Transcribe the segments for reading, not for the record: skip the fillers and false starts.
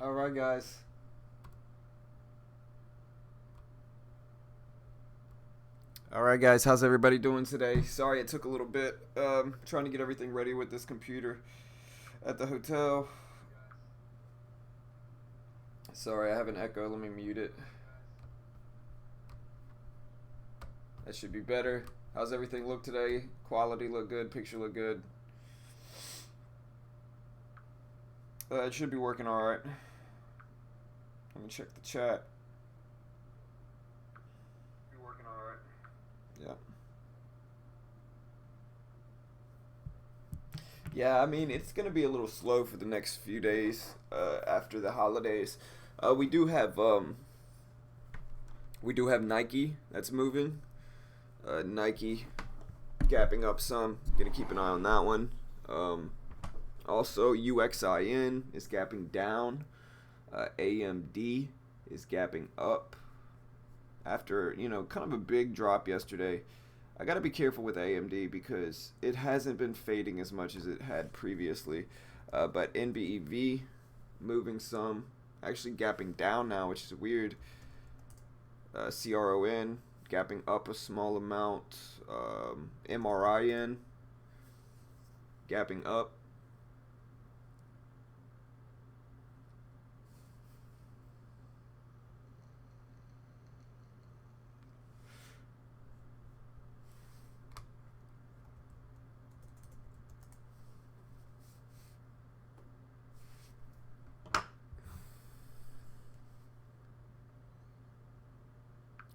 Alright, guys. Alright, guys. How's everybody doing today? Sorry it took a little bit. Trying to get everything ready with this computer at the hotel. Sorry, I have an echo. Let me mute it. That should be better. How's everything look today? Quality look good? Picture look good? It should be working alright. Let me check the chat. Working alright. Yeah. Yeah, I mean, it's going to be a little slow for the next few days after the holidays. We do have Nike that's moving. Nike gapping up some. Gonna keep an eye on that one. Also, UXIN is gapping down. AMD is gapping up after kind of a big drop yesterday. I gotta be careful with AMD because it hasn't been fading as much as it had previously. But NBEV moving some, actually gapping down now, which is weird. CRON gapping up a small amount. MRIN gapping up.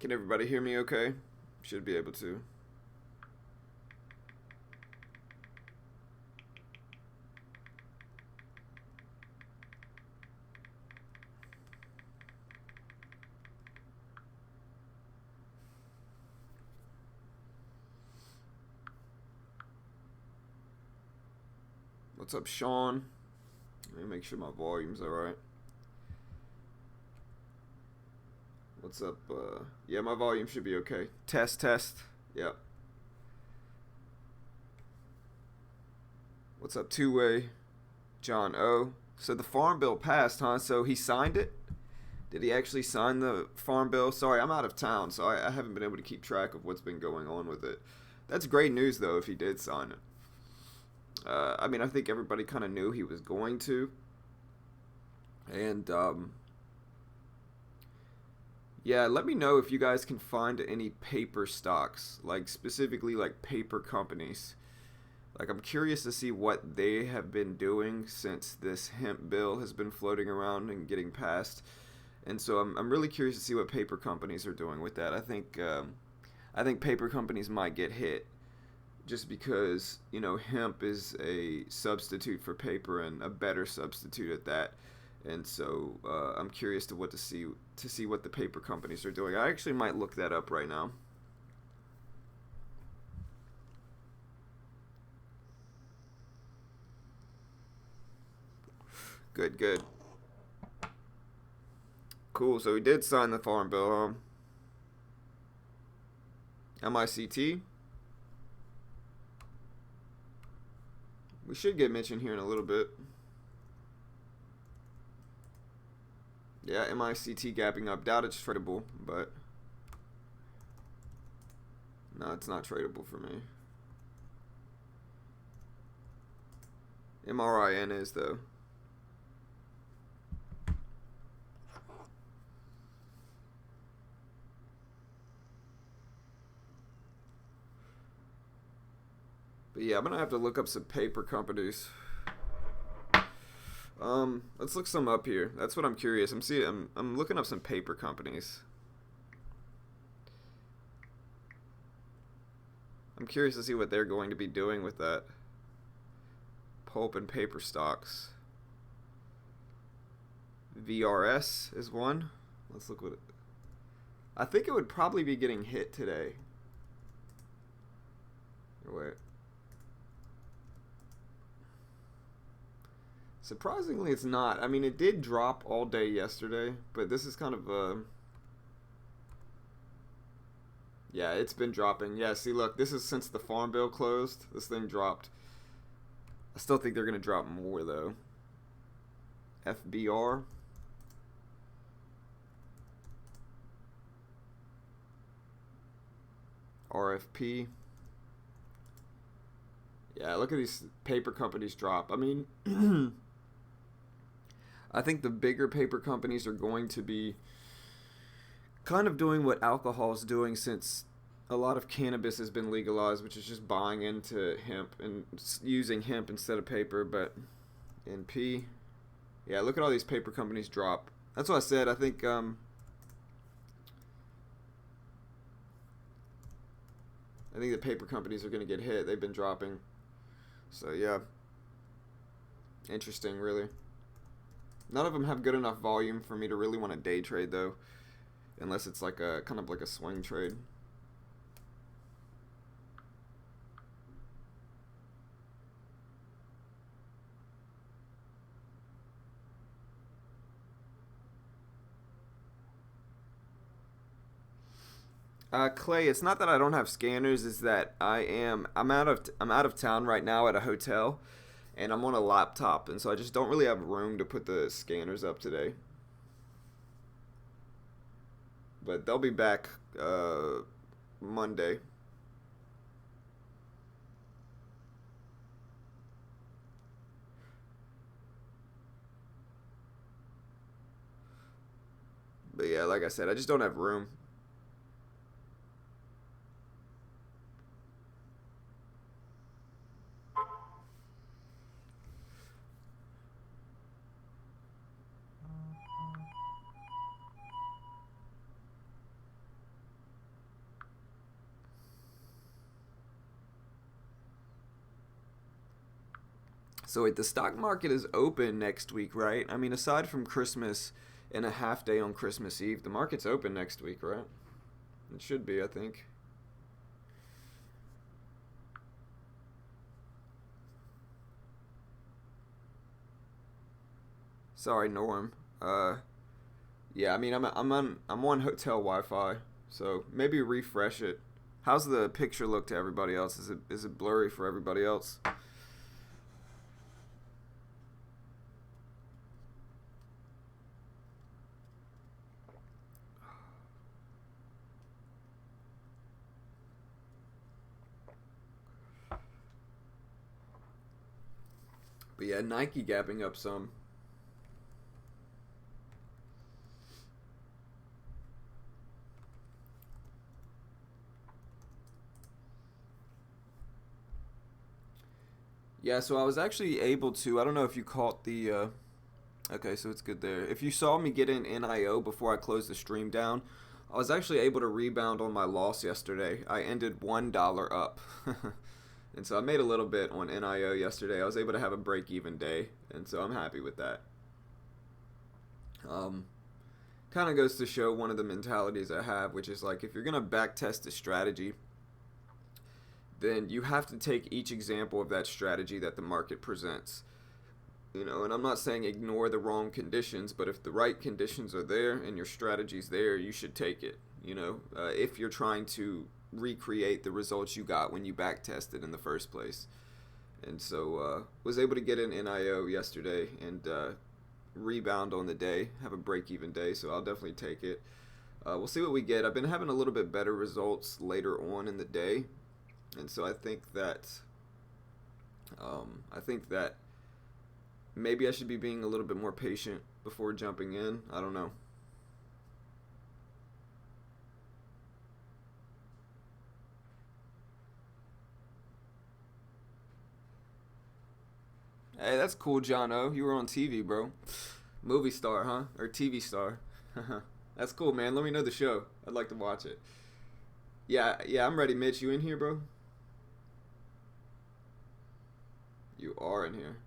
Can everybody hear me okay? Should be able to. What's up, Sean? Let me make sure my volume's alright. What's up? Yeah, my volume should be okay. Test. Yep. What's up, two-way? John O. So the farm bill passed, huh? So he signed it? Did he actually sign the farm bill? Sorry, I'm out of town, so I haven't been able to keep track of what's been going on with it. That's great news, though, if he did sign it. I mean, I think everybody kind of knew he was going to. And, yeah, let me know if you guys can find any paper stocks, like specifically like paper companies. Like, I'm curious to see what they have been doing since this hemp bill has been floating around and getting passed. And so I'm really curious to see what paper companies are doing with that. I think paper companies might get hit just because, hemp is a substitute for paper and a better substitute at that. And so I'm curious to see what the paper companies are doing. I actually might look that up right now. Good. Cool. So we did sign the farm bill, MICT. We should get mentioned here in a little bit. Yeah, MICT gapping up. Doubt it's tradable, but no, it's not tradable for me. MRIN is, though. But yeah, I'm gonna have to look up some paper companies. Let's look some up here. That's what I'm curious. I'm looking up some paper companies. I'm curious to see what they're going to be doing with that. Pulp and paper stocks. VRS is one. Let's look what I think it would probably be getting hit today. Wait. Surprisingly, it's not. I mean, it did drop all day yesterday, but this is kind of yeah, it's been dropping. Yeah, see, look, this is since the farm bill closed. This thing dropped. I still think they're going to drop more, though. FBR. RFP. Yeah, look at these paper companies drop. I mean, I think the bigger paper companies are going to be kind of doing what alcohol is doing since a lot of cannabis has been legalized, which is just buying into hemp and using hemp instead of paper. But in P, yeah, look at all these paper companies drop. That's what I said. I think the paper companies are going to get hit. They've been dropping. So yeah, interesting, really. None of them have good enough volume for me to really want to day trade though, unless it's like a kind of like a swing trade. Clay, it's not that I don't have scanners. It's that I'm out of town right now at a hotel, and I'm on a laptop, and so I just don't really have room to put the scanners up today. But they'll be back Monday. But yeah, like I said, I just don't have room. So wait, the stock market is open next week, right? I mean, aside from Christmas and a half day on Christmas Eve, the market's open next week, right? It should be, I think. Sorry, Norm. Yeah, I mean, I'm on hotel Wi-Fi, so maybe refresh it. How's the picture look to everybody else? Is it blurry for everybody else? But yeah, Nike gapping up some. Yeah, so I was actually able to. I don't know if you caught the. Okay, so it's good there. If you saw me get in NIO before I closed the stream down, I was actually able to rebound on my loss yesterday. I ended $1 up. And so I made a little bit on NIO yesterday. I was able to have a break even day, and so I'm happy with that. Um, Kind of goes to show one of the mentalities I have, which is like if you're going to back test a strategy, then you have to take each example of that strategy that the market presents. You know, and I'm not saying ignore the wrong conditions, but if the right conditions are there and your strategy's there, you should take it. You know, if you're trying to recreate the results you got when you back tested in the first place. And so was able to get an NIO yesterday and rebound on the day, have a break even day, so I'll definitely take it. We'll see what we get. I've been having a little bit better results later on in the day, and so I think that maybe I should be being a little bit more patient before jumping in. I don't know. Hey, that's cool, John O. You were on TV, bro. Movie star, huh? Or TV star. That's cool, man. Let me know the show. I'd like to watch it. Yeah, yeah, I'm ready, Mitch. You in here, bro? You are in here.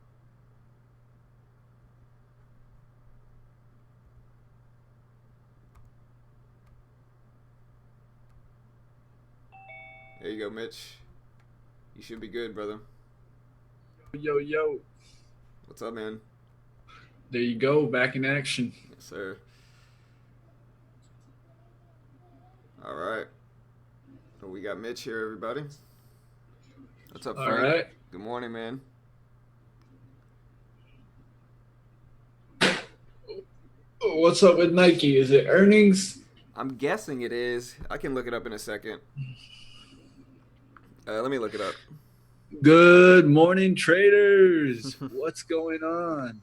There you go, Mitch. You should be good, brother. Yo, yo. What's up, man? There you go, back in action. Yes, sir. All right. So we got Mitch here, everybody. What's up, All Frank? right. Good morning, man. What's up with Nike? Is it earnings? I'm guessing it is. I can look it up in a second. Let me look it up. Good morning, traders. What's going on?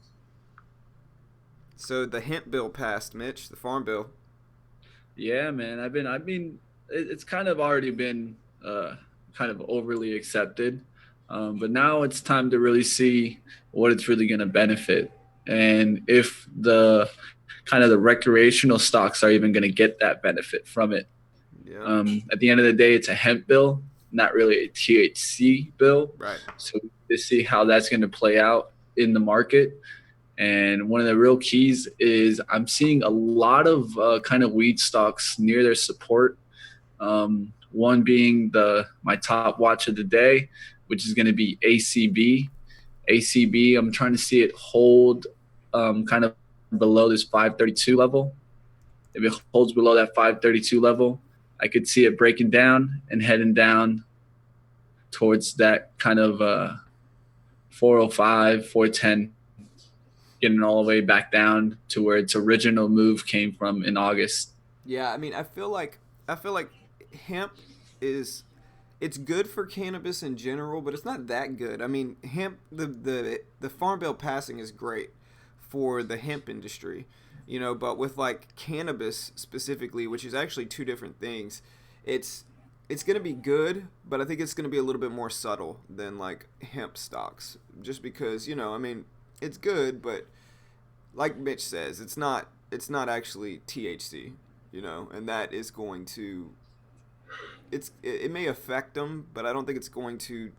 So the hemp bill passed, Mitch, the farm bill. Yeah, man. It's kind of already been kind of overly accepted, but now it's time to really see what it's really going to benefit, and if the kind of the recreational stocks are even going to get that benefit from it. Yeah. At the end of the day, it's a hemp bill, not really a THC bill. Right. So to see how that's going to play out in the market. And one of the real keys is I'm seeing a lot of kind of weed stocks near their support. One being the my top watch of the day, which is going to be ACB. ACB, I'm trying to see it hold kind of below this 532 level. If it holds below that 532 level, I could see it breaking down and heading down towards that kind of 405, 410, getting all the way back down to where its original move came from in August. Yeah, I mean, I feel like hemp is it's good for cannabis in general, but it's not that good. I mean, hemp the farm bill passing is great for the hemp industry, but with like cannabis specifically, which is actually two different things, it's it's going to be good, but I think it's going to be a little bit more subtle than like hemp stocks just because, I mean, it's good, but like Mitch says, it's not actually THC, and that is going to it may affect them, but I don't think it's going to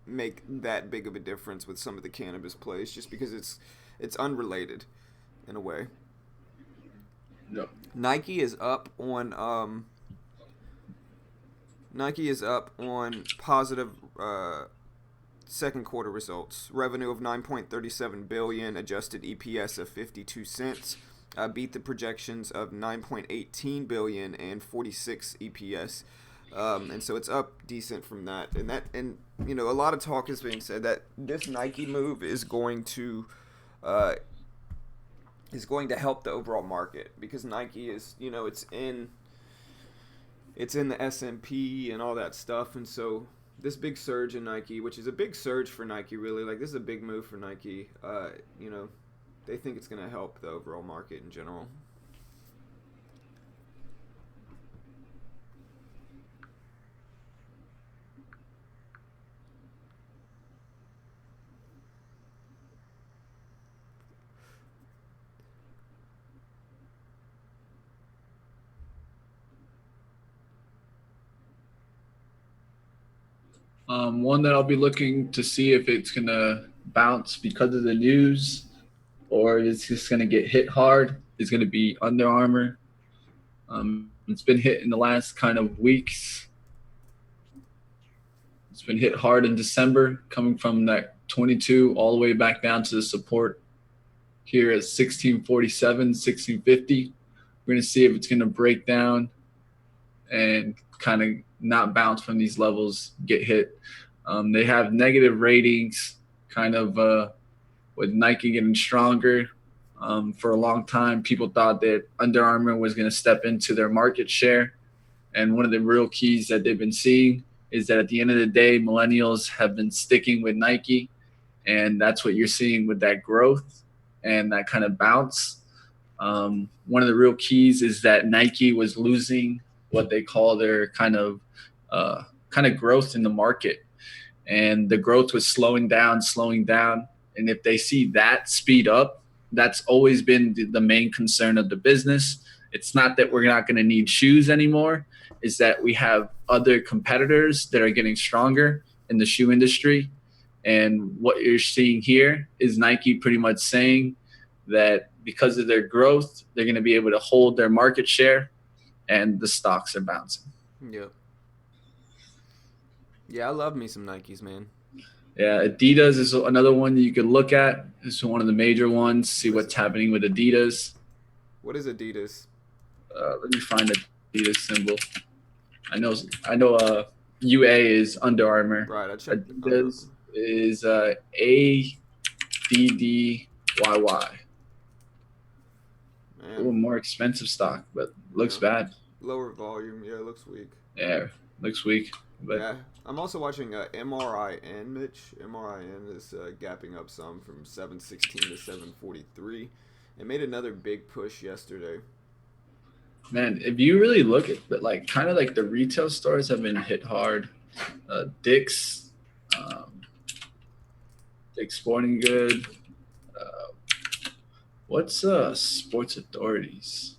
make that big of a difference with some of the cannabis plays just because it's unrelated in a way. No. Nike is up on positive second quarter results. Revenue of 9.37 billion, adjusted EPS of 52 cents. Beat the projections of 9.18 billion and 46 EPS. And so it's up decent from that. And a lot of talk is being said that this Nike move uh, is going to help the overall market because Nike is, it's in the S&P and all that stuff, and so this big surge in Nike, which is a big surge for Nike, really, like this is a big move for Nike. They think it's going to help the overall market in general. One that I'll be looking to see if it's going to bounce because of the news or it's just going to get hit hard is going to be Under Armour. It's been hit in the last kind of weeks. It's been hit hard in December, coming from that 22 all the way back down to the support here at 1647, 1650. We're going to see if it's going to break down and kind of not bounce from these levels, get hit. They have negative ratings, kind of with Nike getting stronger. For a long time, people thought that Under Armour was going to step into their market share. And one of the real keys that they've been seeing is that at the end of the day, millennials have been sticking with Nike. And that's what you're seeing with that growth and that kind of bounce. One of the real keys is that Nike was losing what they call their kind of growth in the market, and the growth was slowing down, slowing down. And if they see that speed up, that's always been the main concern of the business. It's not that we're not going to need shoes anymore; it's that we have other competitors that are getting stronger in the shoe industry. And what you're seeing here is Nike pretty much saying that because of their growth, they're going to be able to hold their market share, and the stocks are bouncing. Yep. Yeah, I love me some Nikes, man. Yeah, Adidas is another one that you could look at. It's one of the major ones. See What is what's it? happening with Adidas. What is Adidas? Let me find the Adidas symbol. I know. I know. UA is Under Armour. Right, I checked under. Adidas is ADDYY. A little Man, more expensive stock, but looks yeah. bad. Lower volume. Yeah, it looks weak. Yeah, looks weak. But Yeah, I'm also watching MRIN. Mitch MRIN is gapping up some from 716 to 743. It made another big push yesterday. man, if you really look at, but like kind of like the retail stores have been hit hard. Dick's, um, Dick's Sporting Good. Uh, what's Sports Authorities?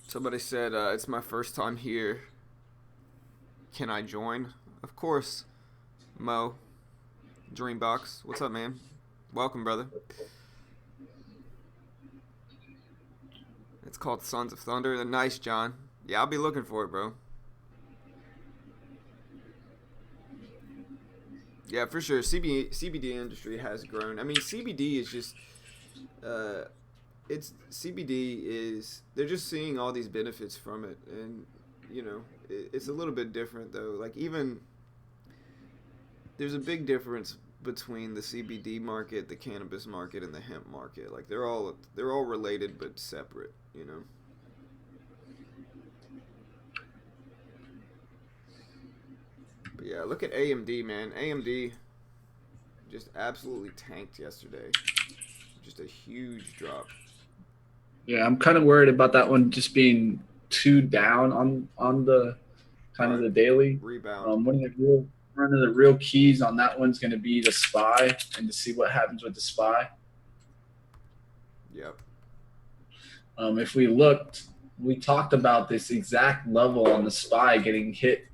Somebody said it's my first time here. Can I join? Of course, Mo. Dreambox. What's up, man? Welcome, brother. It's called Sons of Thunder. Nice, John. Yeah, I'll be looking for it, bro. Yeah, for sure. CBD industry has grown. I mean, CBD is just uh, it's CBD is they're just seeing all these benefits from it, and it's a little bit different though. Like even there's a big difference between the CBD market, the cannabis market, and the hemp market. Like they're all related but separate. But yeah, look at AMD, man. AMD just absolutely tanked yesterday. Just a huge drop. Yeah, I'm kind of worried about that one just being too down on the kind of Right. the daily. Rebound. One of the real keys on that one's going to be the SPY and to see what happens with the SPY. Yep. If we looked, we talked about this exact level on the SPY getting hit,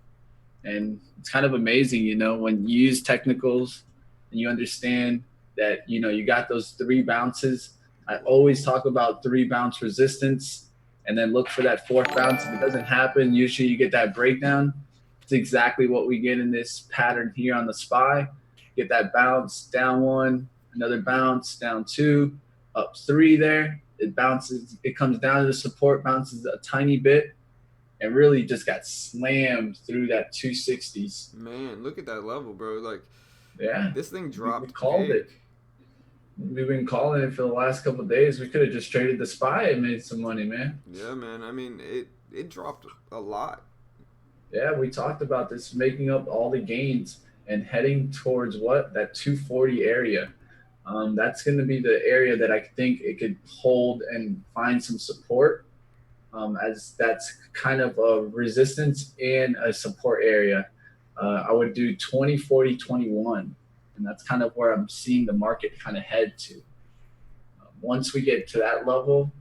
and it's kind of amazing, when you use technicals and you understand that you got those three bounces. I always talk about three bounce resistance, and then look for that fourth bounce. If it doesn't happen, usually you get that breakdown. It's exactly what we get in this pattern here on the SPY. Get that bounce down one, another bounce down two, up three there. It bounces, it comes down to the support, bounces a tiny bit, and really just got slammed through that 260s. Man, look at that level, bro. Like Yeah, this thing we dropped called big. it. We've been calling it for the last couple of days. We could have just traded the SPY and made some money, man. Yeah, man. I mean, it dropped a lot. Yeah, we talked about this, making up all the gains and heading towards what? That 240 area. That's going to be the area that I think it could hold and find some support, as that's kind of a resistance and a support area. I would do 20, 40, 21. And that's kind of where I'm seeing the market kind of head to. Once we get to that level,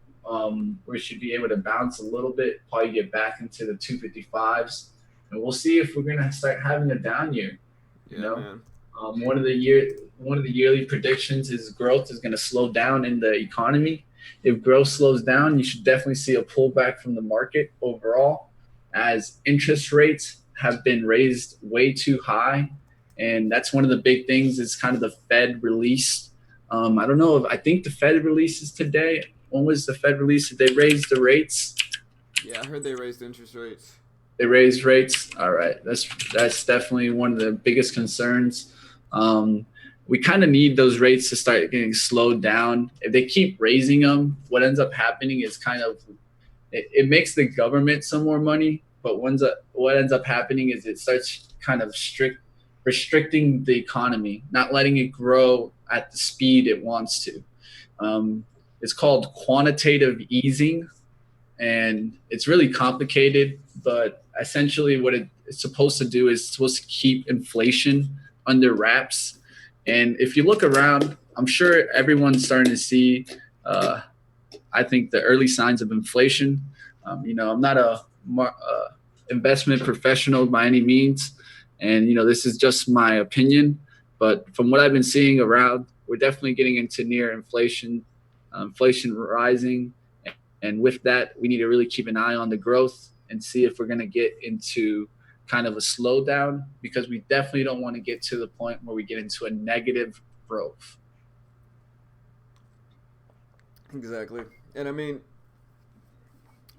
we should be able to bounce a little bit, probably get back into the 255s, and we'll see if we're going to start having a down year. You Yeah, know, man. one of the yearly predictions is growth is going to slow down in the economy. If growth slows down, you should definitely see a pullback from the market overall, as interest rates have been raised way too high, and that's one of the big things is kind of the Fed release. I don't know if I think the Fed releases today. When was the Fed release? Did they raise the rates? Yeah, I heard they raised interest rates. They raised rates. All right, that's definitely one of the biggest concerns. We kind of need those rates to start getting slowed down. If they keep raising them, what ends up happening is kind of it makes the government some more money, but what ends up happening is it starts kind of restricting the economy, not letting it grow at the speed it wants to. It's called quantitative easing, and it's really complicated, but essentially what it's supposed to do is supposed to keep inflation under wraps. And if you look around, I'm sure everyone's starting to see uh, I think the early signs of inflation. I'm not a investment professional by any means, and this is just my opinion. But from what I've been seeing around, we're definitely getting into near inflation, inflation rising, and with that, we need to really keep an eye on the growth and see if we're going to get into kind of a slowdown, because we definitely don't want to get to the point where we get into a negative growth. Exactly. And I mean,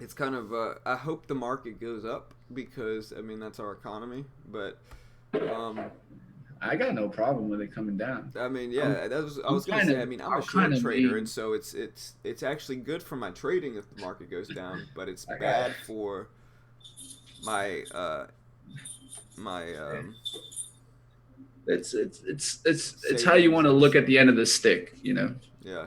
it's kind of I hope the market goes up because I mean that's our economy, but um I got no problem with it coming down. I mean, I'm yeah, that was I I'm was gonna say. I mean, I'm a kind short of trader, and lean. so it's actually good for my trading if the market goes down, but it's I got bad for my my it's how you savings want to and look at the stuff. end of the stick, you know. Yeah,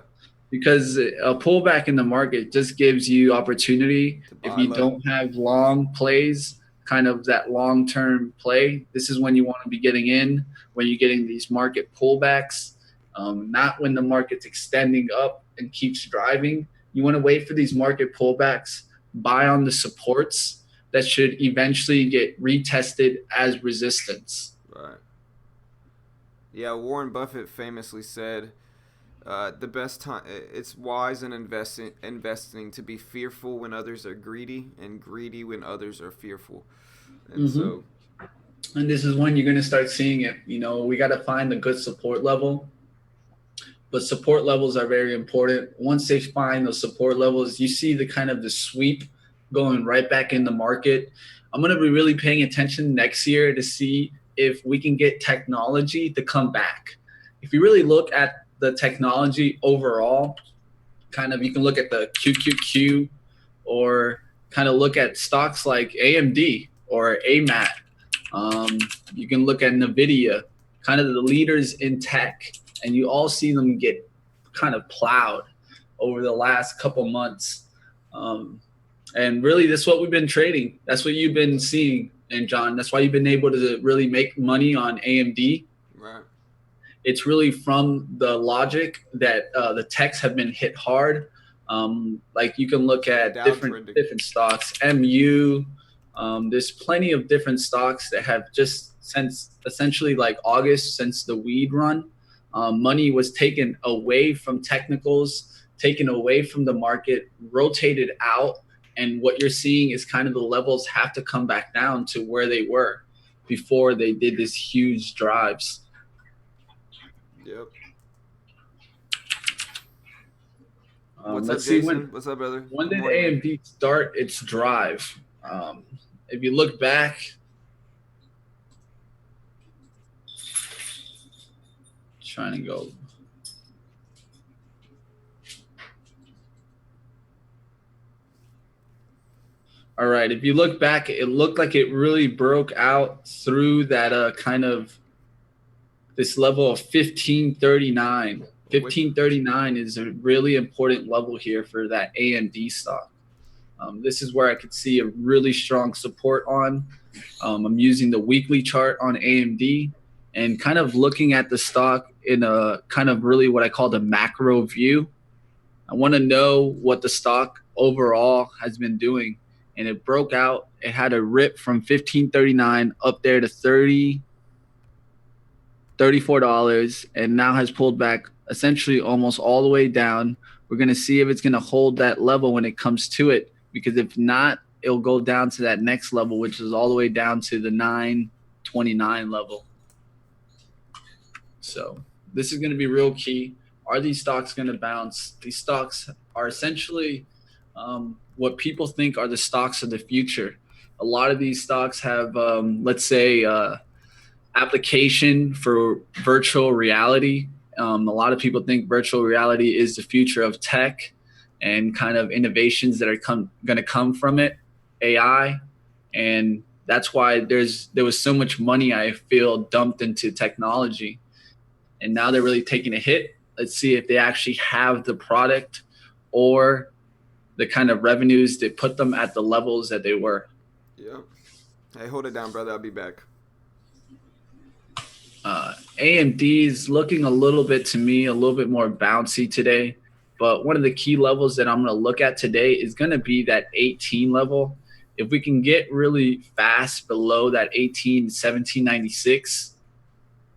Because a pullback in the market just gives you opportunity to if buy you low. don't have long plays, kind of that long-term play. This is when you want to be getting in, when you're getting these market pullbacks, not when the market's extending up and keeps driving. You want to wait for these market pullbacks, buy on the supports that should eventually get retested as resistance. Right. Yeah, Warren Buffett famously said, "The best time it's wise in investing to be fearful when others are greedy, and greedy when others are fearful." And Mm-hmm. so, And this is when you're going to start seeing it. You know, we got to find a good support level, but support levels are very important. Once they find those support levels, you see the kind of the sweep going right back in the market. I'm going to be really paying attention next year to see if we can get technology to come back. If you really look at the technology overall, kind of you can look at the QQQ or kind of look at stocks like AMD or AMAT. Um, you can look at NVIDIA, kind of the leaders in tech, and you all see them get kind of plowed over the last couple months. Um, and really, that's what we've been trading. That's what you've been seeing. And John, that's why you've been able to really make money on AMD. right, It's really from the logic that the techs have been hit hard. Like you can look and at downtrending. different stocks, MU. There's plenty of different stocks that have just since essentially like August, since the weed run, money was taken away from technicals, taken away from the market, rotated out, and what you're seeing is kind of the levels have to come back down to where they were before they did this huge drives. Yep. What's up, Let's see Jason? What's up, brother? when Good did morning, man. AMD start its drive? If you look back, trying to go. All right, if you look back, it looked like it really broke out through that kind of this level of 1539. Which 1539 is a really important level here for that AMD stock. This is where I could see a really strong support on. I'm using the weekly chart on AMD and kind of looking at the stock in a kind of really what I call the macro view. I want to know what the stock overall has been doing. And it broke out. It had a rip from 1539 up there to 30, $34, and now has pulled back essentially almost all the way down. We're going to see if it's going to hold that level when it comes to it, because if not, it'll go down to that next level, which is all the way down to the 929 level. So this is going to be real key. Are these stocks going to bounce? These stocks are essentially what people think are the stocks of the future. A lot of these stocks have, let's say, application for virtual reality. A lot of people think virtual reality is the future of tech and kind of innovations that are going to come from it, AI, and that's why there was so much money I feel dumped into technology, and now they're really taking a hit. Let's see if they actually have the product or the kind of revenues that put them at the levels that they were. Yep. Hey, hold it down, brother. I'll be back. AMD is looking a little bit to me a little bit more bouncy today, but one of the key levels that I'm going to look at today is going to be that 18 level. If we can get really fast below that 18 1796,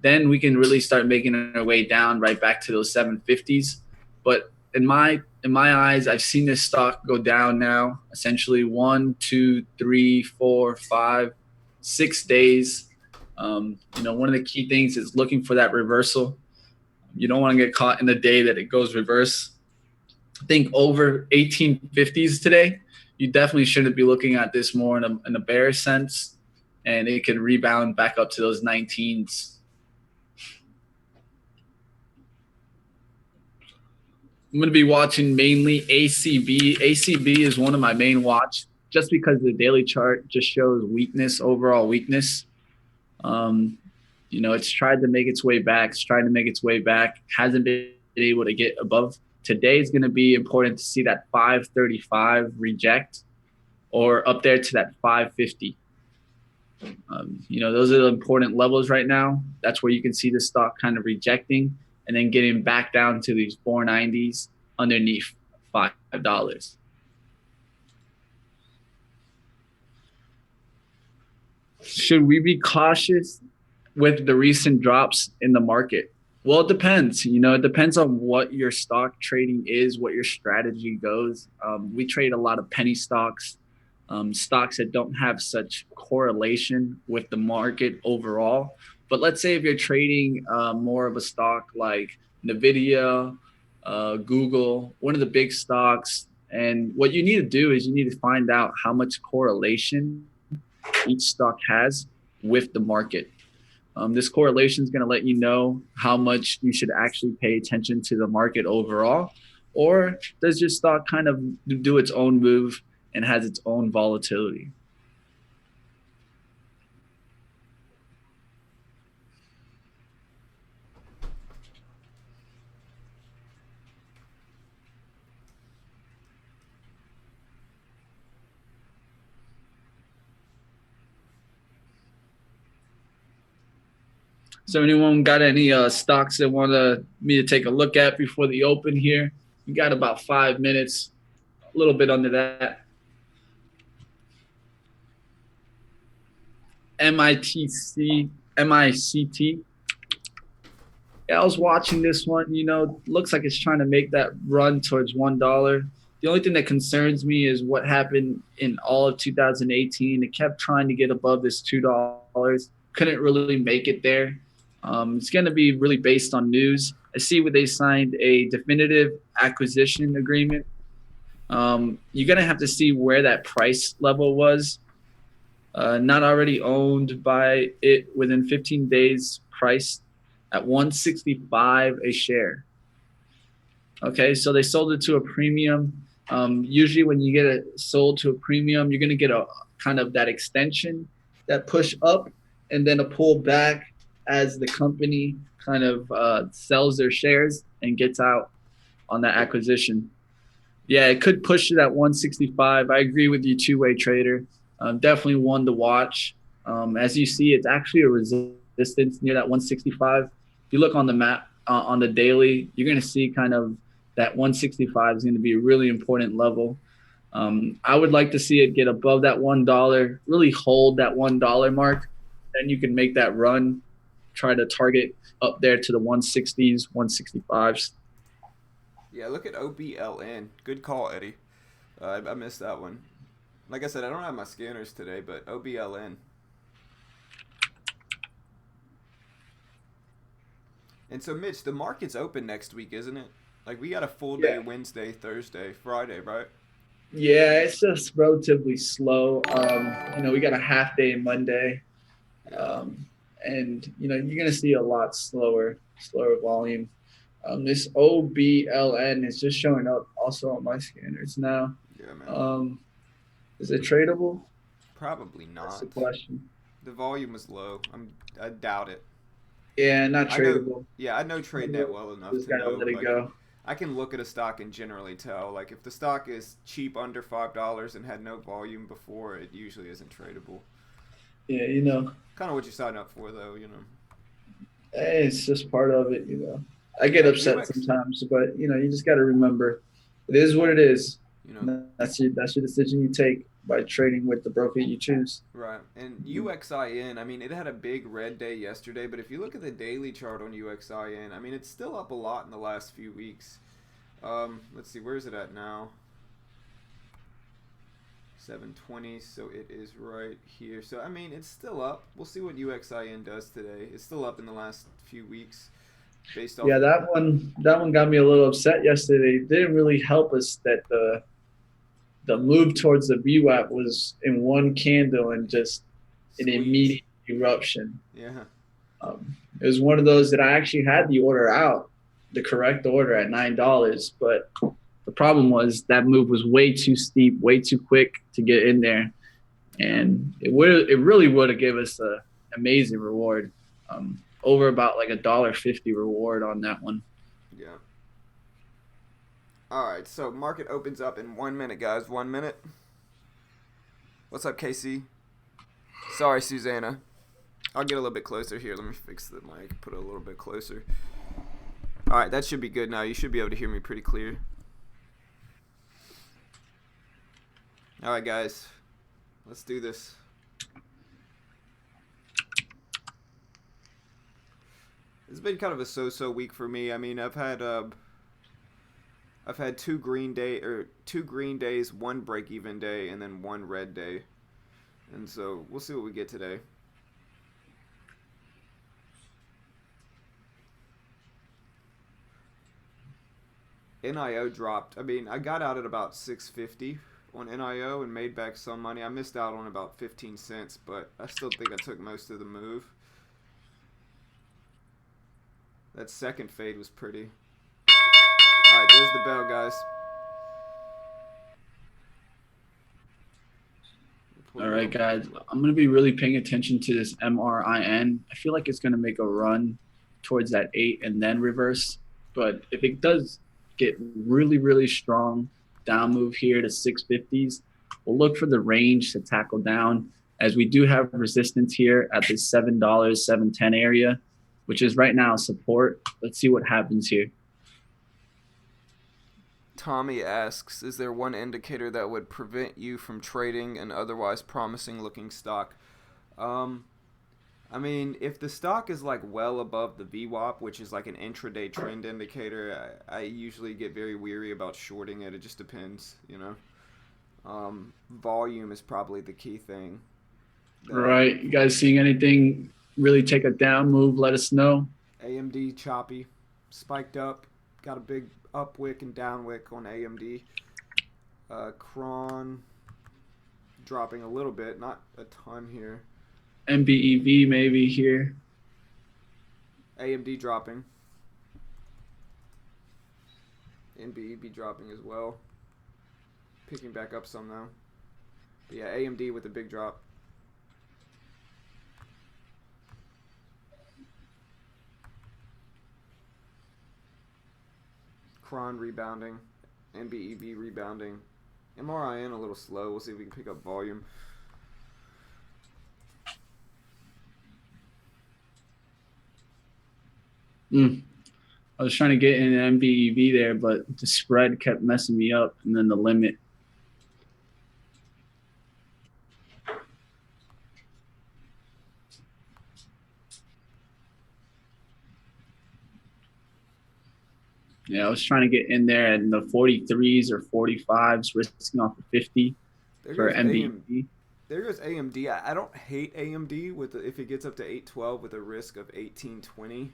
then we can really start making our way down right back to those 750s. But in my eyes, I've seen this stock go down now essentially 1, 2, 3, 4, 5, 6 days. One of the key things is looking for that reversal. You don't want to get caught in the day that it goes reverse. I think over 1850s today, you definitely shouldn't be looking at this more in a bearish sense, and it can rebound back up to those 19s. I'm going to be watching mainly ACB. ACB is one of my main watch just because the daily chart just shows weakness, overall weakness. Um, it's tried to make its way back. It's trying to make its way back. Hasn't been able to get above. Today is going to be important to see that 535 reject or up there to that 550. Those are the important levels right now. That's where you can see the stock kind of rejecting and then getting back down to these 490s underneath $5. Should we be cautious with the recent drops in the market? Well, it depends. It depends on what your stock trading is, what your strategy goes. We trade a lot of penny stocks, stocks that don't have such correlation with the market overall. But let's say if you're trading more of a stock like Nvidia, Google, one of the big stocks, and what you need to do is you need to find out how much correlation each stock has with the market. This correlation is going to let you know how much you should actually pay attention to the market overall, or does your stock kind of do its own move and has its own volatility? So anyone got any stocks that want me to take a look at before the open here? We got about 5 minutes, a little bit under that. MITC, MICT. Yeah, I was watching this one. Looks like it's trying to make that run towards $1. The only thing that concerns me is what happened in all of 2018. It kept trying to get above this $2. Couldn't really make it there. It's going to be really based on news. I see where they signed a definitive acquisition agreement. You're going to have to see where that price level was. Not already owned by it within 15 days, priced at 165 a share. Okay, so they sold it to a premium. Usually when you get it sold to a premium, you're going to get a kind of that extension, that push up, and then a pull back as the company kind of sells their shares and gets out on that acquisition. Yeah, it could push to that 165. I agree with you, two-way trader. Definitely one to watch. As you see, it's actually a resistance near that 165. If you look on the map on the daily, you're going to see kind of that 165 is going to be a really important level. I would like to see it get above that $1, really hold that $1 mark. Then you can make that run, try to target up there to the 160s, 165s. Yeah, look at OBLN. Good call, Eddie. I missed that one. Like I said, I don't have my scanners today, but OBLN. And so, Mitch, the market's open next week, isn't it? Like, we got a full day Yeah. Wednesday, Thursday, Friday, right? Yeah, it's just relatively slow. We got a half day Monday, Yeah. um, and you're gonna see a lot slower volume. This OBLN is just showing up also on my scanners now. Yeah, man. Um, is it tradable? Probably That's the not. question. The volume was low. I doubt it. Yeah, not I know. tradable. Yeah, I know TradeNet well enough Just to gotta know. let it Like, go. I can look at a stock and generally tell. Like, if the stock is cheap under $5 and had no volume before, it usually isn't tradable. Yeah, Kind of what you sign up for, though. You know. it's just part of it. I get Yeah, upset UX. sometimes, but you just got to remember, it is what it is. You know, That's your decision you take by trading with the broker you choose. right. And UXIN, I mean, it had a big red day yesterday, but if you look at the daily chart on UXIN, I mean, it's still up a lot in the last few weeks. Let's see, where is it at now? 720, so it is right here. So, I mean, it's still up. We'll see what UXIN does today. It's still up in the last few weeks based off Yeah, of. that one got me a little upset yesterday. It didn't really help us that the move towards the VWAP was in one candle and just an Squeeze. immediate eruption. Yeah. It was one of those that I actually had the order out. the correct order at $9, but the problem was that move was way too steep, way too quick to get in there, Yeah. and it really would have given us a amazing reward, over about like $1.50 reward on that one. Yeah. All right. So market opens up in 1 minute, guys. 1 minute. What's up, Casey? Sorry, Susanna. I'll get a little bit closer here. Let me fix the mic. Put it a little bit closer. All right, that should be good now. You should be able to hear me pretty clear. All right, guys. Let's do this. It's been kind of a so-so week for me. I mean, I've had two green days, one break-even day, and then one red day. And so we'll see what we get today. NIO dropped. I mean, I got out at about 650 on NIO and made back some money. I missed out on about 15 cents, but I still think I took most of the move. That second fade was pretty. Alright, there's the bell, guys. All right, guys, I'm going to be really paying attention to this MRIN. I feel like it's going to make a run towards that 8 and then reverse. But if it does get really, really strong down move here to 650s, we'll look for the range to tackle down, as we do have resistance here at the $7, $7.10 area, which is right now support. Let's see what happens here. Tommy asks, is there one indicator that would prevent you from trading an otherwise promising looking stock? I mean, if the stock is like well above the VWAP, which is like an intraday trend indicator, I usually get very weary about shorting it. It just depends, you know. Volume is probably the key thing. Right. You guys seeing anything really take a down move? Let us know. AMD choppy, spiked up, got a big up wick and down wick on AMD. Cron dropping a little bit, not a ton here. MBEV maybe here. AMD dropping. NBEB dropping as well. Picking back up some though. But yeah, AMD with a big drop. Cron rebounding. NBEB rebounding. MRIN a little slow. We'll see if we can pick up volume. I was trying to get in an MBEV there, but the spread kept messing me up, and then the limit. Yeah, I was trying to get in there in the 43s or 45s, risking off the 50 for MBEV. There goes AMD. I don't hate AMD with if it gets up to 812 with a risk of 1820.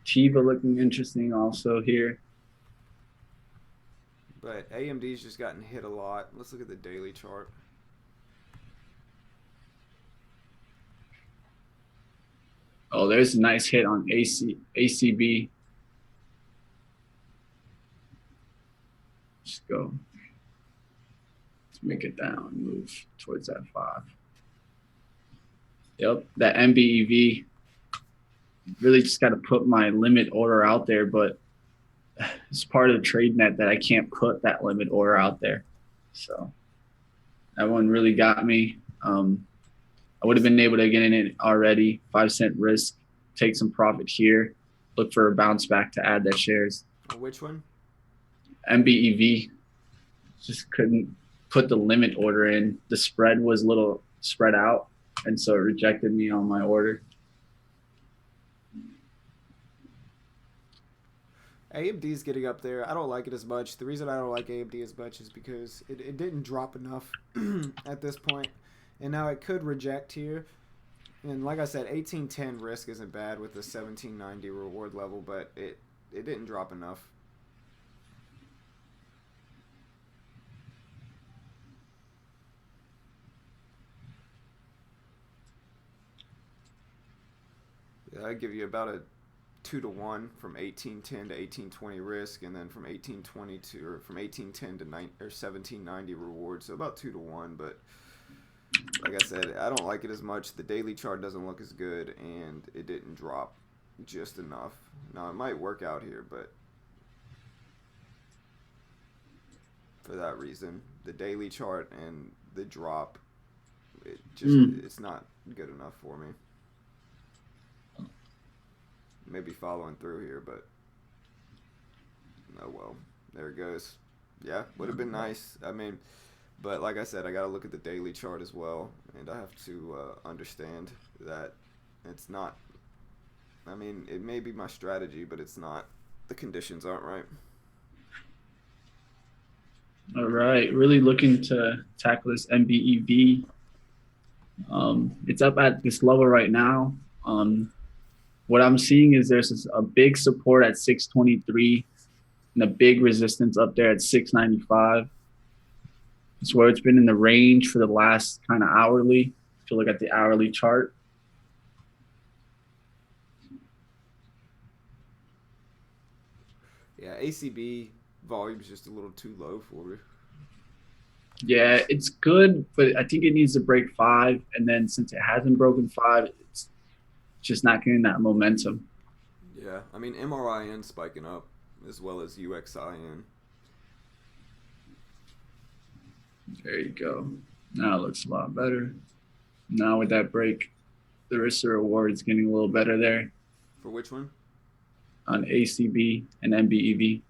Chiba looking interesting also here. But AMD's just gotten hit a lot. Let's look at the daily chart. Oh, there's a nice hit on ACB. Just go. Let's make it down, move towards that 5. Yep, that MBEV. Really just got to put my limit order out there, but it's part of the trade net that I can't put that limit order out there. So that one really got me. I would have been able to get in it already. 5-cent risk, take some profit here, look for a bounce back to add that shares. Which one? MBEV. Just couldn't put the limit order in. The spread was a little spread out, and so it rejected me on my order. AMD's getting up there. I don't like it as much. The reason I don't like AMD as much is because it didn't drop enough at this point. And now it could reject here. And like I said, 1810 risk isn't bad with the 1790 reward level, but it didn't drop enough. I give you about a 2 to 1 from 1810 to 1820 risk, and then from 1820 to or from 1810 to 1790 reward. So about 2 to 1, but like I said, I don't like it as much. The daily chart doesn't look as good, and it didn't drop just enough. Now it might work out here, but for that reason, the daily chart and the drop, it's not good enough for me. Maybe following through here, but oh well. There it goes. Yeah, would have been nice. I mean, but like I said, I got to look at the daily chart as well, and I have to understand that it's not. I mean, it may be my strategy, but it's not. The conditions aren't right. All right, really looking to tackle this MBEV. It's up at this level right now. What I'm seeing is there's a big support at 623 and a big resistance up there at 695. It's where it's been in the range for the last kind of hourly. If you look at the hourly chart. Yeah, ACB volume's just a little too low for me. Yeah, it's good, but I think it needs to break 5. And then since it hasn't broken 5, it's just not getting that momentum. Yeah, I mean, MRIN spiking up as well as UXIN. There you go. Now it looks a lot better. Now with that break, the risk to reward is getting a little better there. For which one? On ACB and MBEV.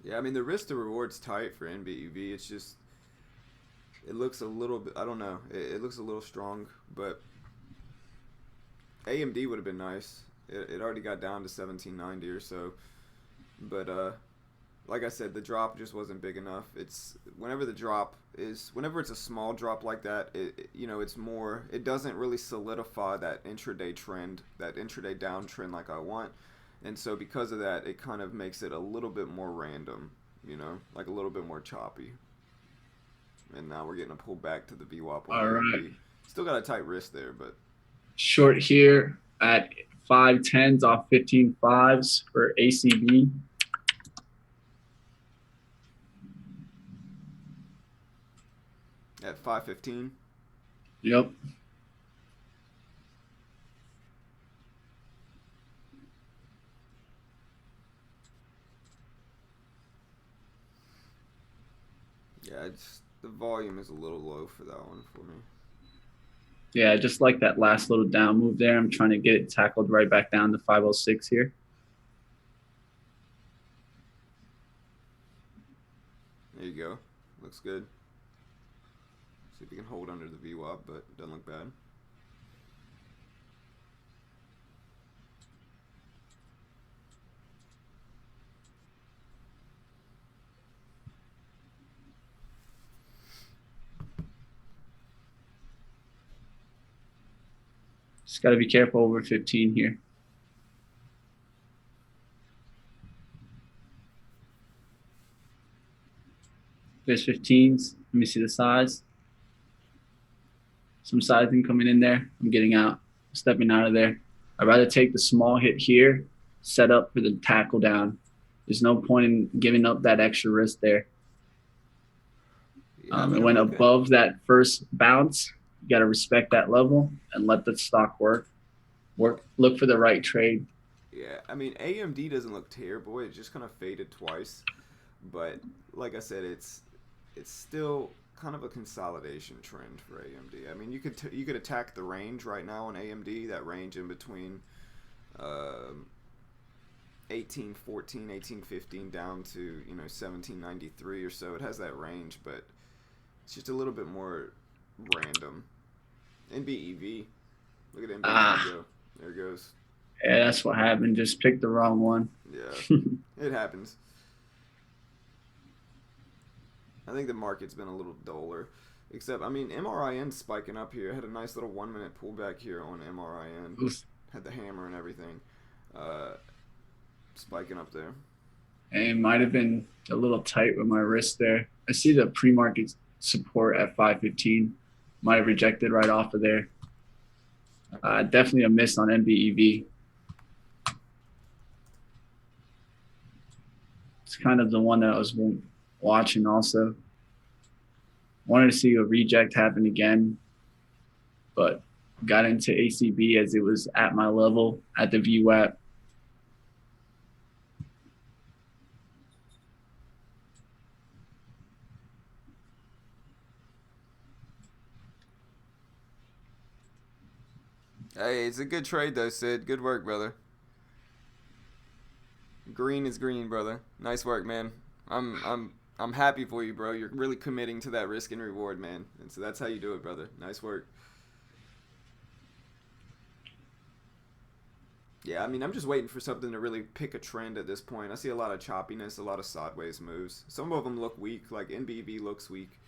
Yeah, I mean, the risk to reward's tight for NBEV. It's just, it looks a little bit, I don't know, it looks a little strong, but AMD would have been nice. It already got down to 1790 or so, but like I said, the drop just wasn't big enough. It's whenever it's a small drop like that, it's more, it doesn't really solidify that intraday trend, that intraday downtrend like I want. And so because of that, it kind of makes it a little bit more random, like a little bit more choppy. And now we're getting a pull back to the VWAP. All right. Still got a tight wrist there, but short here at 5.10s off 15.5s for ACB. At 5.15. Yep. Yeah, the volume is a little low for that one for me. Yeah, just like that last little down move there. I'm trying to get it tackled right back down to 506 here. There you go. Looks good. See if we can hold under the VWAP, but it doesn't look bad. Just got to be careful over 15 here. There's 15s. Let me see the size. Some sizing coming in there. I'm getting out, stepping out of there. I'd rather take the small hit here, set up for the tackle down. There's no point in giving up that extra risk there. Yeah, it went above that first bounce. You got to respect that level and let the stock work. Look for the right trade. Yeah, I mean, AMD doesn't look terrible. It just kind of faded twice. But like I said, it's still kind of a consolidation trend for AMD. I mean, you could attack the range right now on AMD, that range in between 1814, 1815 down to 1793 or so. It has that range, but it's just a little bit more random. NBEV, look at NBEV go. There it goes. Yeah, that's what happened. Just picked the wrong one. Yeah, it happens. I think the market's been a little duller. Except, I mean, MRIN spiking up here. Had a nice little 1 minute pullback here on MRIN. Oof. Had the hammer and everything. Spiking up there. It might have been a little tight with my wrist there. I see the pre-market support at 515. Might have rejected right off of there. Definitely a miss on MBEV. It's kind of the one that I was watching also. Wanted to see a reject happen again, but got into ACB as it was at my level at the VWAP. Hey, it's a good trade though, Sid. Good work, brother. Green is green, brother. Nice work, man. I'm happy for you, bro. You're really committing to that risk and reward, man. And so that's how you do it, brother. Nice work. Yeah, I mean, I'm just waiting for something to really pick a trend at this point. I see a lot of choppiness, a lot of sideways moves. Some of them look weak, like NBV looks weak,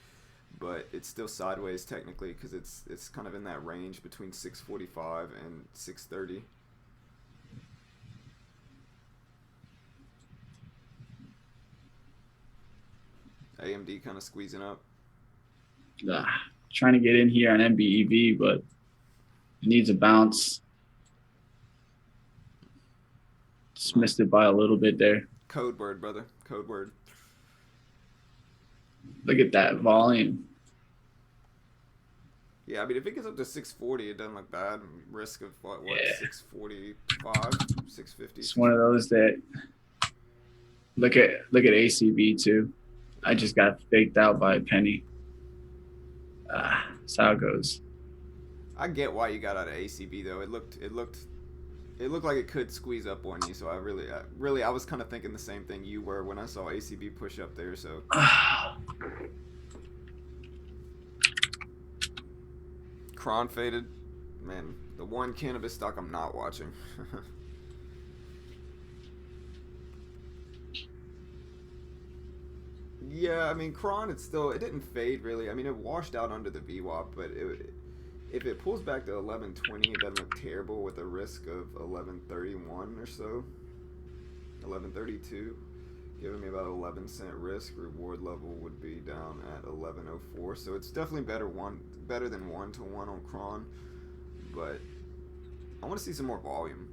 but it's still sideways technically because it's kind of in that range between 645 and 630. AMD kind of squeezing up. Trying to get in here on MBEV, but it needs a bounce. Just missed it by a little bit there. Code word, brother. Code word. Look at that volume. Yeah, I mean, if it gets up to 640, it doesn't look bad. Risk of what Yeah. 645, 650. It's one of those that look at ACB too. I just got faked out by a penny. That's how it goes. I get why you got out of ACB though. It looked like it could squeeze up on you. So I was kind of thinking the same thing you were when I saw ACB push up there. So Kron faded. Man, the one cannabis stock I'm not watching. Yeah, I mean, Kron, it didn't fade really. I mean, it washed out under the VWAP, but if it pulls back to 1120, it doesn't look terrible with a risk of 1131 or so. 1132, giving me about 11-cent risk. Reward level would be down at 1104, so it's definitely better than 1-to-1 on Kron, but I want to see some more volume.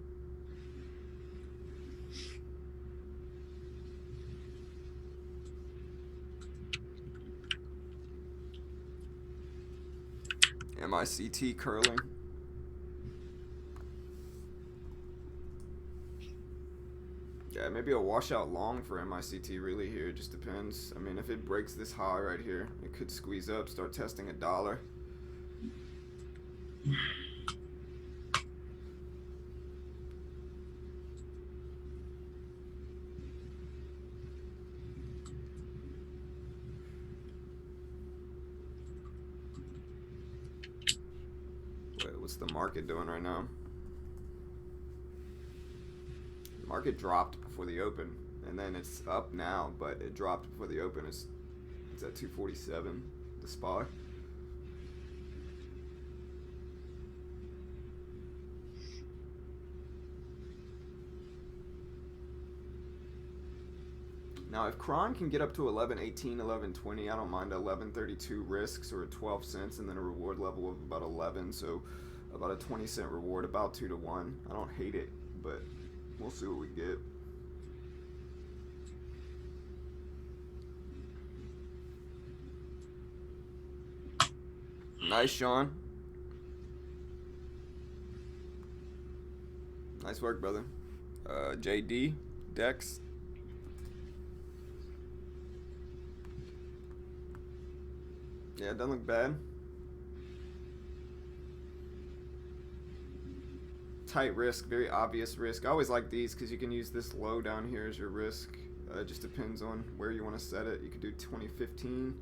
MICT curling. Yeah, maybe a washout long for MICT really here. It just depends. I mean, if it breaks this high right here, it could squeeze up, start testing $1. What's the market doing right now? The market dropped before the open, and then it's up now, but it dropped before the open. It's at 247, the spot. Now, if Kron can get up to 1118, 1120, I don't mind 1132 risks or 12 cents, and then a reward level of about 11. So about a 20-cent reward, about 2-to-1. I don't hate it, but we'll see what we get. Nice, Sean. Nice work, brother. JD, Dex. Yeah, it doesn't look bad. Tight risk, very obvious risk. I always like these because you can use this low down here as your risk. It just depends on where you want to set it. You could do 2015,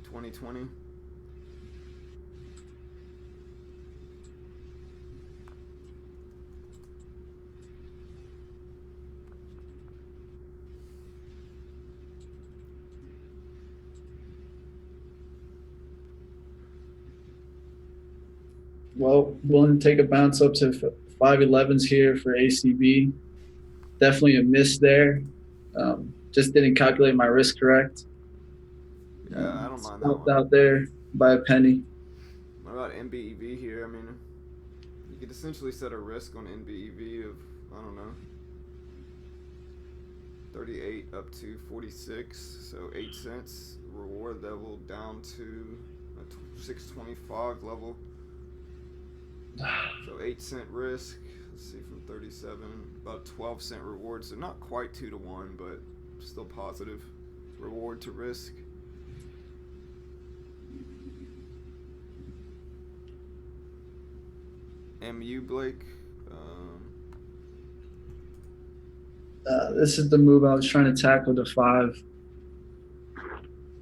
2020. Well, willing to take a bounce up to 511s here for ACB. Definitely a miss there. Just didn't calculate my risk correct. Yeah, I don't mind that one. Out there by a penny. What about MBEV here? I mean, could essentially set a risk on NBEV of, I don't know, 38 up to 46, so 8 cents. Reward level down to a 625 level. So 8 cent risk. Let's see, from 37, about 12 cent reward. So not quite 2 to 1, but still positive reward to risk. MU Blake. This is the move I was trying to tackle the 5.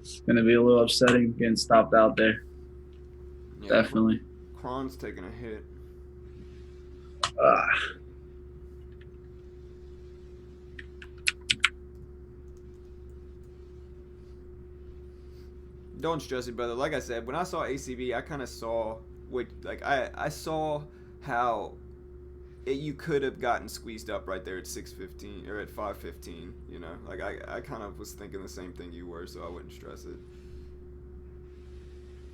It's going to be a little upsetting getting stopped out there. Yeah, definitely. Kron's taking a hit. Don't stress it, brother. Like I said, when I saw ACB, I kind of saw I saw how you could have gotten squeezed up right there at 6:15 or at 5:15. You know, like I kind of was thinking the same thing you were, so I wouldn't stress it.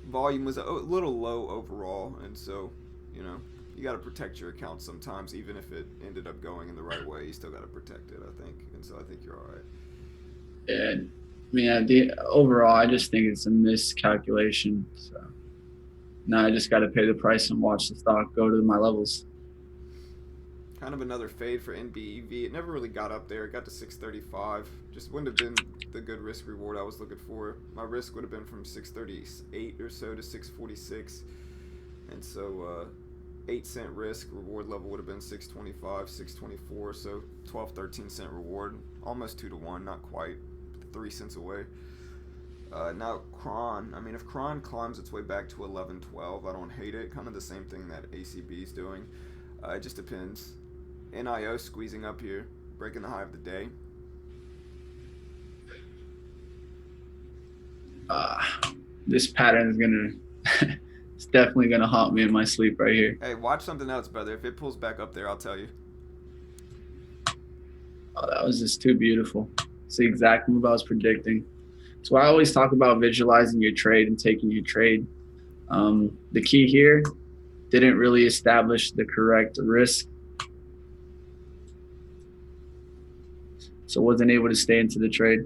Volume was a little low overall, and so, you know, you got to protect your account sometimes, even if it ended up going in the right way. You still got to protect it, I think, and so I think you're all right. And I mean, overall, I just think it's a miscalculation. So now I just got to pay the price and watch the stock go to my levels. Kind of another fade for NBEV. It never really got up there. It got to 635. Just wouldn't have been the good risk reward I was looking for. My risk would have been from 638 or so to 646. And so 8 cent risk, reward level would have been 625, 624. So 12, 13 cent reward. Almost 2 to 1, not quite. 3 cents away. Now Kron, I mean, if Kron climbs its way back to 11, 12, I don't hate it. Kind of the same thing that ACB is doing. It just depends. NIO squeezing up here, breaking the high of the day. This pattern is gonna, it's definitely gonna haunt me in my sleep right here. Hey, watch something else, brother. If it pulls back up there, I'll tell you. Oh, that was just too beautiful. It's the exact move I was predicting. So I always talk about visualizing your trade and taking your trade. The key here, didn't really establish the correct risk. So wasn't able to stay into the trade.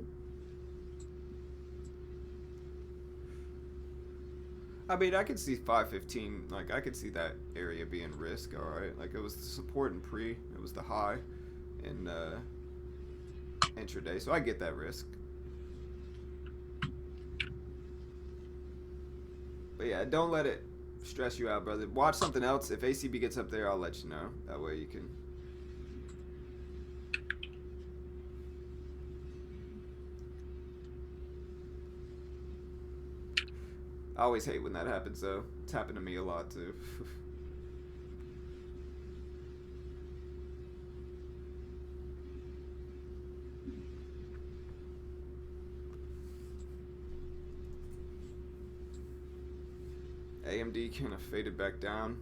I mean, I could see 515. Like, I could see that area being risk, all right? Like, it was the support in pre. It was the high in intraday. So I get that risk. But yeah, don't let it stress you out, brother. Watch something else. If ACB gets up there, I'll let you know. That way you can... I always hate when that happens, though. It's happened to me a lot, too. AMD kind of faded back down.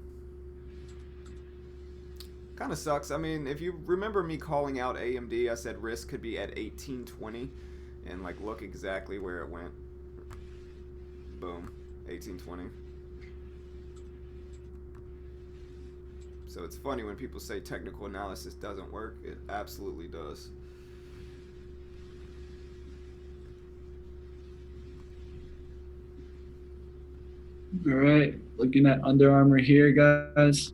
Kind of sucks. I mean, if you remember me calling out AMD, I said risk could be at 1820, and like look exactly where it went. Boom, 1820. So it's funny when people say technical analysis doesn't work. It absolutely does. All right, looking at Under Armour here, guys.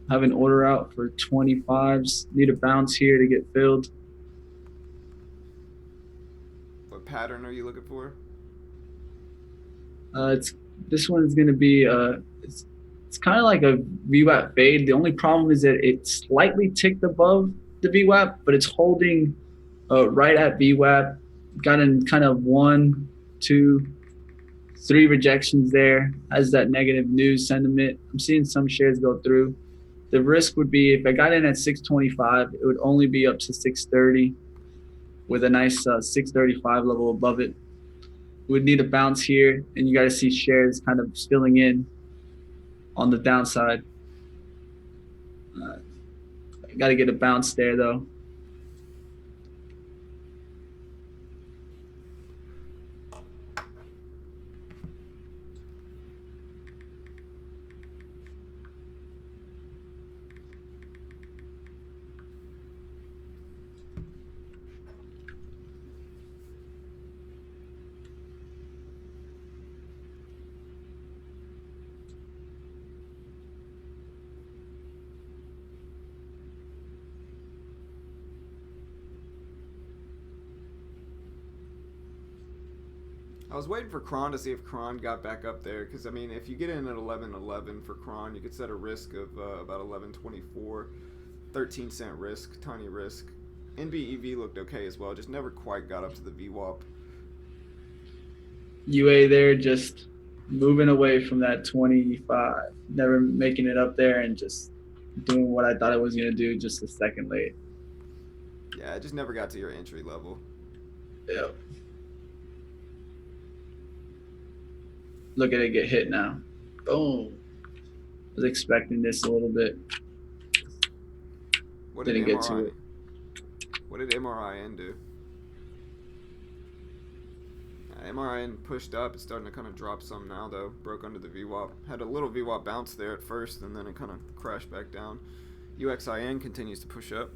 Have an order out for 25s. Need a bounce here to get filled. What pattern are you looking for? This one's gonna be it's kind of like a VWAP fade. The only problem is that it slightly ticked above the VWAP, but it's holding right at VWAP. Got in kind of 1, 2, 3 rejections there. Has that negative news sentiment. I'm seeing some shares go through. The risk would be if I got in at 625, it would only be up to 630 with a nice 635 level above it. We would need a bounce here, and you got to see shares kind of spilling in on the downside. Got to get a bounce there, though. I was waiting for Kron to see if Kron got back up there, because I mean, if you get in at 11.11 for Kron, you could set a risk of about 11.24, 13-cent risk, tiny risk. NBEV looked okay as well, just never quite got up to the VWAP. UA there just moving away from that 25, never making it up there, and just doing what I thought it was going to do just a second late. Yeah, it just never got to your entry level. Yep. Look at it get hit now. Boom. Was expecting this a little bit. What Didn't did get to it. What did MRIN do? MRIN pushed up. It's starting to kind of drop some now, though. Broke under the VWAP. Had a little VWAP bounce there at first, and then it kind of crashed back down. UXIN continues to push up.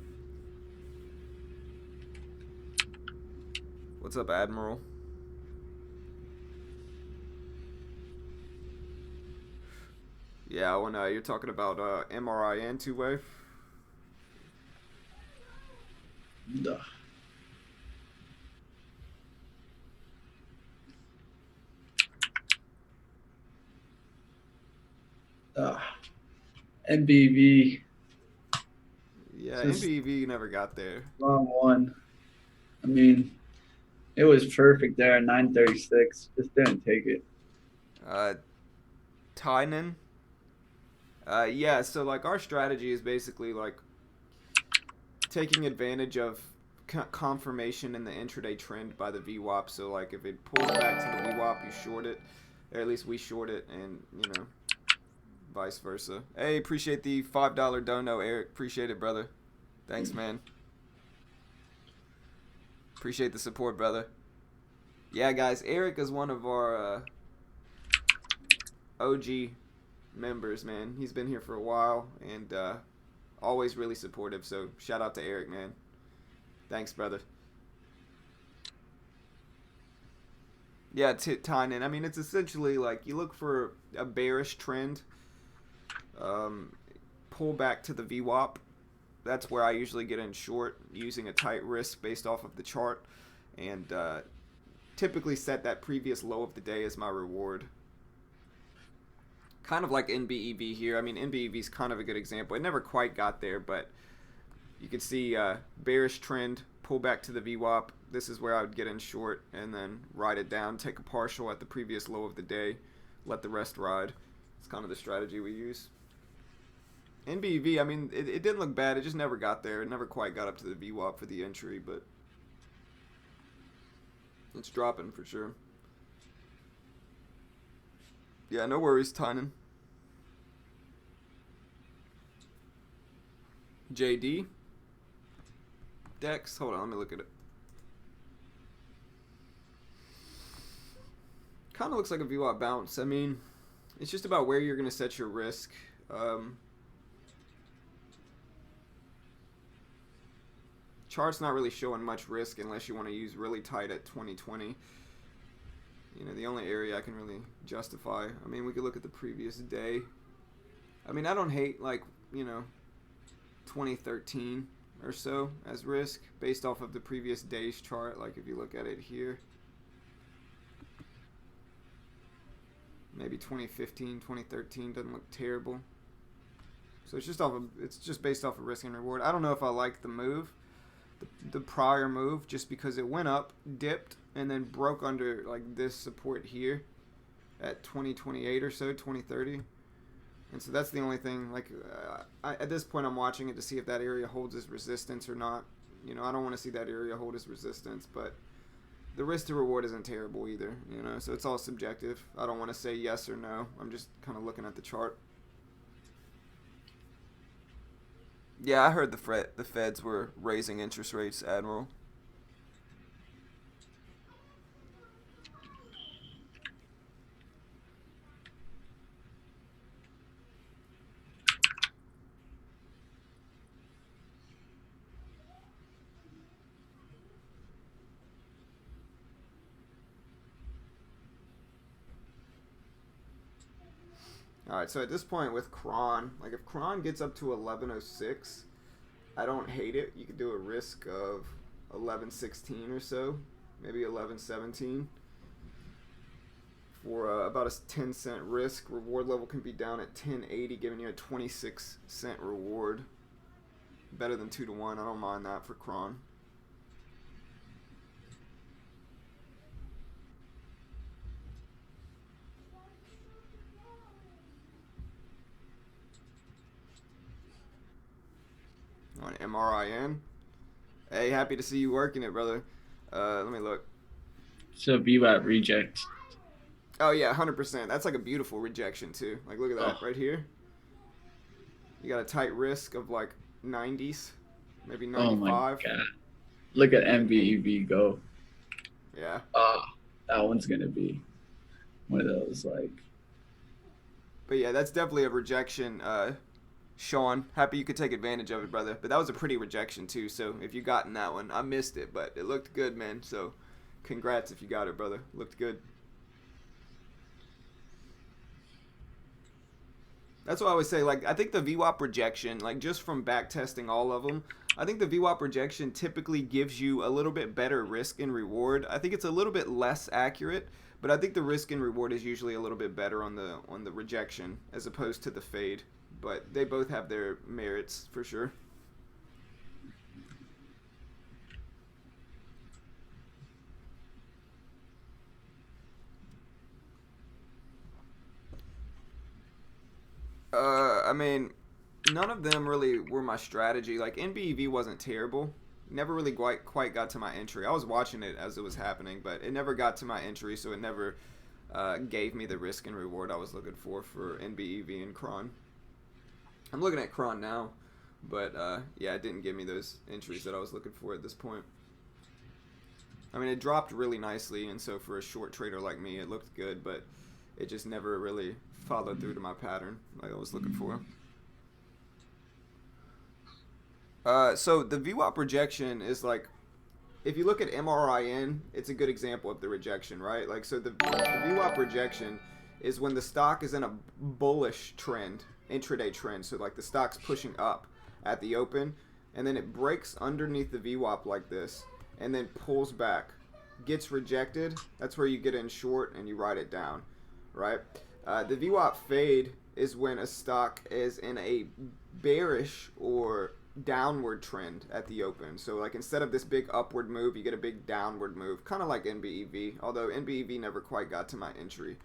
What's up, Admiral? Yeah, when you're talking about MRIN two-way. Duh. NBV. Yeah, NBV never got there. Wrong one. I mean, it was perfect there at 936. Just didn't take it. Tynan. Yeah, so like our strategy is basically like taking advantage of confirmation in the intraday trend by the VWAP. So like if it pulls back to the VWAP, you short it, or at least we short it, and you know, vice versa. Hey, appreciate the $5 dono, Eric. Appreciate it, brother. Thanks, man. Appreciate the support, brother. Yeah, guys, Eric is one of our OG members, man. He's been here for a while and always really supportive. So shout out to Eric, man. Thanks, brother. Yeah, Tynan. I mean, it's essentially like you look for a bearish trend, pull back to the VWAP. That's where I usually get in short, using a tight risk based off of the chart, and typically set that previous low of the day as my reward. Kind of like NBEV here. I mean, NBEV is kind of a good example. It never quite got there, but you can see bearish trend, pull back to the VWAP. This is where I would get in short and then ride it down, take a partial at the previous low of the day, let the rest ride. It's kind of the strategy we use. NBEV, I mean, it didn't look bad. It just never got there. It never quite got up to the VWAP for the entry, but it's dropping for sure. Yeah, no worries, Tynan. JD. Dex. Hold on, let me look at it. Kind of looks like a VWAP bounce. I mean, it's just about where you're going to set your risk. Chart's not really showing much risk unless you want to use really tight at 2020. You know, the only area I can really justify. I mean, we could look at the previous day. I mean, I don't hate, like, you know, 2013 or so as risk based off of the previous day's chart. Like, if you look at it here. Maybe 2015, 2013 doesn't look terrible. So it's just based off of risk and reward. I don't know if I like the move. The prior move, just because it went up, dipped, and then broke under like this support here at 2028 or so, 2030. And so that's the only thing. Like at this point, I'm watching it to see if that area holds as resistance or not. You know, I don't want to see that area hold as resistance, but the risk to reward isn't terrible either. You know, so it's all subjective. I don't want to say yes or no. I'm just kind of looking at the chart. Yeah, I heard the feds were raising interest rates, Admiral. Alright, so at this point with Kron, like if Kron gets up to 1106, I don't hate it. You could do a risk of 1116 or so, maybe 1117. for about a 10-cent risk. Reward level can be down at 1080, giving you a 26-cent reward. Better than 2 to 1. I don't mind that for Kron. On MRIN. Hey, happy to see you working it, brother. Let me look. It's a VWAP reject. Oh yeah, 100%. That's like a beautiful rejection too. Like look at that right here. You got a tight risk of like 90s, maybe 95. Oh my god! Look at MBEV go. Yeah. That one's gonna be one of those like. But yeah, that's definitely a rejection. Sean, happy you could take advantage of it, brother. But that was a pretty rejection too. So if you gotten that one, I missed it, but it looked good, man. So congrats if you got it, brother. Looked good. That's what I always say. Like, I think the VWAP rejection, like just from back testing all of them, I think the VWAP rejection typically gives you a little bit better risk and reward. I think it's a little bit less accurate, but I think the risk and reward is usually a little bit better on the rejection as opposed to the fade. But they both have their merits for sure. I mean, none of them really were my strategy. Like NBEV wasn't terrible. Never really quite got to my entry. I was watching it as it was happening, but it never got to my entry, so it never gave me the risk and reward I was looking for NBEV and Kron. I'm looking at Kron now, but yeah, it didn't give me those entries that I was looking for at this point. I mean, it dropped really nicely, and so for a short trader like me, it looked good, but it just never really followed through to my pattern like I was looking for. So the VWAP rejection is like, if you look at MRIN, it's a good example of the rejection, right? Like, so the VWAP rejection is when the stock is in a bullish trend, intraday trend. So like the stock's pushing up at the open, and then it breaks underneath the VWAP like this, and then pulls back, gets rejected. That's where you get in short and you write it down, right? The VWAP fade is when a stock is in a bearish or downward trend at the open. So like instead of this big upward move, you get a big downward move, kind of like NBEV, although NBEV never quite got to my entry.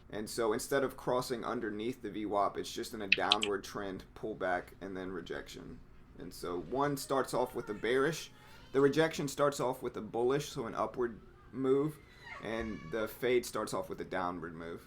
And so instead of crossing underneath the VWAP, it's just in a downward trend, pullback, and then rejection. And so one starts off with a bearish, the rejection starts off with a bullish, so an upward move, and the fade starts off with a downward move.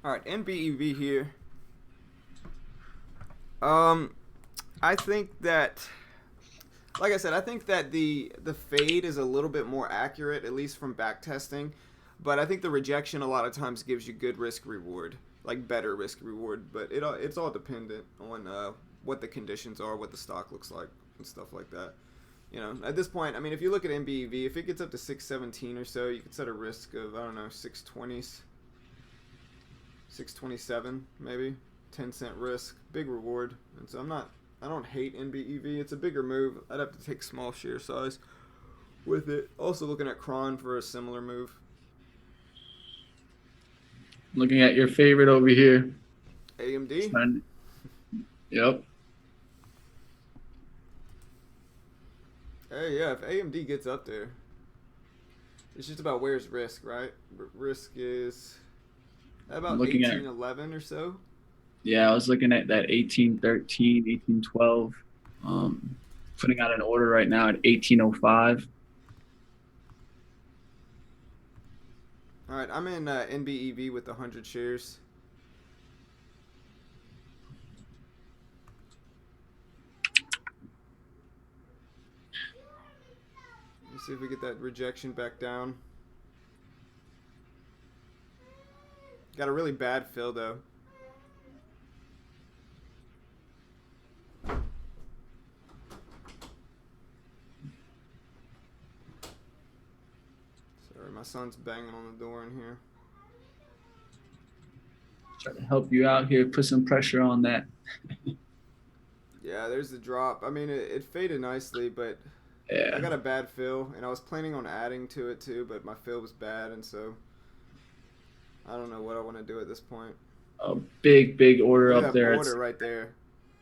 All right, NBEV here. I think that, like I said, I think that the fade is a little bit more accurate, at least from back testing. But I think the rejection a lot of times gives you good risk reward, like better risk reward. But it's all dependent on what the conditions are, what the stock looks like, and stuff like that. You know, at this point, I mean, if you look at NBEV, if it gets up to 617 or so, you could set a risk of, I don't know, 620s. 627 maybe, 10-cent risk, big reward. And so I don't hate NBEV. It's a bigger move. I'd have to take small share size with it. Also looking at Kron for a similar move. Looking at your favorite over here. AMD. Yep. Hey, yeah, if AMD gets up there, it's just about where's risk, right? Risk is about 1811 or so. Yeah, I was looking at that 1813, 1812. Putting out an order right now at 1805. All right, I'm in NBEV with 100 shares. Let's see if we get that rejection back down. Got a really bad fill though. Sorry, my son's banging on the door in here. Try to help you out here, put some pressure on that. Yeah, there's the drop. I mean, it faded nicely, but Yeah. I got a bad fill, and I was planning on adding to it too, but my fill was bad, and so I don't know what I want to do at this point. A big order Look at up that there. order right there.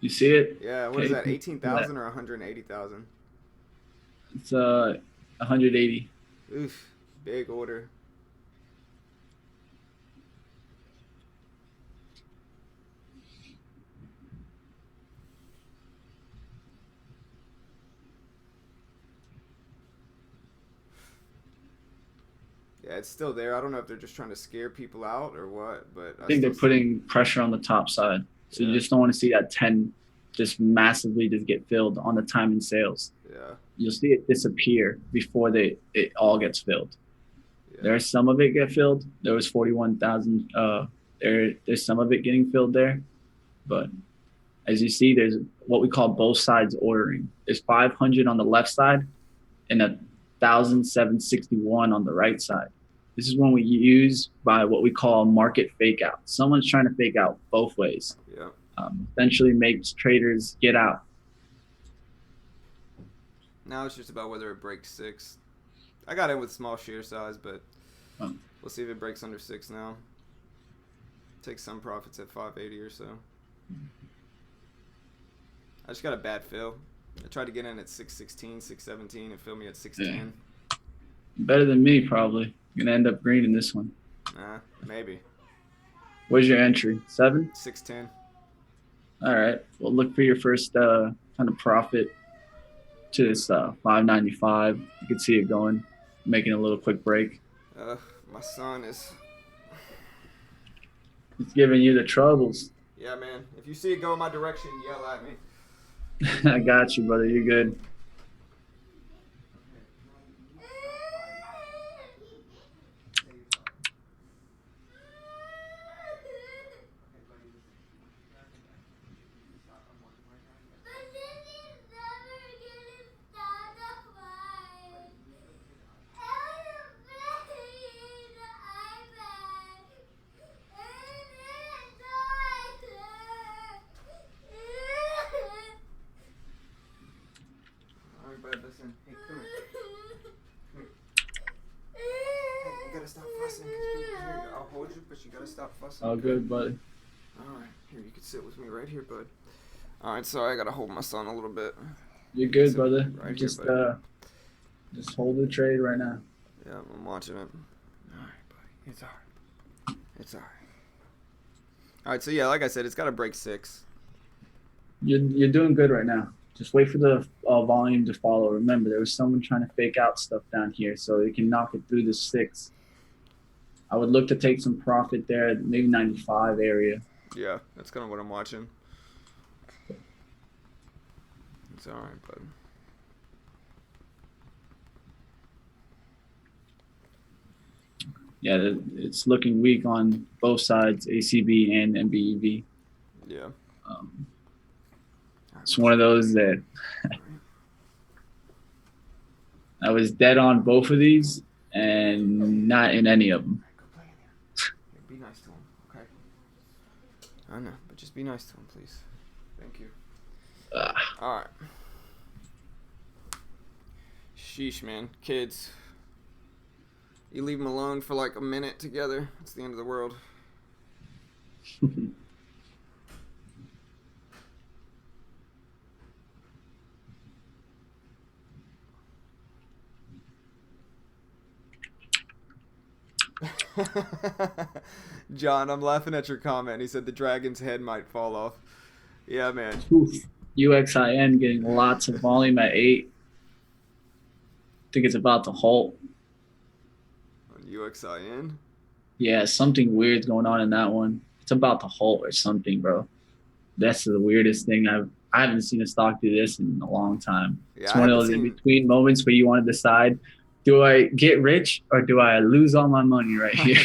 You see it? Yeah, what is that? 18,000 or 180,000? It's 180. Oof, big order. Yeah, it's still there. I don't know if they're just trying to scare people out or what, but I think they're putting pressure on the top side. So you just don't want to see that 10 just massively just get filled on the time and sales. Yeah. You'll see it disappear before it all gets filled. Yeah. There's some of it get filled. There was 41,000. There's some of it getting filled there, but as you see, there's what we call both sides ordering. There's 500 on the left side and 1,761 on the right side. This is when we use by what we call market fake out. Someone's trying to fake out both ways. Yeah. Eventually makes traders get out. Now it's just about whether it breaks 6. I got in with small share size, but we'll see if it breaks under 6 now. Take some profits at 580 or so. I just got a bad fill. I tried to get in at 616, 617, and fill me at 610. Yeah. Better than me, probably. You're gonna end up green in this one. Nah, maybe. Where's your entry? 7? 610. All right. Well, look for your first kind of profit to this 595. You can see it going, making a little quick break. My son is. It's giving you the troubles. Yeah, man. If you see it go in my direction, yell at me. I got you, brother. You're good. Listen, hey, come here. Hey, you gotta stop fussing. Here, I'll hold you, but you gotta stop fussing. All good, buddy. Alright, here, you can sit with me right here, bud. Alright, sorry, I gotta hold my son a little bit. You're good, brother. Right just here, just hold the trade right now. Yeah, I'm watching it. Alright, buddy. It's alright. It's alright. Alright, so yeah, like I said, it's gotta break 6. You're doing good right now. Just wait for the volume to follow. Remember, there was someone trying to fake out stuff down here, so they can knock it through the 6. I would look to take some profit there, maybe 95 area. Yeah, that's kind of what I'm watching. It's all right, bud. Yeah, it's looking weak on both sides, ACB and MBEV. Yeah. It's one of those that I was dead on both of these and not in any of them. Go play in there. Be nice to him, okay? I know, but just be nice to him, please. Thank you. All right. Sheesh, man. Kids. You leave them alone for like a minute together, it's the end of the world. John, I'm laughing at your comment. He said the dragon's head might fall off. Yeah, man. Oof. UXIN getting lots of volume at 8. I think it's about to halt. On UXIN? Yeah, something weird's going on in that one. It's about to halt or something, bro. That's the weirdest thing I haven't seen a stock do this in a long time. Yeah, It's I one of haven't those in seen. between moments where you want to decide, do I get rich or do I lose all my money right here?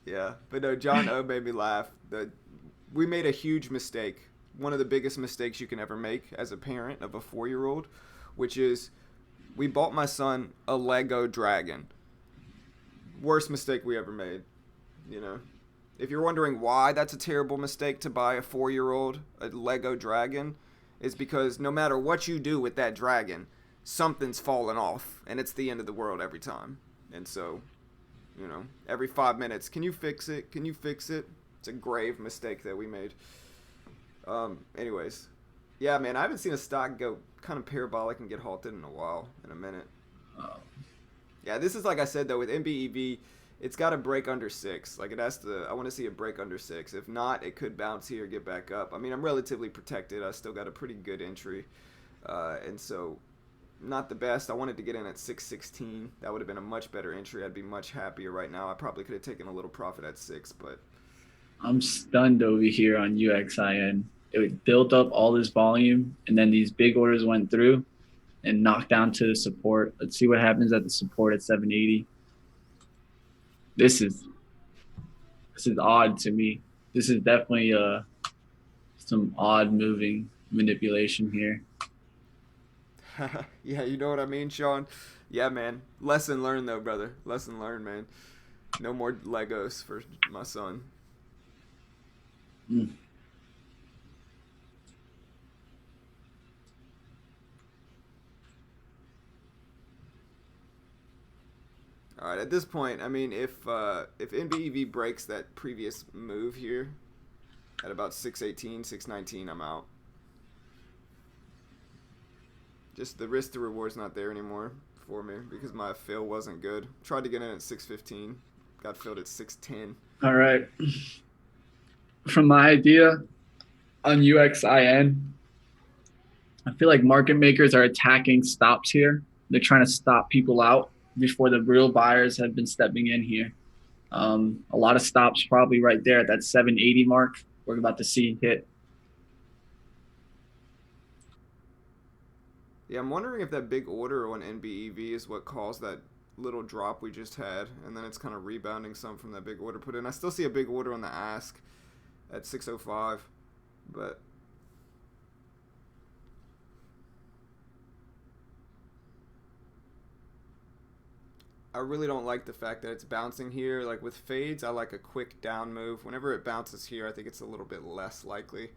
Yeah, but no, John O made me laugh. We made a huge mistake. One of the biggest mistakes you can ever make as a parent of a 4-year-old, which is we bought my son a Lego dragon. Worst mistake we ever made. You know, if you're wondering why that's a terrible mistake to buy a 4-year-old a Lego dragon, is because no matter what you do with that dragon, something's falling off, and it's the end of the world every time. And so, every 5 minutes, can you fix it? Can you fix it? It's a grave mistake that we made. Anyways, yeah, man, I haven't seen a stock go kind of parabolic and get halted in a while, in a minute. Um, Yeah, this is like I said though with MBEV, it's got to break under 6. Like it has to. I want to see it break under 6. If not, it could bounce here, get back up. I mean, I'm relatively protected. I still got a pretty good entry, and so not the best. I wanted to get in at 616. That would have been a much better entry. I'd be much happier right now. I probably could have taken a little profit at 6, but I'm stunned over here on UXIN. It built up all this volume, and then these big orders went through and knocked down to the support. Let's see what happens at the support at 780. This is odd to me. This is definitely some odd moving manipulation here. yeah, you know what I mean, Sean. Yeah, man. Lesson learned though, brother. Lesson learned, man. No more Legos for my son. Mm. All right, at this point, I mean, if NBEV breaks that previous move here at about 618, 619, I'm out. Just the risk to reward's not there anymore for me because my fill wasn't good. Tried to get in at 615, got filled at 610. All right. From my idea on UXIN, I feel like market makers are attacking stops here. They're trying to stop people out before the real buyers have been stepping in here. A lot of stops probably right there at that 780 mark. We're about to see hit. Yeah, I'm wondering if that big order on NBEV is what caused that little drop we just had, and then it's kind of rebounding some from that big order put in. I still see a big order on the ask at 605, but I really don't like the fact that it's bouncing here. Like with fades, I like a quick down move. Whenever it bounces here, I think it's a little bit less likely.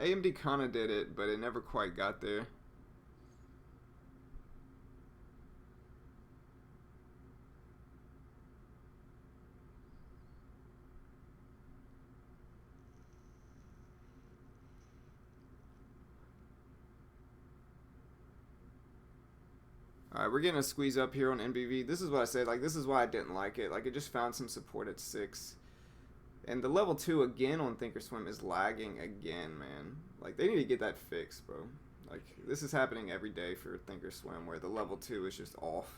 AMD kind of did it, but it never quite got there. All right, we're getting a squeeze up here on NBV. This is what I said. Like, this is why I didn't like it. Like, it just found some support at 6. And the level 2 again on Thinkorswim is lagging again, man. Like, they need to get that fixed, bro. Like, this is happening every day for Thinkorswim where the level 2 is just off.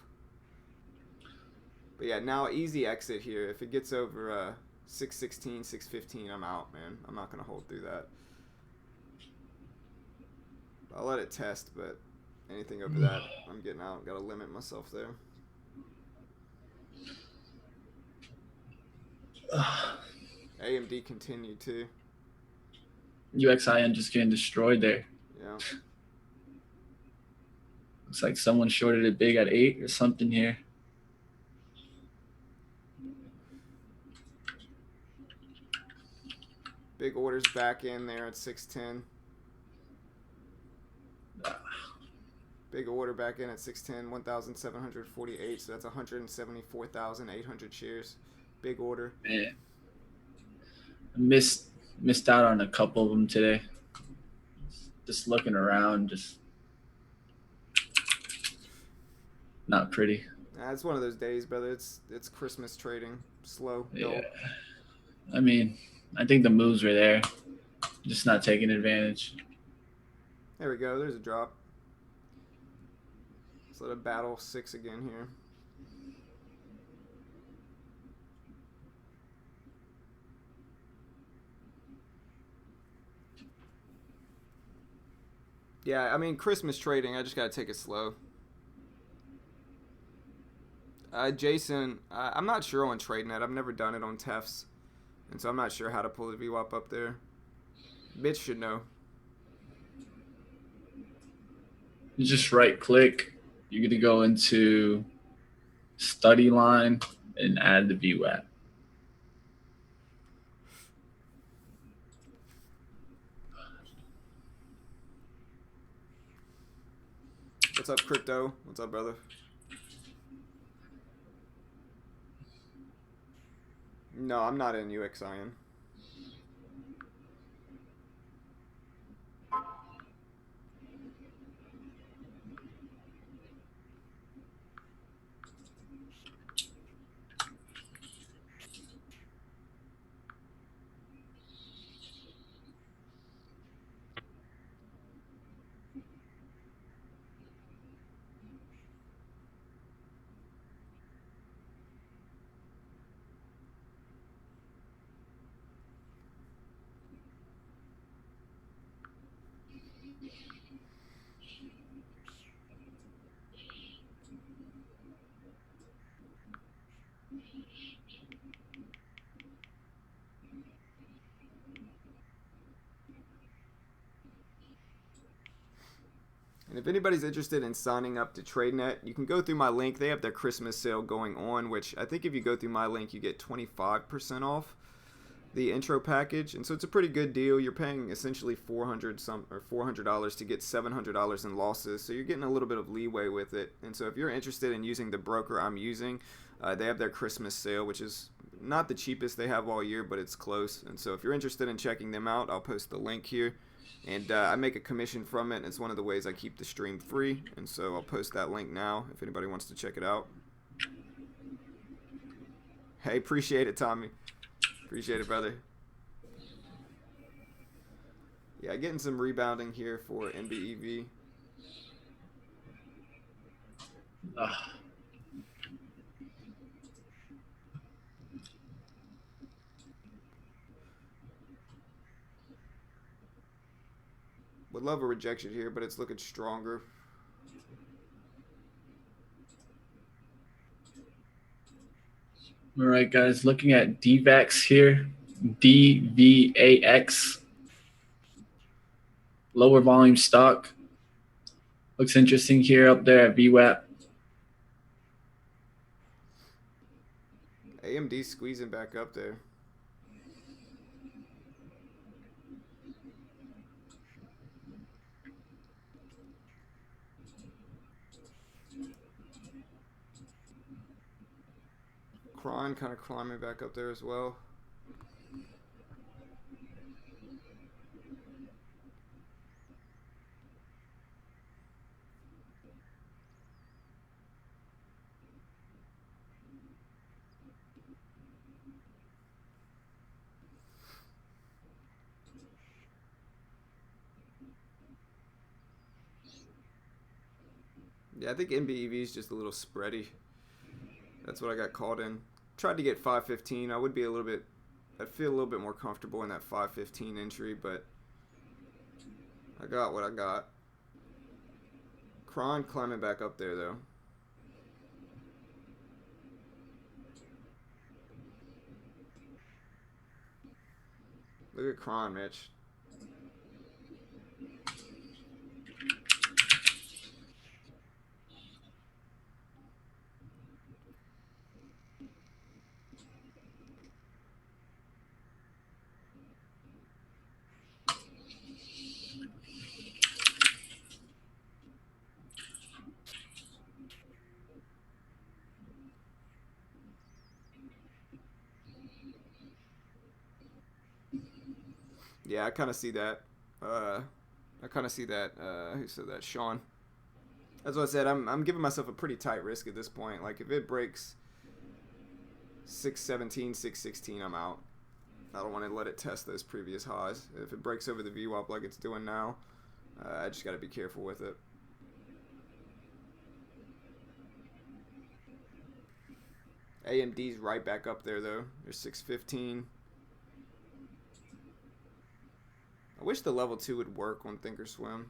But yeah, now easy exit here. If it gets over 616, 615, I'm out, man. I'm not going to hold through that. I'll let it test, but anything over that, I'm getting out. Got to limit myself there. AMD continued too. UXIN just getting destroyed there. Yeah. Looks like someone shorted it big at 8 or something here. Big orders back in there at 610. Big order back in at 610, 1,748. So that's 174,800 shares. Big order. Man, I missed out on a couple of them today. Just looking around, just not pretty. It's one of those days, brother. It's Christmas trading, slow, Yeah. dull. I mean, I think the moves were there, just not taking advantage. There we go. There's a drop. Let's let it battle 6 again here. Yeah, I mean, Christmas trading, I just got to take it slow. Jason, I'm not sure on TradeNet. I've never done it on Tefs. And so I'm not sure how to pull the VWAP up there. Bitch should know. You just right click. You're going to go into study line and add the VWAP. What's up, Crypto? What's up, brother? No, I'm not in UXIN. And if anybody's interested in signing up to TradeNet, you can go through my link. They have their Christmas sale going on, which I think if you go through my link, you get 25% off the intro package. And so it's a pretty good deal. You're paying essentially $400 to get $700 in losses. So you're getting a little bit of leeway with it. And so if you're interested in using the broker I'm using, they have their Christmas sale, which is not the cheapest they have all year, but it's close. And so if you're interested in checking them out, I'll post the link here. And I make a commission from it, and it's one of the ways I keep the stream free. And so I'll post that link now if anybody wants to check it out. Hey, appreciate it, Tommy. Appreciate it, brother. Yeah, getting some rebounding here for NBEV. Would love a rejection here, but it's looking stronger. All right, guys, looking at DVAX here, DVAX, lower volume stock. Looks interesting here up there at VWAP. AMD squeezing back up there. Cron kind of climbing back up there as well. Yeah, I think NBEV is just a little spready. That's what I got caught in. Tried to get 515. I'd feel a little bit more comfortable in that 515 entry, but I got what I got. Cron climbing back up there though. Look at Cron, Mitch. Yeah, I kind of see that. Who said that? Sean. That's what I said. I'm giving myself a pretty tight risk at this point. Like if it breaks 617, 616, I'm out. I don't want to let it test those previous highs. If it breaks over the VWAP like it's doing now, I just got to be careful with it. AMD's right back up there though. There's 615. I wish the level 2 would work on Thinkorswim.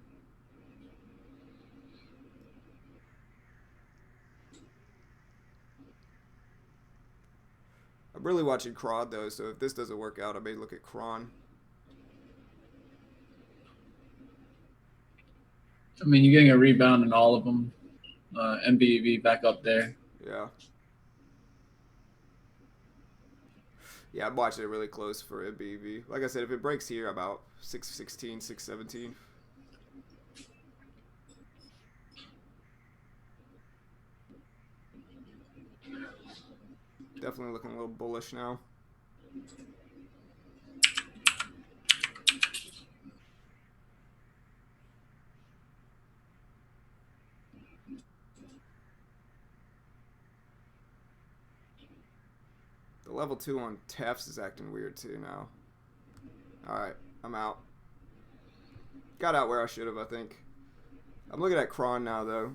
I'm really watching Cron though, so if this doesn't work out, I may look at Cron. I mean, you're getting a rebound in all of them. MBEV back up there. Yeah. Yeah, I'm watching it really close for MBEV. Like I said, if it breaks here, I'm out. 616, 617. Definitely looking a little bullish now. The level 2 on Tefts is acting weird too now. Alright, I'm out. Got out where I should have, I think. I'm looking at Cron now though.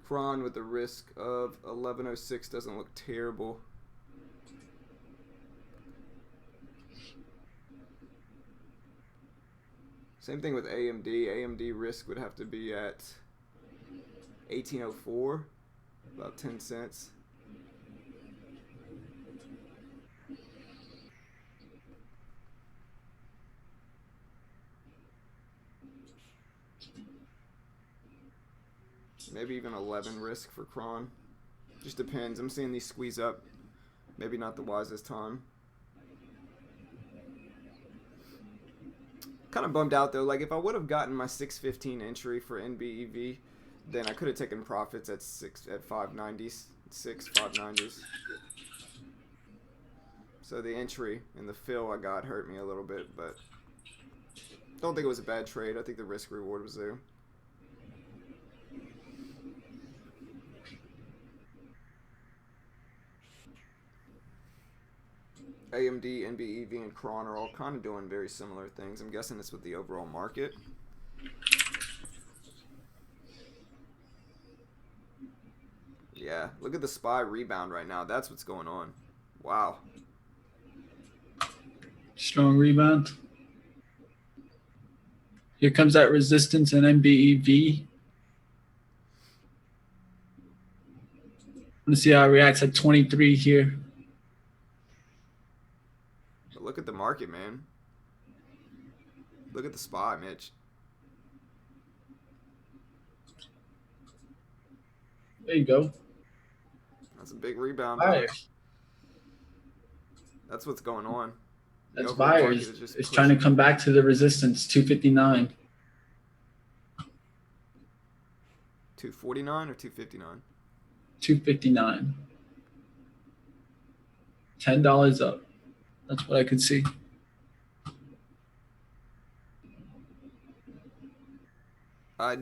Cron with the risk of 1106 doesn't look terrible. Same thing with AMD. AMD risk would have to be at 1804, about 10 cents. Maybe even 11 risk for Cron. Just depends. I'm seeing these squeeze up. Maybe not the wisest time. Kind of bummed out though. Like if I would have gotten my 615 entry for NBEV, then I could have taken profits at 590s, 590s. So the entry and the fill I got hurt me a little bit, but don't think it was a bad trade. I think the risk reward was there. AMD, NBEV, and Cron are all kind of doing very similar things. I'm guessing it's with the overall market. Yeah, look at the SPY rebound right now. That's what's going on. Wow. Strong rebound. Here comes that resistance in MBEV. Let's see how it reacts at 23 here. But look at the market, man. Look at the SPY, Mitch. There you go. That's a big rebound. Buyers. That's what's going on. That's buyers. It's trying to come back to the resistance, 259. 249 or 259? 259. $10 up. That's what I could see.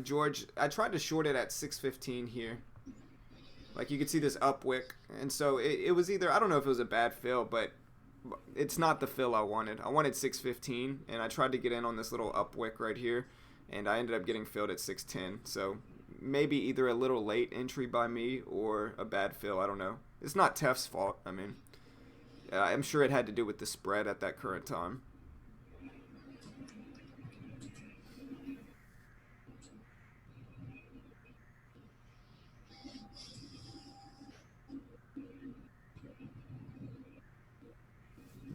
George, I tried to short it at 615 here. Like you could see this up wick, and so it was either, I don't know if it was a bad fill, but it's not the fill I wanted. I wanted 615, and I tried to get in on this little up wick right here, and I ended up getting filled at 610. So maybe either a little late entry by me or a bad fill. I don't know. It's not Tef's fault. I mean, I'm sure it had to do with the spread at that current time.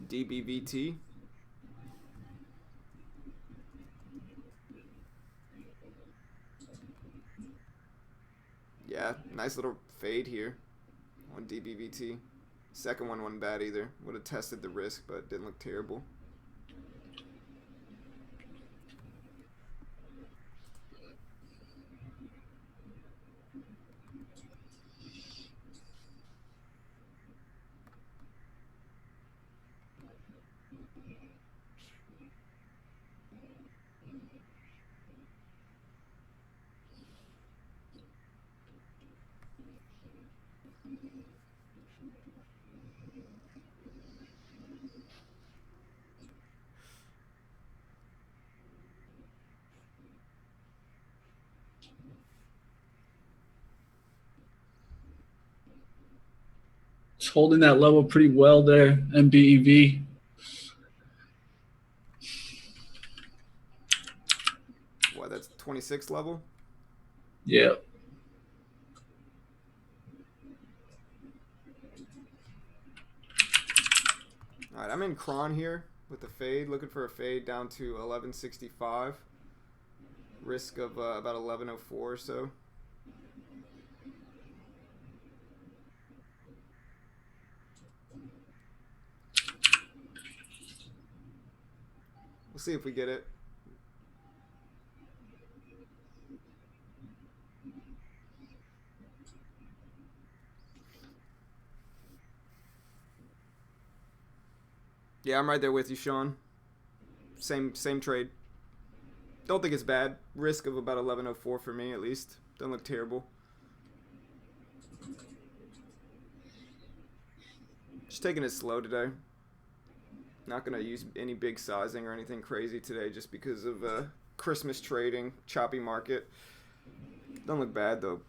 DBVT. Yeah, nice little fade here on DBVT. Second one wasn't bad either. Would have tested the risk, but didn't look terrible. holding that level pretty well there, MBEV. What, that's 26 level? Yeah. All right, I'm in Cron here with the fade, looking for a fade down to 1165. Risk of about 1104 or so. We'll see if we get it. Yeah, I'm right there with you, Sean. Same trade. Don't think it's bad. Risk of about 1104 for me, at least. Doesn't look terrible. Just taking it slow today. Not going to use any big sizing or anything crazy today just because of Christmas trading, choppy market. Doesn't look bad, though.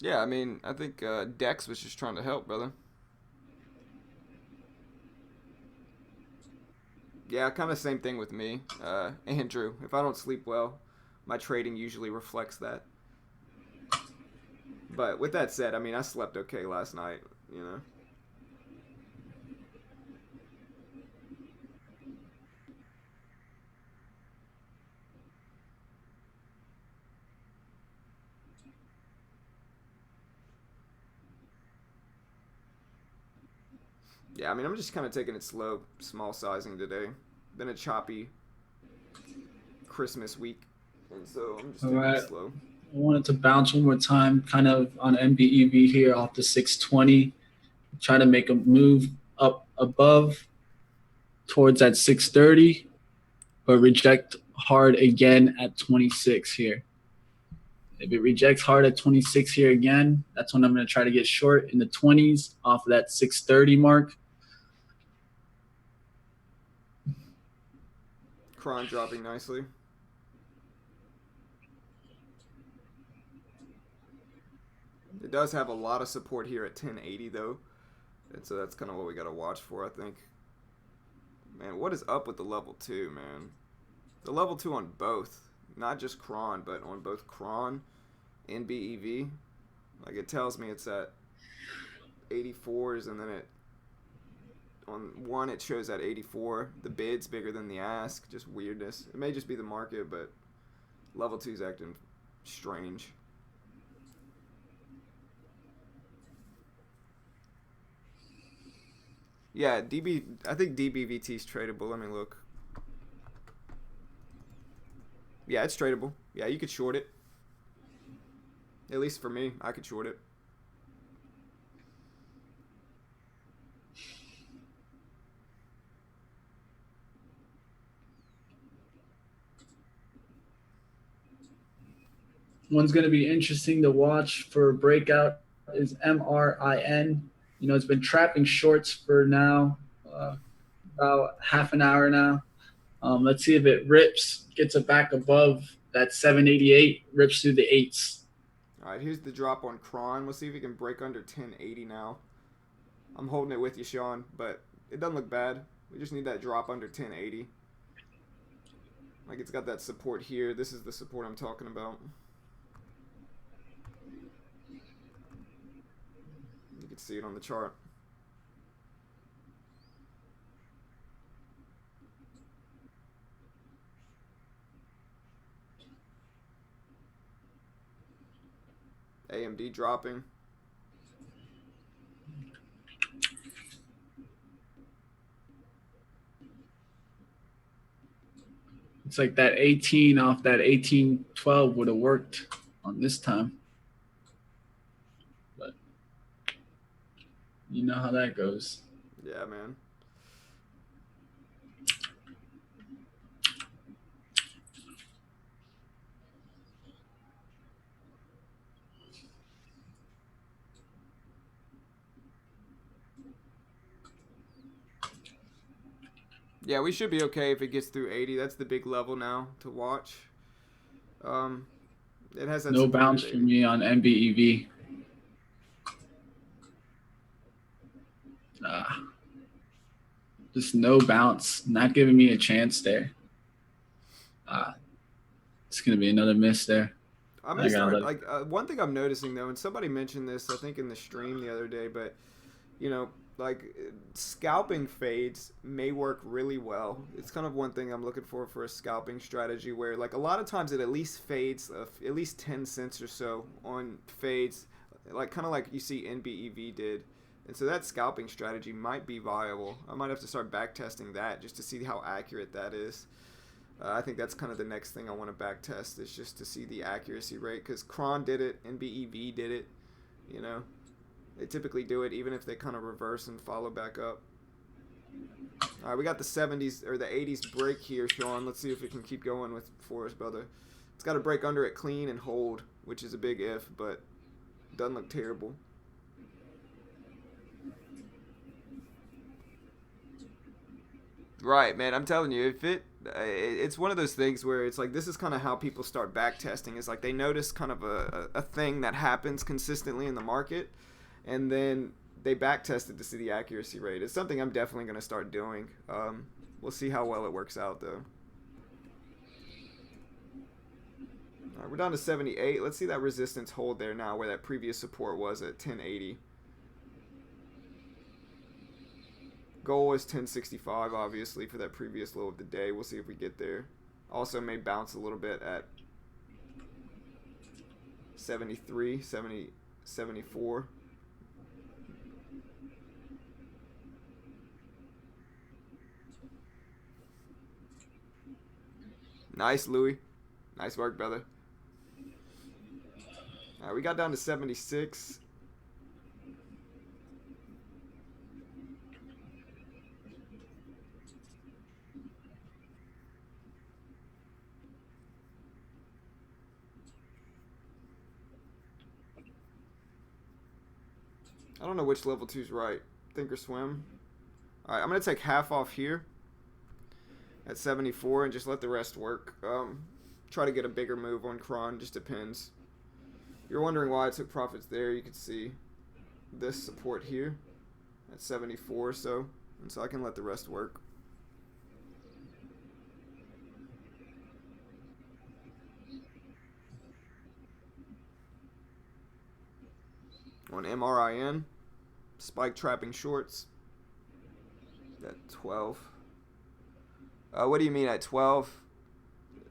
Yeah, I mean, I think Dex was just trying to help, brother. Yeah, kind of same thing with me. Andrew, if I don't sleep well, my trading usually reflects that. But with that said, I mean, I slept okay last night, you know. Yeah, I mean, I'm just kind of taking it slow, small sizing today. Been a choppy Christmas week, and so I'm just All taking it right. slow. I wanted to bounce one more time, kind of on MBEV here off the 620. Try to make a move up above towards that 630, but reject hard again at 26 here. If it rejects hard at 26 here again, that's when I'm going to try to get short in the 20s off of that 630 mark. Cron dropping nicely. It does have a lot of support here at 1080 though, and so that's kind of what we got to watch for, I think. Man, what is up with the level 2, man? The level 2 on both, not just Cron, but on both Cron and BEV. Like, it tells me it's at 84s, and then it on one it shows at 84. The bid's bigger than the ask. Just weirdness. It may just be the market, but level 2's acting strange. Yeah, I think DBVT is tradable. Let me look. Yeah, it's tradable. Yeah, you could short it. At least for me, I could short it. One's going to be interesting to watch for breakout is MRIN. You know, it's been trapping shorts for now about half an hour now. Let's see if it rips, gets it back above that 788, rips through the eights. All right, here's the drop on Cron. Let's see if we can break under 1080 now. I'm holding it with you, Sean, but it doesn't look bad. We just need that drop under 1080. Like, it's got that support here. This is the support I'm talking about. You can see it on the chart. AMD dropping. It's like that 18 off that 1812 would have worked on this time. But you know how that goes. Yeah, man. Yeah, we should be okay if it gets through 80. That's the big level now to watch. Um, it has that No support bounce at for 80. me on MBEV. Just no bounce. Not giving me a chance there. It's going to be another miss there. I'm I gonna got to start let it. like one thing I'm noticing though, and somebody mentioned this I think in the stream the other day, but you know, like scalping fades may work really well. It's kind of one thing I'm looking for a scalping strategy where like a lot of times it at least fades at least 10 cents or so on fades, like kind of like you see NBEV did. And so that scalping strategy might be viable. I might have to start back testing that just to see how accurate that is. I think that's kind of the next thing I want to back test is just to see the accuracy rate because Cron did it, NBEV did it, you know. They typically do it even if they kind of reverse and follow back up. All right, we got the 70s or the 80s break here, Sean. Let's see if it can keep going with Forest Brother. It's got to break under it clean and hold, which is a big if, but doesn't look terrible. Right, man. I'm telling you, if it's one of those things where it's like this is kind of how people start back testing. Is like they notice kind of a thing that happens consistently in the market, and then they back test it to see the accuracy rate. It's something I'm definitely going to start doing. We'll see how well it works out, though. All right, we're down to 78. Let's see that resistance hold there now where that previous support was at 1080. Goal is 1065, obviously, for that previous low of the day. We'll see if we get there. Also may bounce a little bit at 73, 70, 74. Nice, Louis. Nice work, brother. All right, we got down to 76. I don't know which level 2's right. Think or swim. All right, I'm going to take half off here at 74 and just let the rest work. Try to get a bigger move on Cron. Just depends. If you're wondering why I took profits there, you can see this support here at 74 or so. And so I can let the rest work. On MRIN, spike trapping shorts at 12. What do you mean at 12?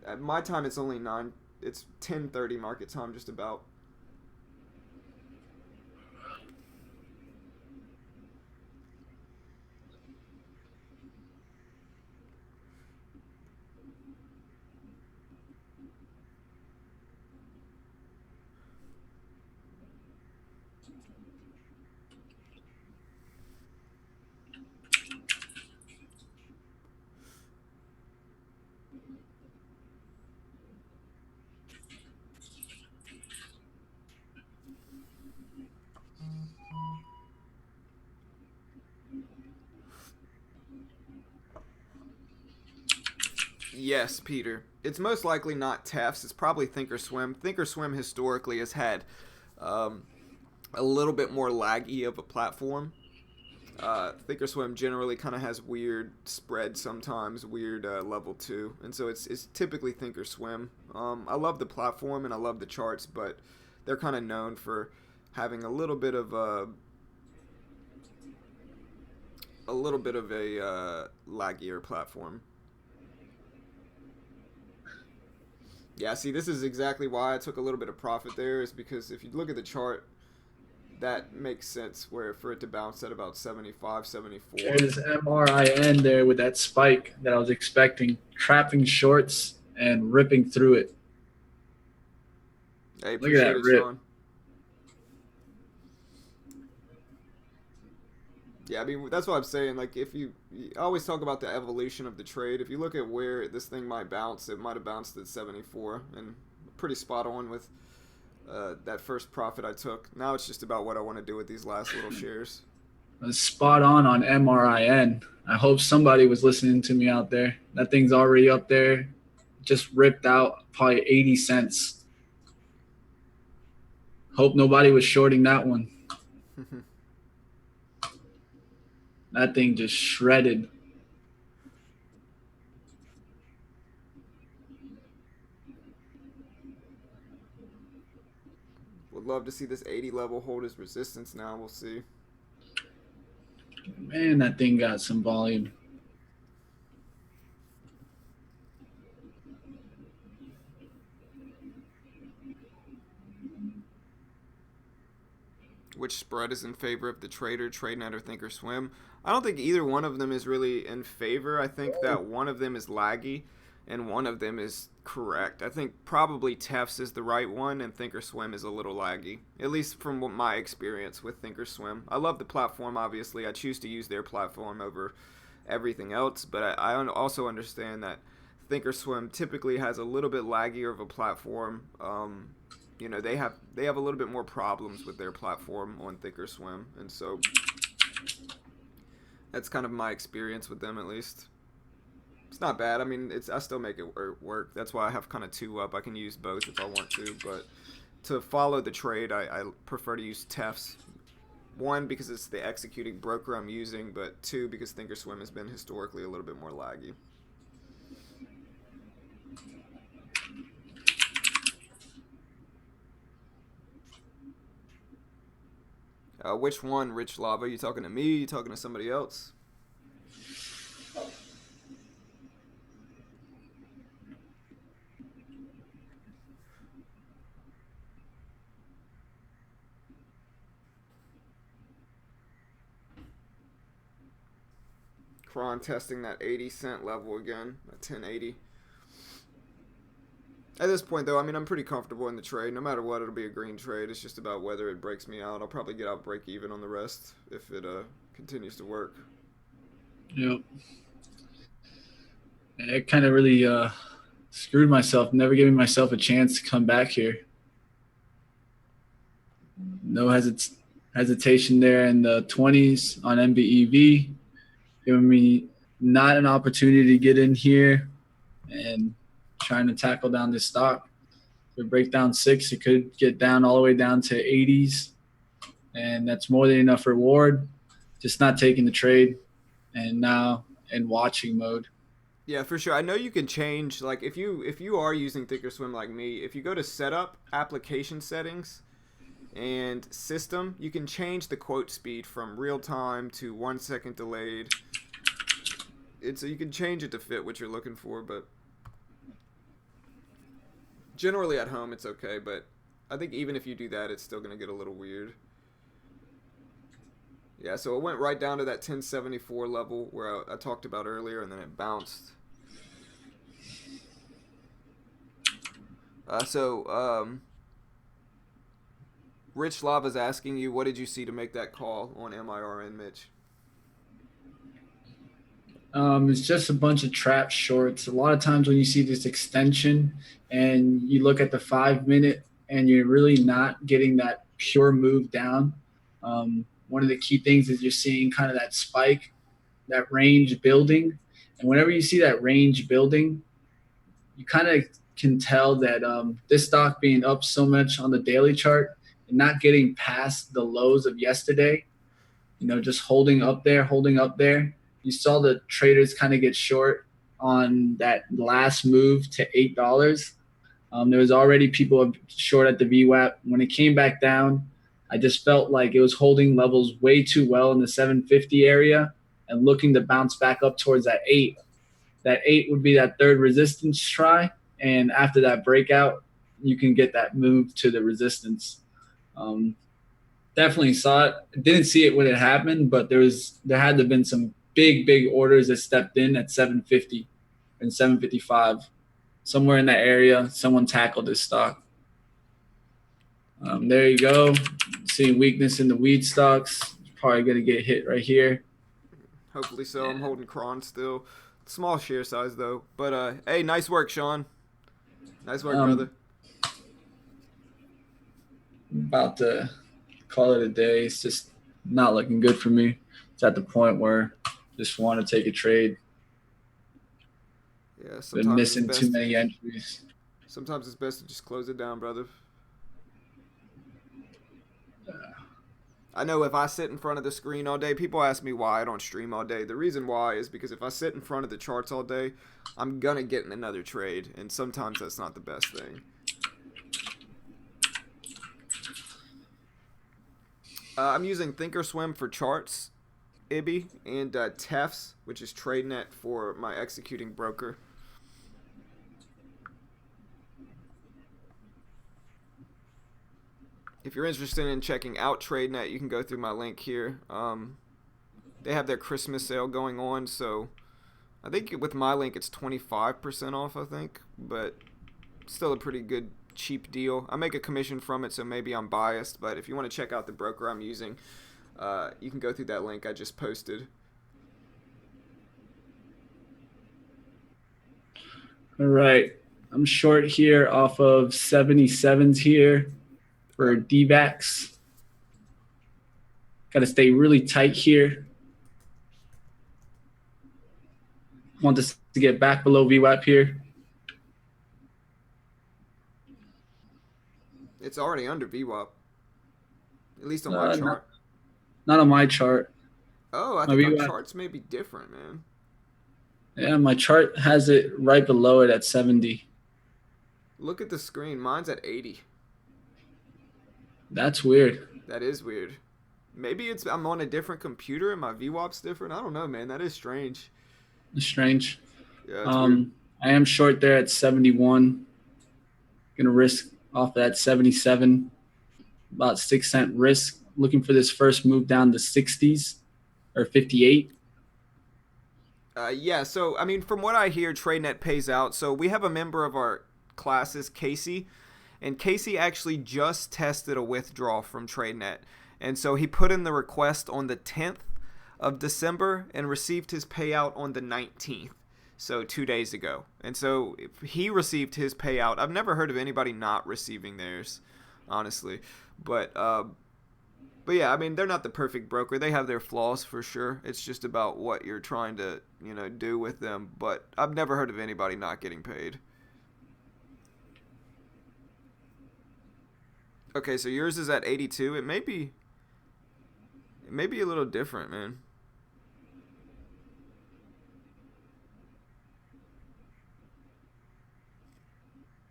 At my time, it's only 9. It's 10:30 market time, just about. Yes, Peter. It's most likely not Tefts. It's probably Thinkorswim. Thinkorswim historically has had um, a little bit more laggy of a platform. Thinkorswim generally kind of has weird spread sometimes, weird level 2. And so it's typically Thinkorswim. I love the platform and I love the charts, but they're kind of known for having a little bit of a laggier platform. Yeah, see, this is exactly why I took a little bit of profit there, is because if you look at the chart, that makes sense where for it to bounce at about 75, 74. There's MRIN there with that spike that I was expecting, trapping shorts and ripping through it. Hey, Look at appreciate that it, rip. Sean. Yeah, I mean, that's what I'm saying. Like, if I always talk about the evolution of the trade. If you look at where this thing might bounce, it might have bounced at 74, and pretty spot on with that first profit I took. Now it's just about what I want to do with these last little shares. spot on MRIN. I hope somebody was listening to me out there. That thing's already up there, just ripped out, probably 80 cents. Hope nobody was shorting that one. That thing just shredded. Would love to see this 80 level hold his resistance now. We'll see. Man, that thing got some volume. Which spread is in favor of the trader, TradeNet, or Thinkorswim? I don't think either one of them is really in favor. I think that one of them is laggy and one of them is correct. I think probably Tefs is the right one and Thinkorswim is a little laggy, at least from my experience with Thinkorswim. I love the platform, obviously. I choose to use their platform over everything else, but I also understand that Thinkorswim typically has a little bit laggier of a platform. They have a little bit more problems with their platform on Thinkorswim, and so that's kind of my experience with them, at least. It's not bad. I mean, I still make it work. That's why I have kind of two up. I can use both if I want to, but to follow the trade, I prefer to use Tefs. One, because it's the executing broker I'm using, but two, because Thinkorswim has been historically a little bit more laggy. Which one, Rich Lava? You talking to me? You talking to somebody else? Kron testing that 80-cent level again, at 1080. At this point, though, I mean, I'm pretty comfortable in the trade. No matter what, it'll be a green trade. It's just about whether it breaks me out. I'll probably get out break even on the rest if it continues to work. Yep. It kind of really screwed myself, never giving myself a chance to come back here. No hesitation there in the 20s on MBEV, giving me not an opportunity to get in here and trying to tackle down this stock. If it break down 6, it could get down all the way down to 80s, and that's more than enough reward. Just not taking the trade, and now in watching mode. Yeah, for sure. I know you can change, like, if you are using Thinkorswim like me, if you go to Setup, Application Settings, and System, you can change the quote speed from real time to 1 second delayed. You can change it to fit what you're looking for, but generally at home it's okay, but I think even if you do that, it's still going to get a little weird. Yeah, so it went right down to that 1074 level where I talked about earlier, and then it bounced. Rich Lava's asking you, what did you see to make that call on MIRN, Mitch? It's just a bunch of trap shorts. A lot of times when you see this extension and you look at the 5-minute and you're really not getting that pure move down, one of the key things is you're seeing kind of that spike, that range building. And whenever you see that range building, you kind of can tell that this stock being up so much on the daily chart and not getting past the lows of yesterday, just holding up there. You saw the traders kind of get short on that last move to $8. There was already people short at the VWAP. When it came back down, I just felt like it was holding levels way too well in the 750 area and looking to bounce back up towards that 8. That 8 would be that third resistance try. And after that breakout, you can get that move to the resistance. Definitely saw it. Didn't see it when it happened, but there had to have been some big orders that stepped in at 750 and 755. Somewhere in that area, someone tackled this stock. There you go. Seeing weakness in the weed stocks. Probably going to get hit right here. Hopefully so. Yeah. I'm holding Kron still. Small share size, though. But, hey, nice work, Sean. Nice work, brother. About to call it a day. It's just not looking good for me. it's at the point where just want to take a trade. Yeah, Been sometimes it's missing too best. many entries. Sometimes it's best to just close it down, brother. I know if I sit in front of the screen all day, people ask me why I don't stream all day. The reason why is because if I sit in front of the charts all day, I'm gonna get in another trade, and sometimes that's not the best thing. I'm using Thinkorswim for charts, IBI, and TEFS, which is TradeNet for my executing broker. If you're interested in checking out TradeNet, you can go through my link here. They have their Christmas sale going on, so I think with my link it's 25% off, I think, but still a pretty good cheap deal. I make a commission from it, so maybe I'm biased, but if you want to check out the broker I'm using, you can go through that link I just posted. All right. I'm short here off of 77s here for DVAX. Got to stay really tight here. Want this to get back below VWAP here. It's already under VWAP, at least on my chart. Not on my chart. Oh, I think our charts may be different, man. Yeah, my chart has it right below it at 70. Look at the screen. Mine's at 80. That's weird. That is weird. Maybe I'm on a different computer and my VWAP's different. I don't know, man. That is strange. It's strange. Yeah, it's weird. I am short there at 71. Gonna risk off that 77. About 6 cent risk. Looking for this first move down to 60s or 58. Yeah, so, I mean, from what I hear, TradeNet pays out. So we have a member of our classes, Casey, and Casey actually just tested a withdrawal from TradeNet. And so he put in the request on the 10th of December and received his payout on the 19th, so 2 days ago. And so if he received his payout. I've never heard of anybody not receiving theirs, honestly. But yeah, I mean, they're not the perfect broker. They have their flaws for sure. It's just about what you're trying to, do with them. But I've never heard of anybody not getting paid. Okay, so yours is at 82. It may be a little different, man.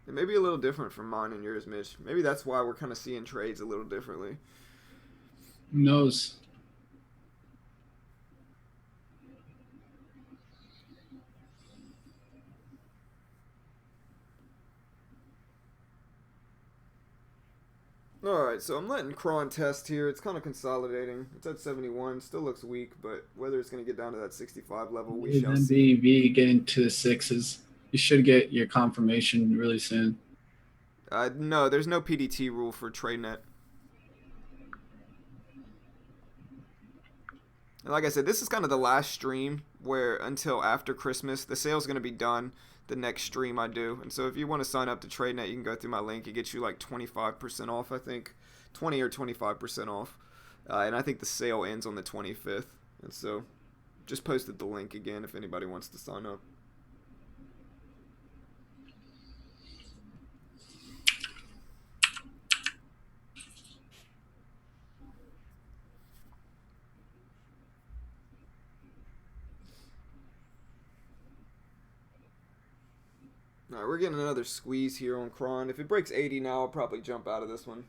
It may be a little different from mine and yours, Mitch. Maybe that's why we're kind of seeing trades a little differently. Who knows? Alright, so I'm letting Cron test here. It's kind of consolidating. It's at 71. Still looks weak, but whether it's going to get down to that 65 level, we shall see. MBV getting to the 6s. You should get your confirmation really soon. No, there's no PDT rule for TradeNet. And like I said, this is kind of the last stream where until after Christmas, the sale's going to be done the next stream I do. And so if you want to sign up to TradeNet, you can go through my link. It gets you like 25% off, I think. 20 or 25% off. And I think the sale ends on the 25th. And so just posted the link again if anybody wants to sign up. Alright, we're getting another squeeze here on Cron. If it breaks 80 now, I'll probably jump out of this one.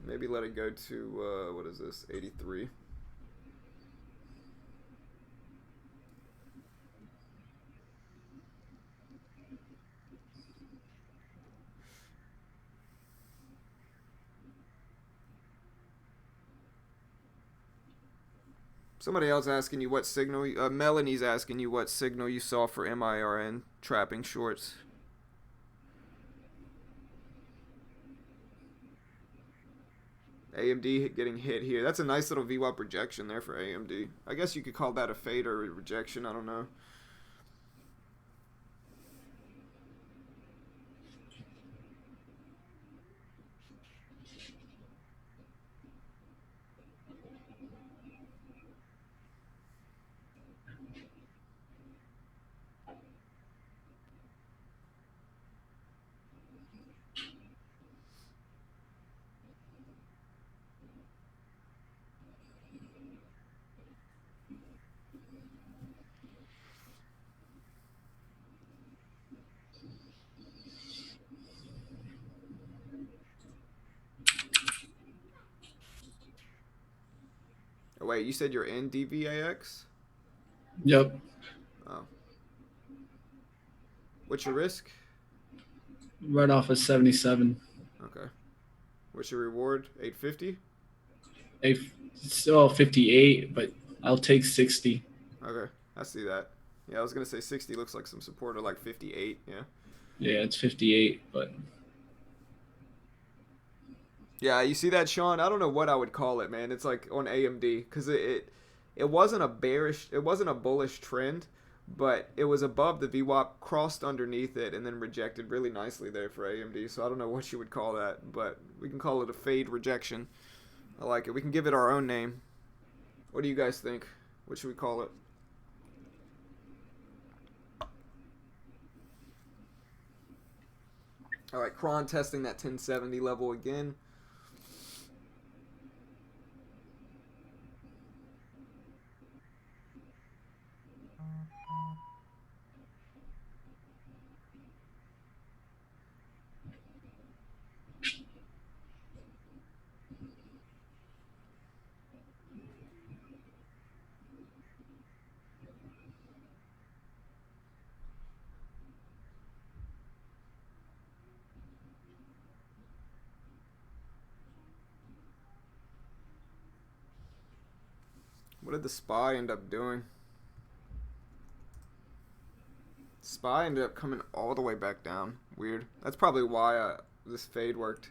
Maybe let it go to, what is this, 83. Somebody else asking you what signal, Melanie's asking you what signal you saw for MIRN trapping shorts. AMD getting hit here. That's a nice little VWAP rejection there for AMD. I guess you could call that a fade or a rejection. I don't know. Wait, you said you're in DVAX? Yep. Oh. What's your risk? Right off of 77. Okay. What's your reward? 850? Still 58, but I'll take 60. Okay. I see that. Yeah, I was gonna say 60 looks like some support, or like 58. Yeah. Yeah, it's 58, but Yeah, you see that, Sean? I don't know what I would call it, man. It's like on AMD because it wasn't a bearish, it wasn't a bullish trend, but it was above the VWAP, crossed underneath it, and then rejected really nicely there for AMD. So I don't know what you would call that, but we can call it a fade rejection. I like it. We can give it our own name. What do you guys think? What should we call it? All right, Cron testing that 1070 level again. What did the SPY end up doing? SPY ended up coming all the way back down. Weird. That's probably why this fade worked.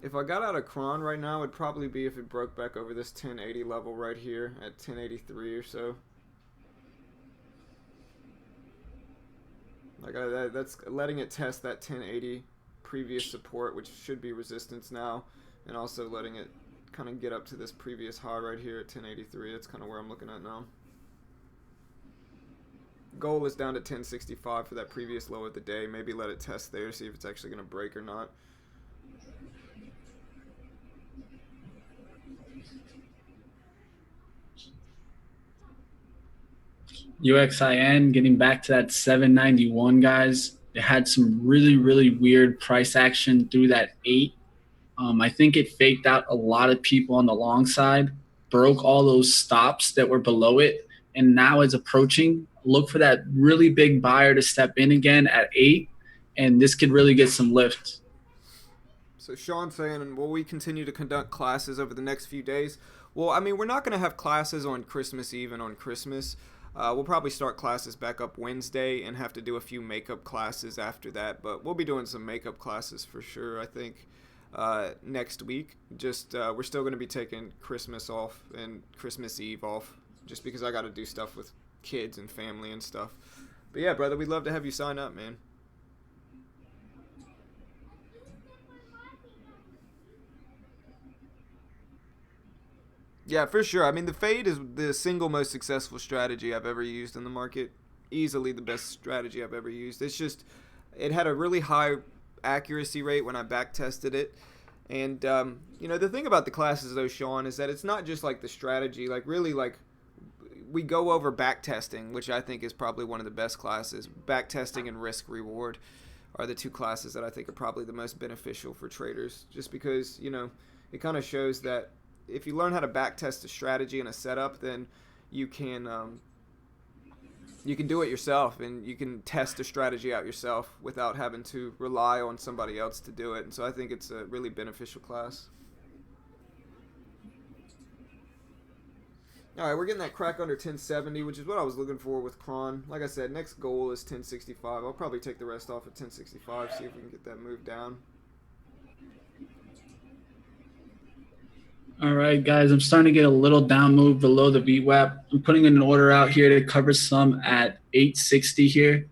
If I got out of Cron right now, it'd probably be if it broke back over this 1080 level right here at 1083 or so. Like that's letting it test that 1080 previous support, which should be resistance now, and also letting it kind of get up to this previous high right here at 1083. That's kind of where I'm looking at now. Goal is down to 1065 for that previous low of the day. Maybe let it test there, see if it's actually going to break or not. UXIN getting back to that 791, guys. It had some really, really weird price action through that 8. I think it faked out a lot of people on the long side, broke all those stops that were below it, and now is approaching. Look for that really big buyer to step in again at 8, and this could really get some lift. So Sean's saying, will we continue to conduct classes over the next few days? Well, I mean, we're not going to have classes on Christmas Eve and on Christmas. We'll probably start classes back up Wednesday and have to do a few makeup classes after that. But we'll be doing some makeup classes for sure, I think, next week. Just we're still going to be taking Christmas off and Christmas Eve off just because I got to do stuff with kids and family and stuff. But yeah, brother, we'd love to have you sign up, man. Yeah, for sure. I mean, the fade is the single most successful strategy I've ever used in the market. Easily the best strategy I've ever used. It's just, it had a really high accuracy rate when I back tested it. And, you know, the thing about the classes, though, Sean, is that it's not just like the strategy. Like, really, like, we go over back testing, which I think is probably one of the best classes. Back testing and risk reward are the two classes that I think are probably the most beneficial for traders. Just because, you know, it kind of shows that if you learn how to backtest a strategy and a setup, then you can do it yourself, and you can test a strategy out yourself without having to rely on somebody else to do it. And so I think it's a really beneficial class. All right, we're getting that crack under 1070, which is what I was looking for with Cron. Like I said, next goal is 1065. I'll probably take the rest off at 1065, see if we can get that move down. All right, guys, I'm starting to get a little down move below the VWAP. I'm putting an order out here to cover some at 860 here.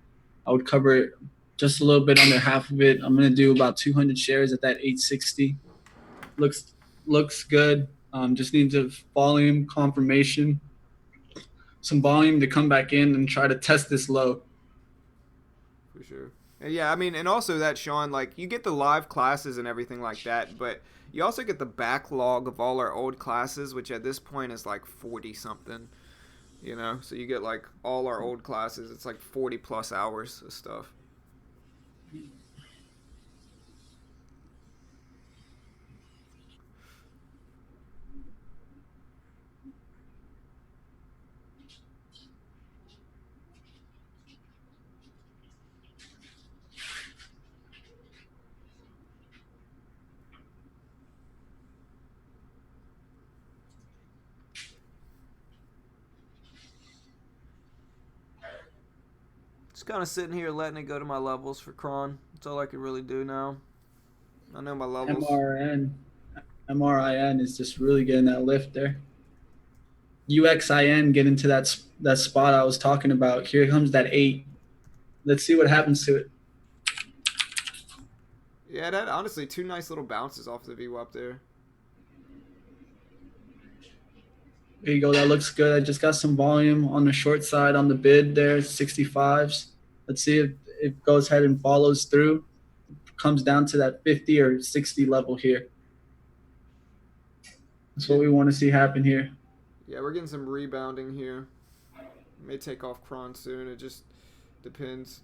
I would cover just a little bit under half of it. I'm going to do about 200 shares at that 860. Looks good. Just needs a volume confirmation, some volume to come back in and try to test this low. For sure. Yeah, I mean, and also that, Sean, like, you get the live classes and everything like that, but you also get the backlog of all our old classes, which at this point is like 40 something, you know? So you get like all our old classes. It's like 40 plus hours of stuff. Just kind of sitting here letting it go to my levels for Kron. That's all I can really do now. I know my levels. MRN, MRIN is just really getting that lift there. UXIN get into that spot I was talking about. Here comes that 8. Let's see what happens to it. Yeah, that honestly, two nice little bounces off the VWAP there. There you go. That looks good. I just got some volume on the short side on the bid there, 65s. Let's see if it goes ahead and follows through. Comes down to that 50 or 60 level here. That's what we want to see happen here. Yeah, we're getting some rebounding here. May take off Kron soon. It just depends.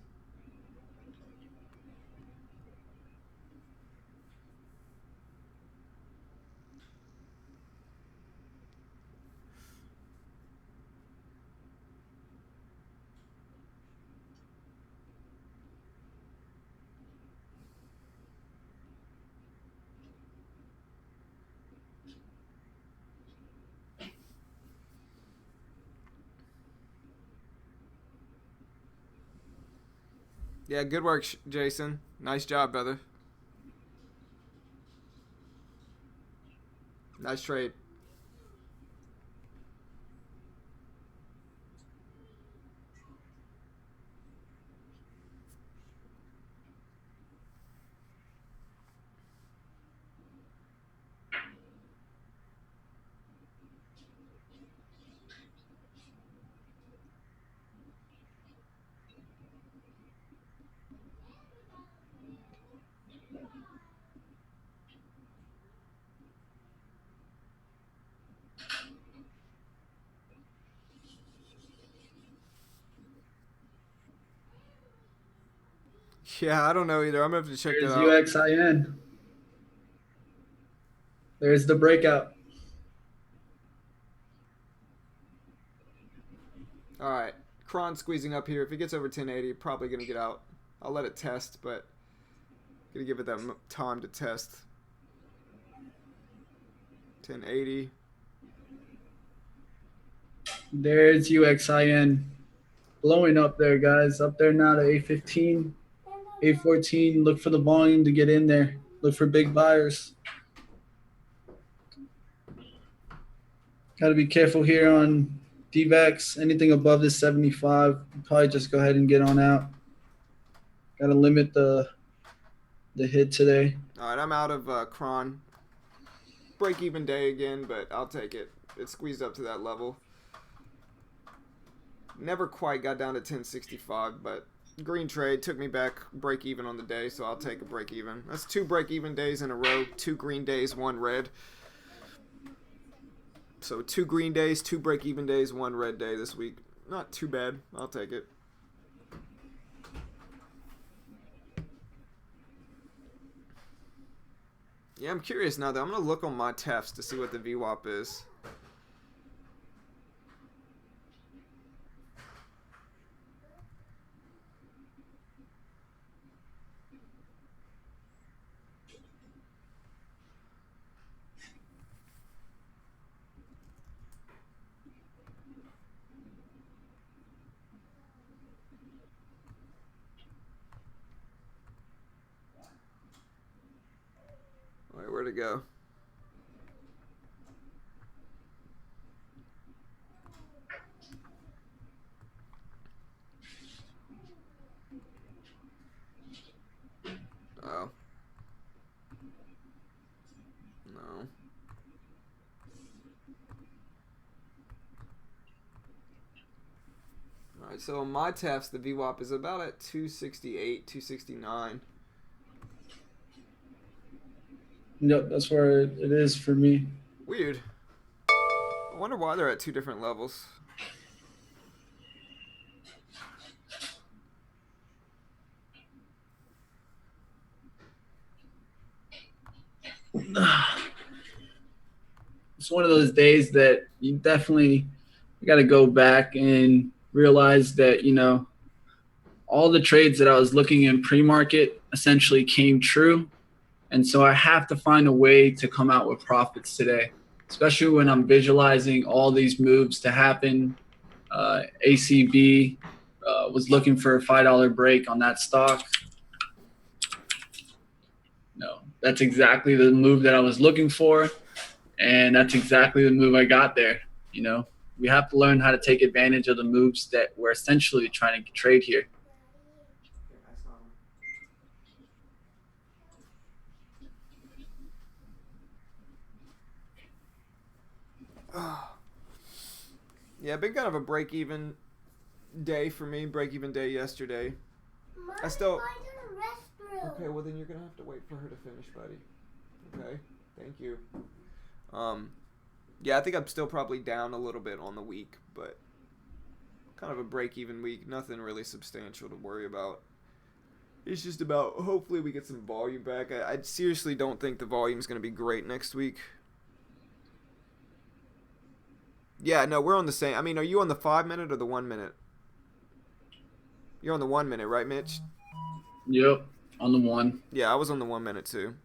Yeah, good work, Jason. Nice job, brother. Nice trade. Yeah, I don't know either. I'm gonna have to check that There's out. UXIN. There's the breakout. All right, Kron squeezing up here. If it gets over 1080, probably gonna get out. I'll let it test, but gonna give it that time to test. 1080. There's UXIN blowing up there, guys. Up there now to 815, 814. Look for the volume to get in there. Look for big buyers. Got to be careful here on DVAX. Anything above this 75, probably just go ahead and get on out. Got to limit the hit today. All right, I'm out of Kron. Break even day again, but I'll take it. It squeezed up to that level. Never quite got down to 1065, but green trade took me back break even on the day, so I'll take a break even. That's 2 break even days in a row. 2 green days, 1 red. So 2 green days, 2 break even days, 1 red day this week. Not too bad. I'll take it. Yeah, I'm curious now though. I'm gonna look on my TEFs to see what the VWAP is. Alright, where'd it go? Oh. No. Alright, right, so on my TAFs, the VWAP is about at 268, 269. Yep, that's where it is for me. Weird. I wonder why they're at two different levels. It's one of those days that you definitely got to go back and realize that, all the trades that I was looking in pre-market essentially came true. And so I have to find a way to come out with profits today, especially when I'm visualizing all these moves to happen. ACB was looking for a $5 break on that stock. No, that's exactly the move that I was looking for. And that's exactly the move I got there. We have to learn how to take advantage of the moves that we're essentially trying to trade here. Yeah, been kind of a break-even day for me. Break-even day yesterday. I still. Okay, well then you're gonna have to wait for her to finish, buddy. Okay, thank you. Yeah, I think I'm still probably down a little bit on the week, but kind of a break-even week. Nothing really substantial to worry about. It's just about hopefully we get some volume back. I seriously don't think the volume's gonna be great next week. Yeah, no, we're on the same. I mean, are you on the 5-minute or the 1-minute? You're on the 1-minute, right, Mitch? Yep, on the one. Yeah, I was on the 1-minute too.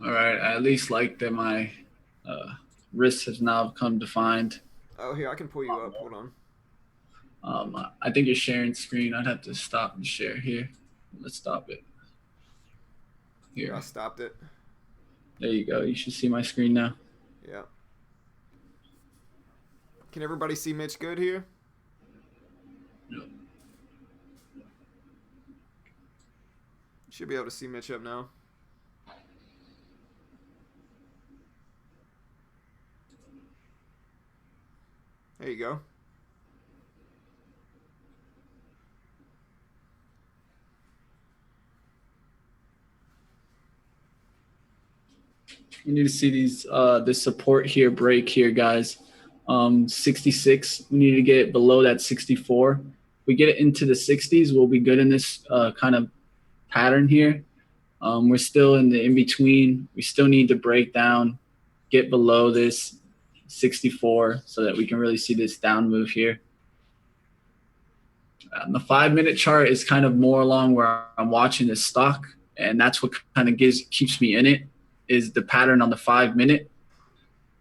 All right, I at least like that my wrist has now come defined. Oh, here, I can pull you up. Hold on. I think you're sharing screen. I'd have to stop and share here. Let's stop it. Here. I stopped it. There you go. You should see my screen now. Yeah. Can everybody see Mitch good here? Yep. Should be able to see Mitch up now. There you go. We need to see these this support here, break here, guys. 66. We need to get it below that 64. If we get it into the 60s, we'll be good in this kind of pattern here. We're still in the in-between. We still need to break down, get below this 64 so that we can really see this down move here. The 5-minute chart is kind of more along where I'm watching this stock, and that's what kind of keeps me in it, is the pattern on the 5-minute.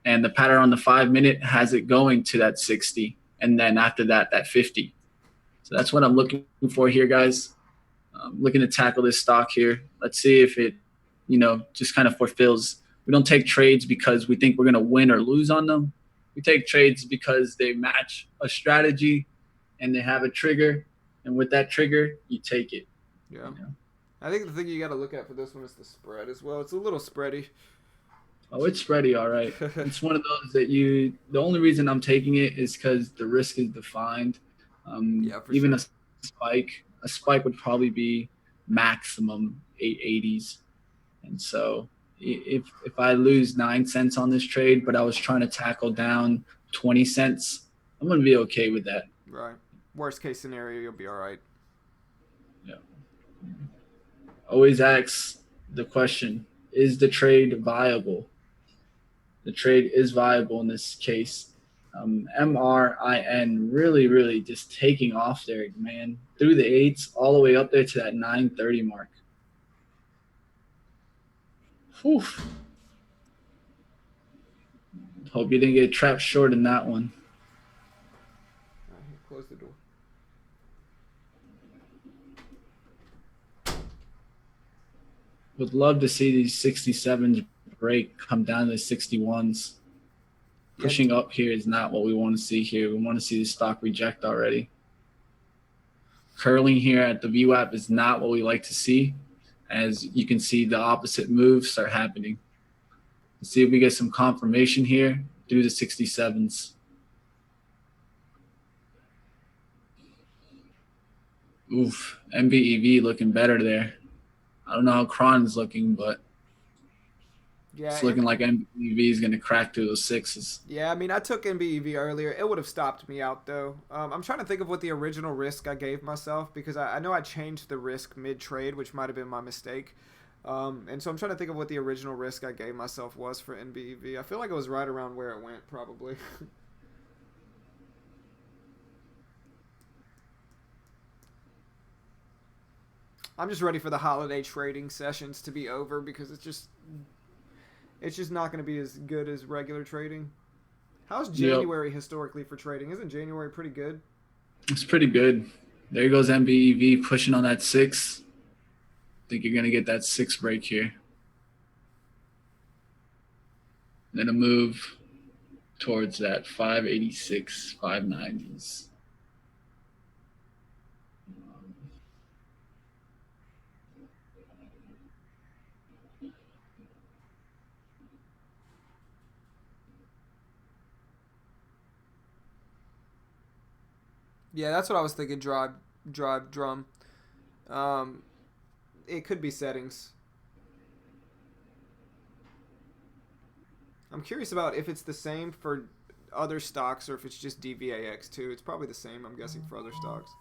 And the pattern on the 5-minute has it going to that 60, and then after that, that 50. So that's what I'm looking for here, guys. I'm looking to tackle this stock here. Let's see if it, just kind of fulfills. We don't take trades because we think we're going to win or lose on them. We take trades because they match a strategy and they have a trigger. And with that trigger, you take it. Yeah. I think the thing you got to look at for this one is the spread as well. It's a little spready. Oh, it's spready, all right. It's one of those that the only reason I'm taking it is because the risk is defined. Yeah, for even sure. a spike would probably be maximum 880s. And so if I lose 9 cents on this trade, but I was trying to tackle down 20 cents, I'm going to be okay with that. Right. Worst case scenario, you'll be all right. Yeah. Always ask the question, is the trade viable? The trade is viable in this case. MRIN really, really just taking off there, man. Through the 8s, all the way up there to that 930 mark. Whew. Hope you didn't get trapped short in that one. All right, close the door. Would love to see these 67s break, come down to the 61s. Pushing up here is not what we want to see here. We want to see the stock reject already. Curling here at the VWAP is not what we like to see. As you can see, the opposite moves start happening. Let's see if we get some confirmation here through the 67s. Oof, MBEV looking better there. I don't know how Kron is looking, but Yeah, it's looking like MBEV is going to crack through those sixes. yeah. I mean, I took NBEV earlier. It would have stopped me out though. I'm trying to think of what the original risk I gave myself because I know I changed the risk mid trade, which might have been my mistake. And so I'm trying to think of what the original risk I gave myself was for NBEV. I feel like it was right around where it went, probably. I'm just ready for the holiday trading sessions to be over because it's just not going to be as good as regular trading. How's Yep, January historically for trading? Isn't January pretty good? it's pretty good. There goes MBEV pushing on that six. Think you're going to get that six break here. Then a move towards that 586, 590s. Yeah, that's what I was thinking. Drive drum. Um, it could be settings. I'm curious about if it's the same for other stocks or if it's just DVAX too. It's probably the same, I'm guessing, for other stocks.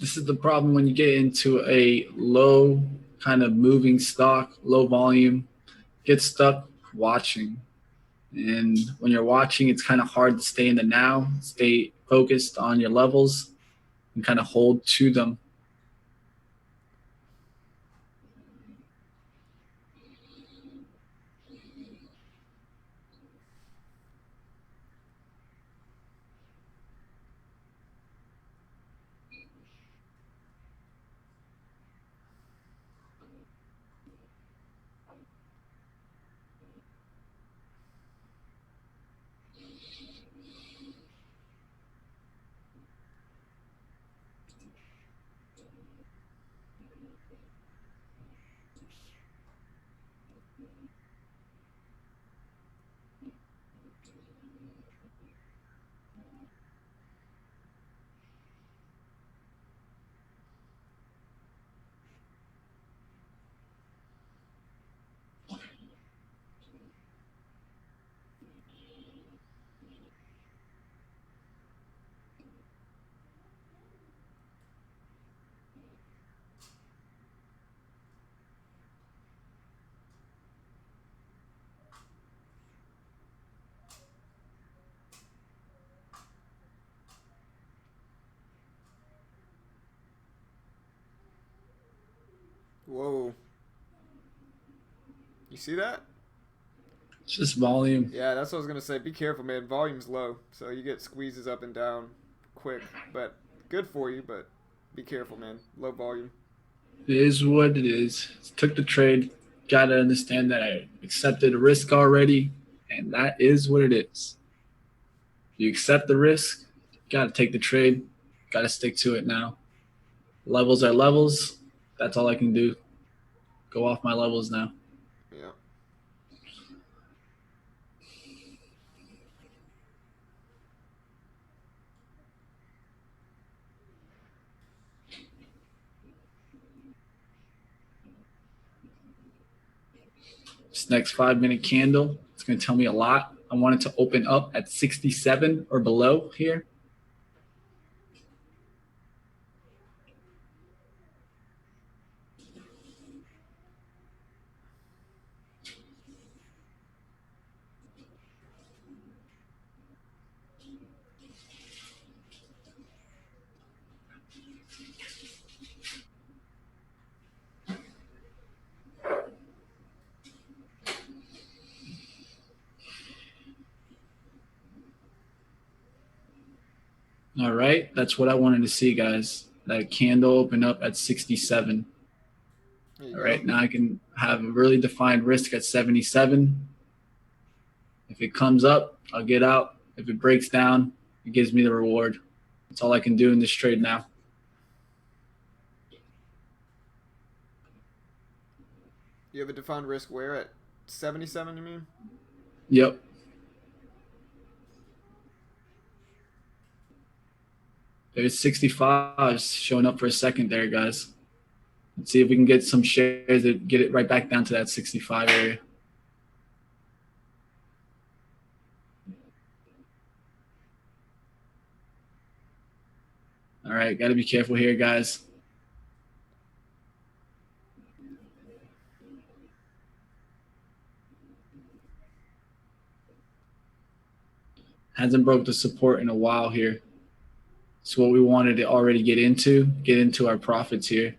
This is the problem when you get into a low kind of moving stock, low volume, get stuck watching. And when you're watching, it's kind of hard to stay in the now, stay focused on your levels, and kind of hold to them. Whoa. You see that? It's just volume. Yeah, that's what I was gonna say. Be careful, man. Volume's low, so you get squeezes up and down quick. But good for you. But be careful, man. Low volume. It is what it is. Took the trade. Got to understand that I accepted a risk already, and that is what it is. You accept the risk, got to take the trade, got to stick to it now. Levels are levels. That's all I can do. Go off my levels now. Yeah. This next 5 minute candle, it's going to tell me a lot. I want it to open up at 67 or below here. All right, that's what I wanted to see, guys. That candle open up at 67. There you All go. right, now I can have a really defined risk at 77. If it comes up, I'll get out. If it breaks down, it gives me the reward. That's all I can do in this trade now. You have a defined risk where at 77, you mean? Yep. There's 65s showing up for a second there, guys. Let's see if we can get some shares that get it right back down to that 65 area. All right, got to be careful here, guys. Hasn't broke the support in a while here. It's what we wanted to already get into our profits here.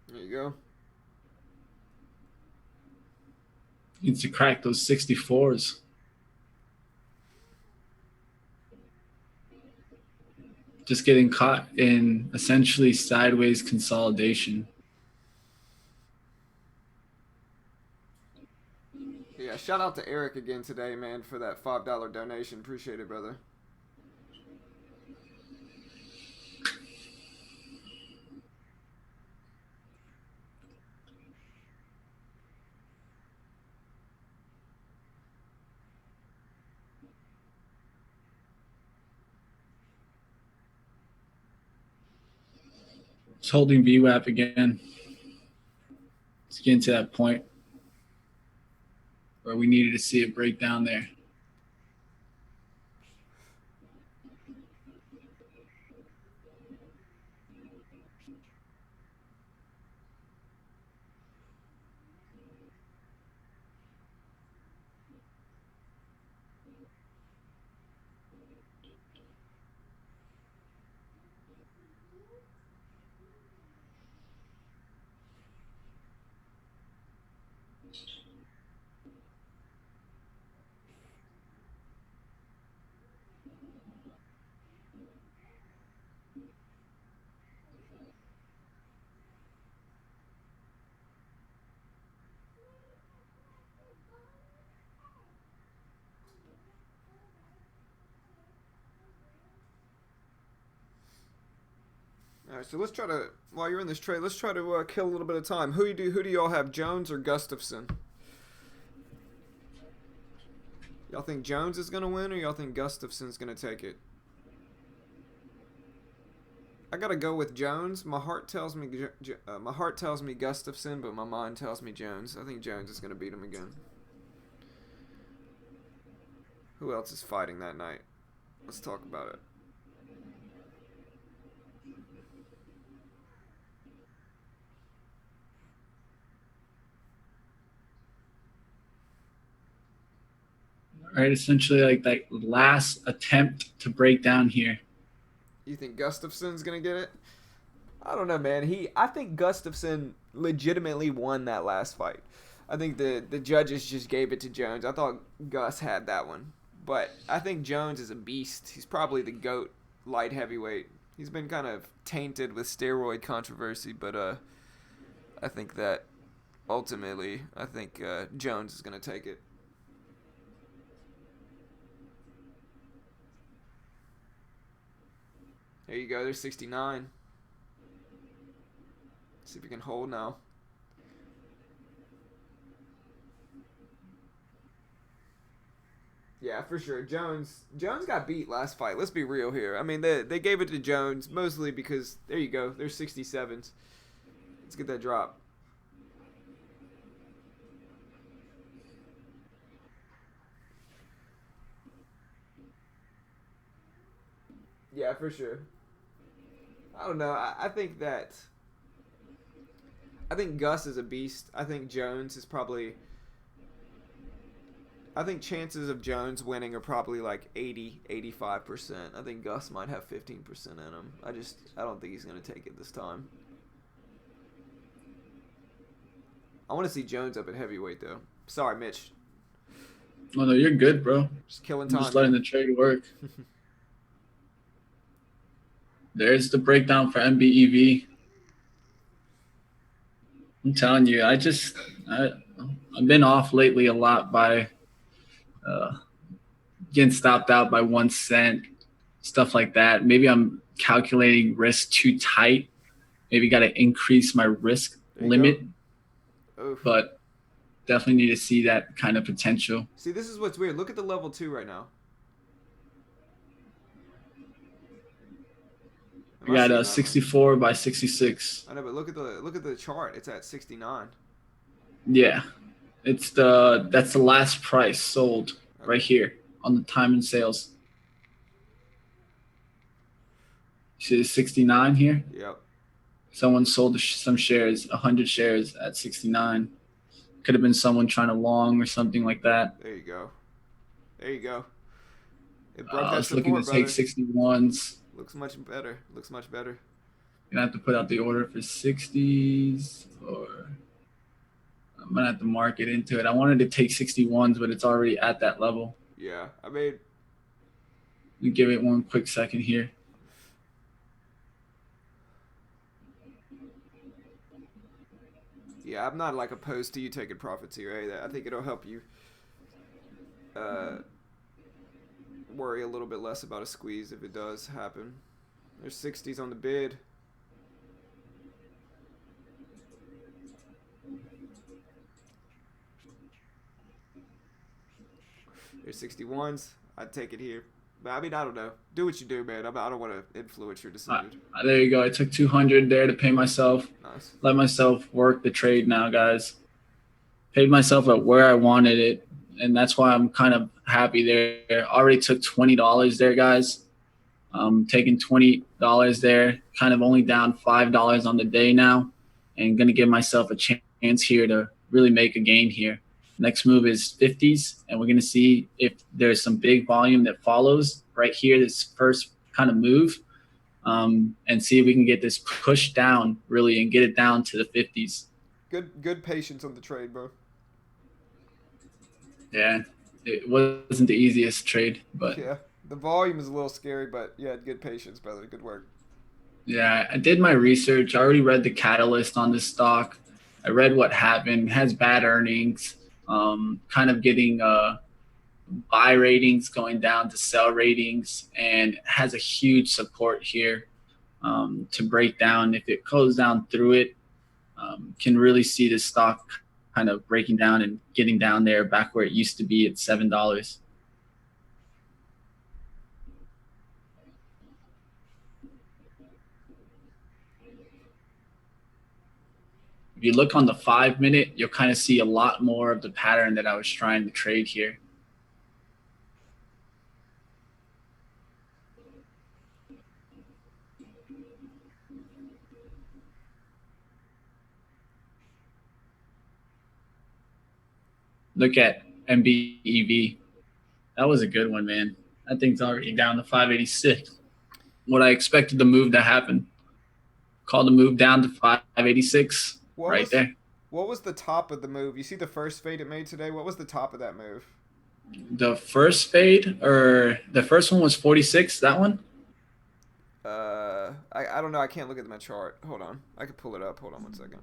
There you go. Needs to crack those 64s. Just getting caught in essentially sideways consolidation. Yeah, shout out to Eric again today, man, for that $5 donation. Appreciate it, brother. It's holding VWAP again. It's getting to that point where we needed to see it break down there. All right, so let's try to, while you're in this trade, let's try to kill a little bit of time. Who do y'all have, Jones or Gustafson? Y'all think Jones is gonna win, or y'all think Gustafson's gonna take it? I gotta go with Jones. My heart tells me Gustafson, but my mind tells me Jones. I think Jones is gonna beat him again. Who else is fighting that night? Let's talk about it. Right, essentially like that last attempt to break down here. You think Gustafson's gonna get it? I don't know, man. I think Gustafson legitimately won that last fight. I think the judges just gave it to Jones. I thought Gus had that one, but I think Jones is a beast. He's probably the GOAT light heavyweight. He's been kind of tainted with steroid controversy, but I think that ultimately, I think Jones is gonna take it. There you go. There's 69. See if we can hold now. Yeah, for sure. Jones got beat last fight. Let's be real here. I mean, they gave it to Jones mostly because there you go. There's 67s. Let's get that drop. Yeah, for sure. I don't know. I think Gus is a beast. I think Jones is probably. I think chances of Jones winning are probably like 85%. I think Gus might have 15% in him. I don't think he's going to take it this time. I want to see Jones up at heavyweight, though. Sorry, Mitch. Oh, no, you're good, bro. Just killing I'm time. just letting the trade work. There's the breakdown for MBEV. I'm telling you, I've been off lately a lot by getting stopped out by 1 cent, stuff like that. Maybe I'm calculating risk too tight. Maybe got to increase my risk limit. But definitely need to see that kind of potential. See, this is what's weird. Look at the level 2 right now. We got a 64 by 66. I know, but look at the chart. It's at 69. Yeah, that's the last price sold right here on the time and sales. You see the 69 here? Yep. Someone sold some shares, 100 shares at 69. Could have been someone trying to long or something like that. There you go. It broke that I was support, looking to take brother. 61s. Looks much better. Gonna have to put out the order for 60s, or I'm gonna have to mark it into it. I wanted to take 61s, but it's already at that level. Yeah, I mean, Let me give it one quick second here. yeah, I'm not like opposed to you taking profits here. Eh? I think it'll help you worry a little bit less about a squeeze if it does happen. There's 60s on the bid. There's 61s. I'd take it here. But I mean, I don't know. Do what you do, man. I don't want to influence your decision. There you go. I took 200 there to pay myself. Nice. Let myself work the trade now, guys. Paid myself at where I wanted it, and that's why I'm kind of happy there. Already took $20 there, guys. Taking $20 there, kind of only down $5 on the day now, and going to give myself a chance here to really make a gain here. Next move is 50s, and we're going to see if there's some big volume that follows right here, this first kind of move, and see if we can get this pushed down really and get it down to the 50s. Good patience on the trade, bro. Yeah, it wasn't the easiest trade, but yeah, the volume is a little scary, but yeah, good patience, brother. Good work. Yeah, I did my research. I already read the catalyst on this stock. I read what happened. It has bad earnings. Kind of getting buy ratings going down to sell ratings, and has a huge support here to break down. If it goes down through it, can really see the stock kind of breaking down and getting down there back where it used to be at $7. If you look on the 5-minute, you'll kind of see a lot more of the pattern that I was trying to trade here. Look at MBEV. That was a good one, man. That thing's already down to 586. What I expected the move to happen. Called the move down to 586 there. What was the top of the move? You see the first fade it made today? What was the top of that move? The first fade, or the first one was 46, that one? I don't know. I can't look at my chart. Hold on. I could pull it up. Hold on 1 second.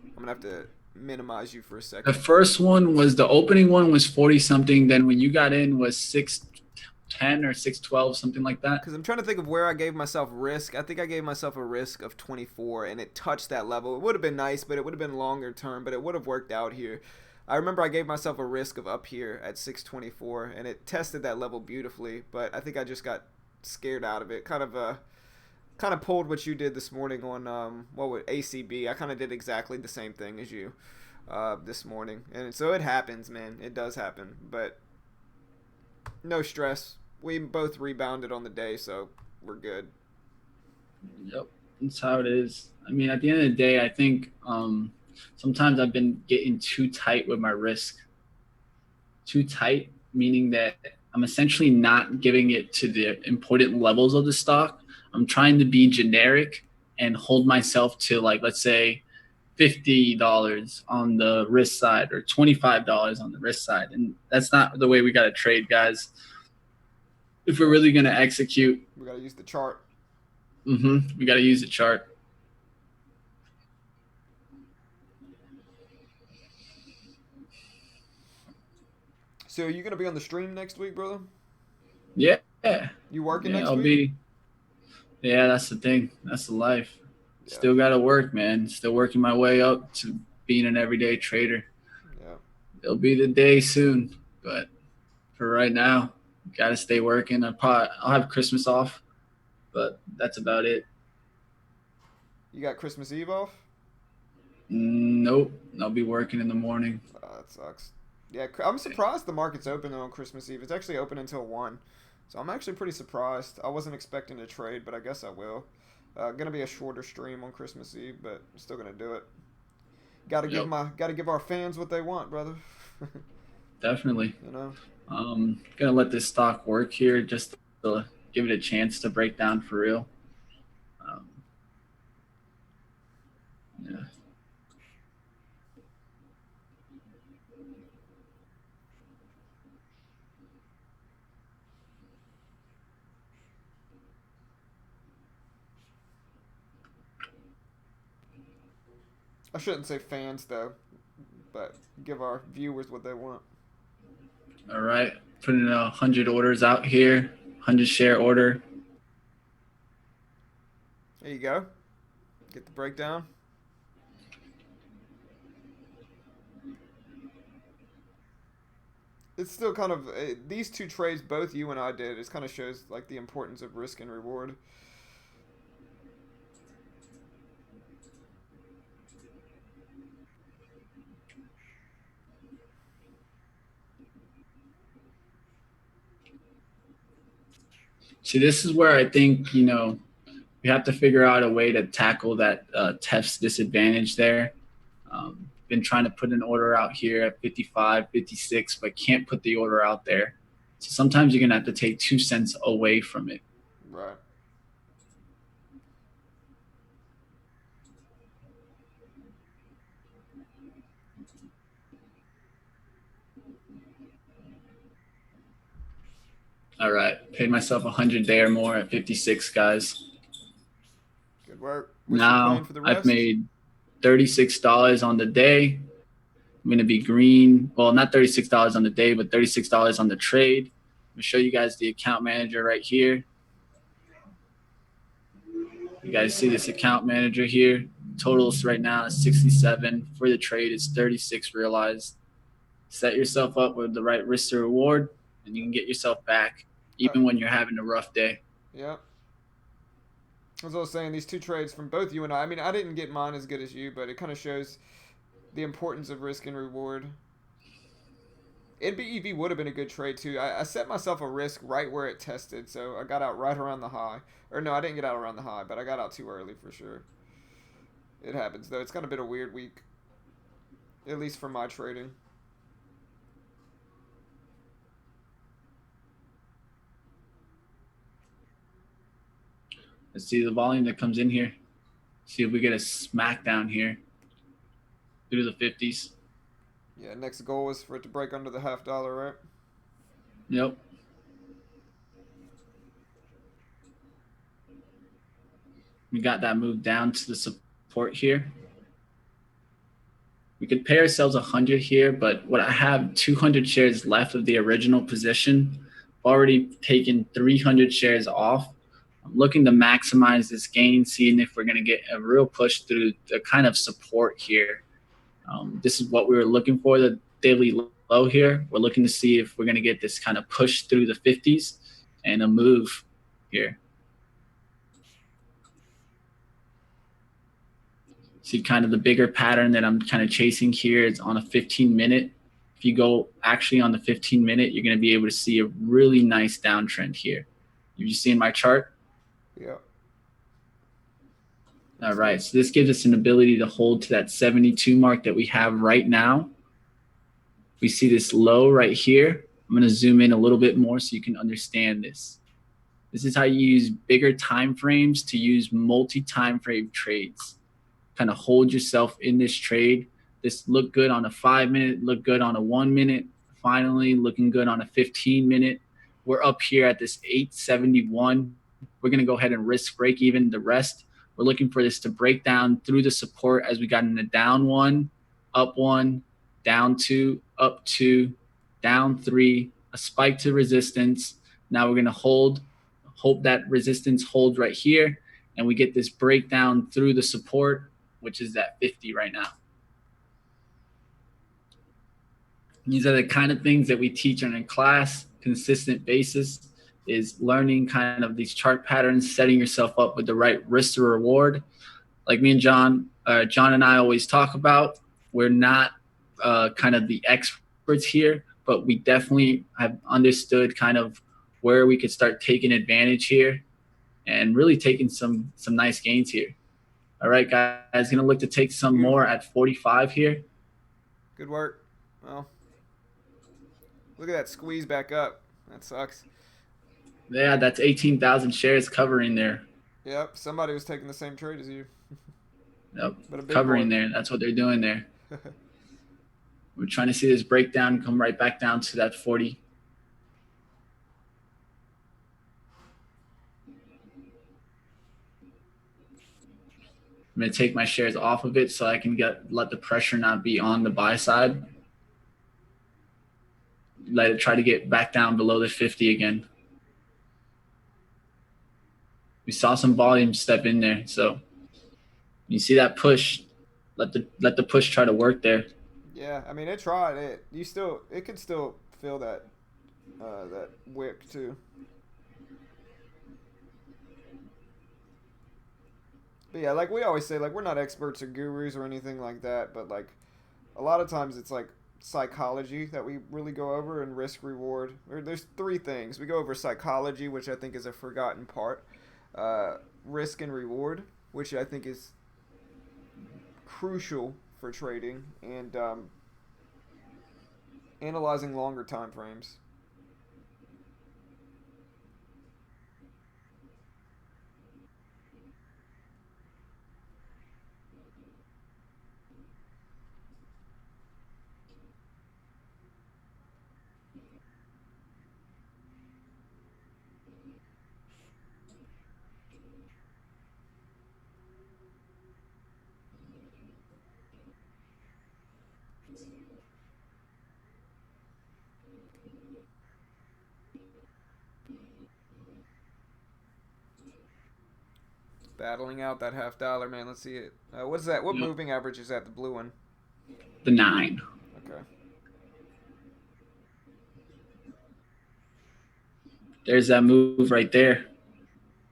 I'm going to have to minimize you for a second. The first one was, the opening one was 40 something. Then when you got in was 610 or 612, something like that. Because I'm trying to think of where I gave myself risk. I think I gave myself a risk of 24, and it touched that level. It would have been nice, but it would have been longer term, but it would have worked out here. I remember I gave myself a risk of up here at 624, and it tested that level beautifully. But I think I just got scared out of it. Kind of pulled what you did this morning on what would ACB. I kind of did exactly the same thing as you this morning, and so it happens, man. It does happen, but no stress. We both rebounded on the day, so we're good. Yep, that's how it is. I mean, at the end of the day, I think sometimes I've been getting too tight with my risk. Too tight, meaning that I'm essentially not giving it to the important levels of the stock. I'm trying to be generic and hold myself to, like, let's say $50 on the risk side or $25 on the risk side. And that's not the way we got to trade, guys. If we're really going to execute, we got to use the chart. We got to use the chart. So are you going to be on the stream next week, brother? Yeah. You working next week? Yeah, that's the thing. That's the life. Yeah. Still got to work, man. Still working my way up to being an everyday trader. Yeah. It'll be the day soon, but for right now, got to stay working. I'll have Christmas off, but that's about it. You got Christmas Eve off? Nope. I'll be working in the morning. Oh, that sucks. Yeah, I'm surprised the market's open on Christmas Eve. It's actually open until 1. So I'm actually pretty surprised. I wasn't expecting to trade, but I guess I will. Gonna be a shorter stream on Christmas Eve, but I'm still gonna do it. Gotta give our fans what they want, brother. Definitely. You know. Gonna let this stock work here just to give it a chance to break down for real. Yeah. I shouldn't say fans though, but give our viewers what they want. All right, putting 100 orders out here, 100 share order. There you go. Get the breakdown. It's still kind of these two trades, both you and I did. It kind of shows like the importance of risk and reward. See, this is where I think, we have to figure out a way to tackle that TEF's disadvantage there. Been trying to put an order out here at 55, 56, but can't put the order out there. So sometimes you're going to have to take 2 cents away from it. Right. All right. Paid myself 100 there or more at 56, guys. Good work. Now I've made $36 on the day. I'm going to be green. Well, not $36 on the day, but $36 on the trade. I'm going to show you guys the account manager right here. You guys see this account manager here. Totals right now is 67. For the trade, it's 36 realized. Set yourself up with the right risk to reward, and you can get yourself back even when you're having a rough day. Yeah. As I was saying, these two trades from both you and I mean, I didn't get mine as good as you, but it kind of shows the importance of risk and reward. NBEV would have been a good trade, too. I set myself a risk right where it tested, so I got out right around the high. Or no, I didn't get out around the high, but I got out too early for sure. It happens, though. It's kind of been a weird week, at least for my trading. Let's see the volume that comes in here. See if we get a smackdown here through the 50s. Yeah, next goal is for it to break under the $50, right? Yep. We got that move down to the support here. We could pay ourselves 100 here, but what I have 200 shares left of the original position. I've already taken 300 shares off. I'm looking to maximize this gain, seeing if we're going to get a real push through the kind of support here. This is what we were looking for. The daily low here. We're looking to see if we're going to get this kind of push through the 50s and a move here. See kind of the bigger pattern that I'm kind of chasing here is on a 15-minute. If you go actually on the 15-minute, you're going to be able to see a really nice downtrend here. Have you seen my chart? Yeah. All right, so this gives us an ability to hold to that 72 mark that we have right now. We see this low right here. I'm going to zoom in a little bit more so you can understand this. This is how you use bigger time frames to use multi-time frame trades. Kind of hold yourself in this trade. This looked good on a 5-minute, looked good on a 1-minute, finally looking good on a 15-minute. We're up here at this 871. We're going to go ahead and risk break even the rest. We're looking for this to break down through the support as we got in the down 1, up 1, down 2, up 2, down 3, a spike to resistance. Now we're going to hope that resistance holds right here, and we get this breakdown through the support, which is at 50 right now. These are the kind of things that we teach on in class, consistent basis, is learning kind of these chart patterns, setting yourself up with the right risk to reward. Like me and John and I always talk about, we're not kind of the experts here, but we definitely have understood kind of where we could start taking advantage here and really taking some nice gains here. All right, guys, going to look to take some more at 45 here. Good work. Well, look at that squeeze back up. That sucks. Yeah, that's 18,000 shares covering there. Yep, somebody was taking the same trade as you. Yep, covering there. That's what they're doing there. We're trying to see this breakdown come right back down to that 40. I'm going to take my shares off of it so I can let the pressure not be on the buy side. Let it try to get back down below the 50 again. We saw some volume step in there, so you see that push. Let the push try to work there. Yeah, I mean it tried it. It could still feel that that wick too. But yeah, like we always say, like we're not experts or gurus or anything like that, but like a lot of times it's like psychology that we really go over and risk reward. There's three things. We go over psychology, which I think is a forgotten part. Risk and reward, which I think is crucial for trading, and analyzing longer time frames. Battling out that $50, man. Let's see it. What's that? What moving average is that? The blue one? The 9. Okay. There's that move right there.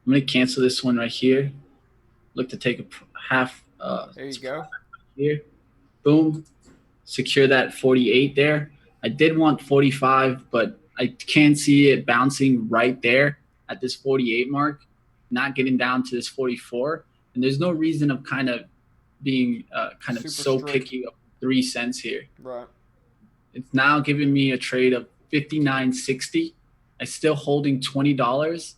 I'm going to cancel this one right here. Look to take a half. There you go. Here. Boom. Secure that 48 there. I did want 45, but I can see it bouncing right there at this 48 mark, not getting down to this 44. And there's no reason of kind of being kind of Super so strict. picky of 3 cents here. Right. It's now giving me a trade of $59.60. I'm still holding $20.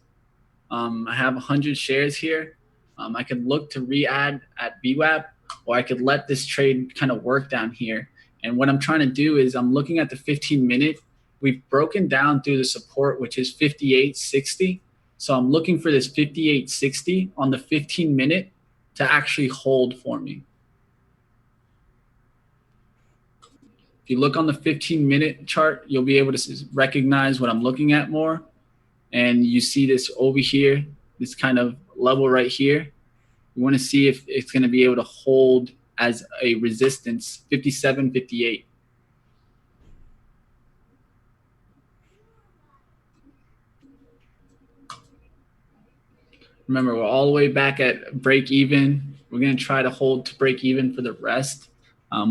I have 100 shares here. I could look to re-add at VWAP, or I could let this trade kind of work down here. And what I'm trying to do is I'm looking at the 15-minute. We've broken down through the support, which is 58.60. So I'm looking for this 58.60 on the 15-minute to actually hold for me. If you look on the 15-minute chart, you'll be able to recognize what I'm looking at more. And you see this over here, this kind of level right here. You want to see if it's going to be able to hold as a resistance, 57.58. Remember, we're all the way back at break even. We're going to try to hold to break even for the rest.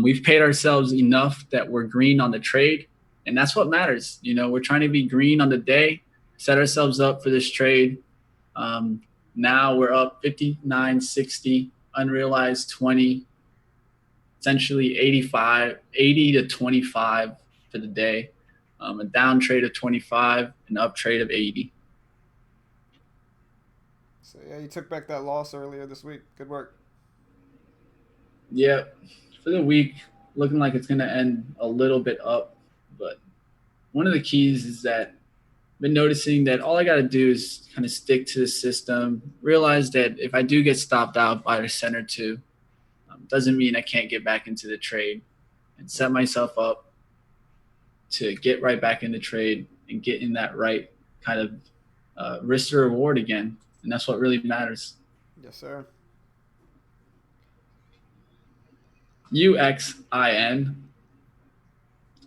We've paid ourselves enough that we're green on the trade, and that's what matters. We're trying to be green on the day, set ourselves up for this trade. Now we're up 59.60, unrealized 20, essentially 80 to 25 for the day. A down trade of 25, an up trade of 80. So yeah, you took back that loss earlier this week. Good work. Yep. For the week, looking like it's going to end a little bit up. But one of the keys is that I've been noticing that all I got to do is kind of stick to the system, realize that if I do get stopped out by a cent or two, doesn't mean I can't get back into the trade, and set myself up to get right back in the trade and get in that right kind of risk to reward again. And that's what really matters. Yes, sir. UXIN,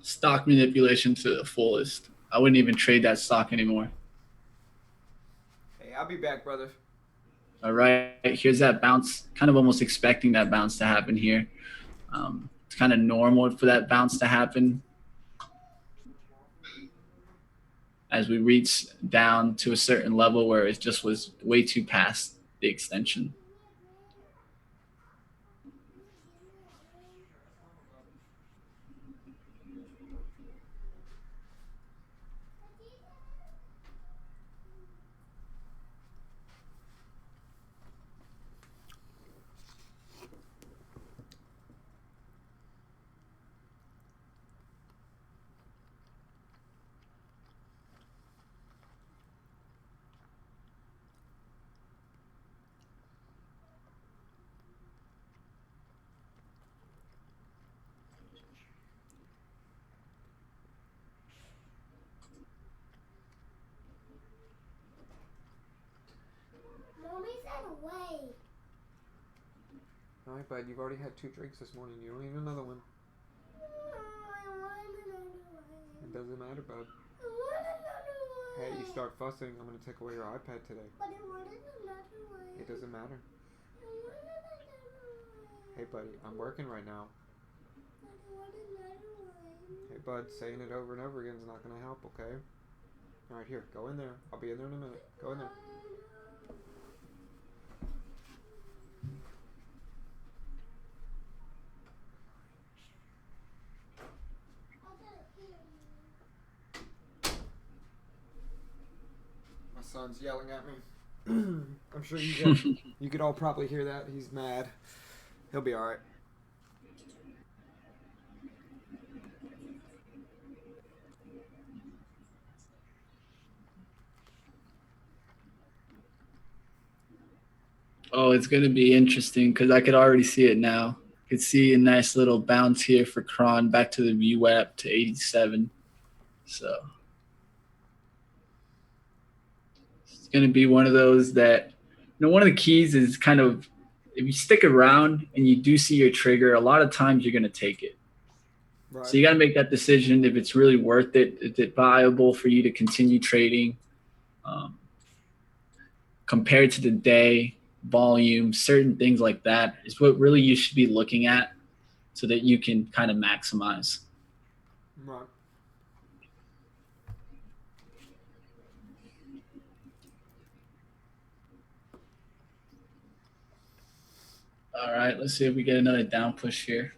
stock manipulation to the fullest. I wouldn't even trade that stock anymore. Hey, I'll be back, brother. All right, here's that bounce, kind of almost expecting that bounce to happen here. It's kind of normal for that bounce to happen as we reach down to a certain level where it just was way too past the extension. Mommy's out away. All right, bud. You've already had 2 drinks this morning. You don't need another one. I want another one. It doesn't matter, bud. I want another one. Hey, you start fussing, I'm gonna take away your iPad today. But I wanted another one. It doesn't matter. I want another one. Hey, buddy, I'm working right now. But I want another one. Hey, bud, saying it over and over again is not gonna help, okay? All right, here, go in there. I'll be in there in a minute. Go in there. My son's yelling at me. I'm sure you could all probably hear that. He's mad. He'll be all right. Oh, it's going to be interesting because I could already see it now. I could see a nice little bounce here for Kron back to the VWAP to 87. So it's going to be one of those that, one of the keys is kind of if you stick around and you do see your trigger, a lot of times you're going to take it. Right. So you got to make that decision if it's really worth it. Is it viable for you to continue trading compared to the day? Volume, certain things like that is what really you should be looking at so that you can kind of maximize. Right. All right, let's see if we get another down push here.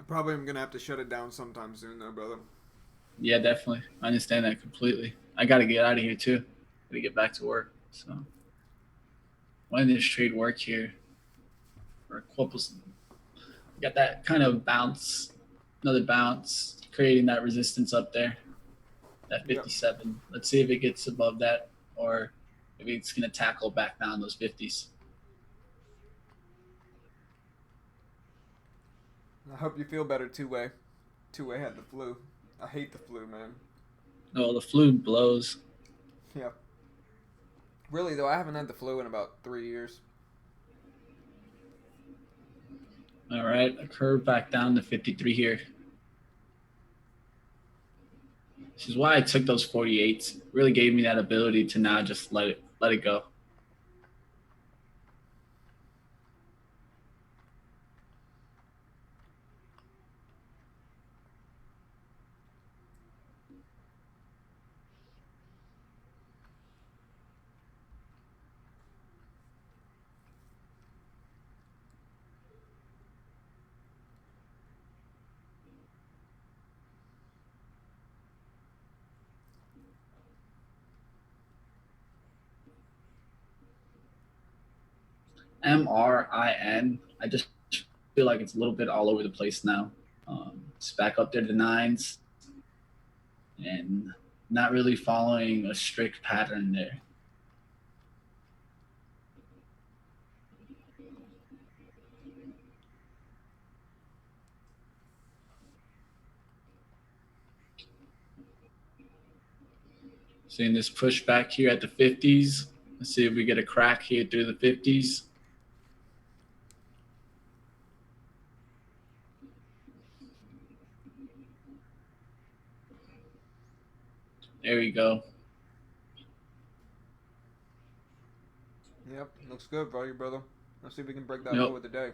Probably I'm gonna have to shut it down sometime soon, though, brother. Yeah, definitely. I understand that completely. I got to get out of here too. Got to get back to work. So, when this trade work here? For Quapples, got that kind of bounce, another bounce, creating that resistance up there, that 57. Yep. Let's see if it gets above that, or if it's gonna tackle back down those 50s. I hope you feel better, Two-Way. Two-Way had the flu. I hate the flu, man. Oh, the flu blows. Yeah. Really, though, I haven't had the flu in about 3 years. All right, a curve back down to 53 here. This is why I took those 48s. Really gave me that ability to now just let it go. MRIN. I just feel like it's a little bit all over the place now. It's back up there to nines and not really following a strict pattern there. Seeing this push back here at the 50s. Let's see if we get a crack here through the 50s. There we go. Yep, looks good, brother. Let's see if we can break that Yep. low of the day.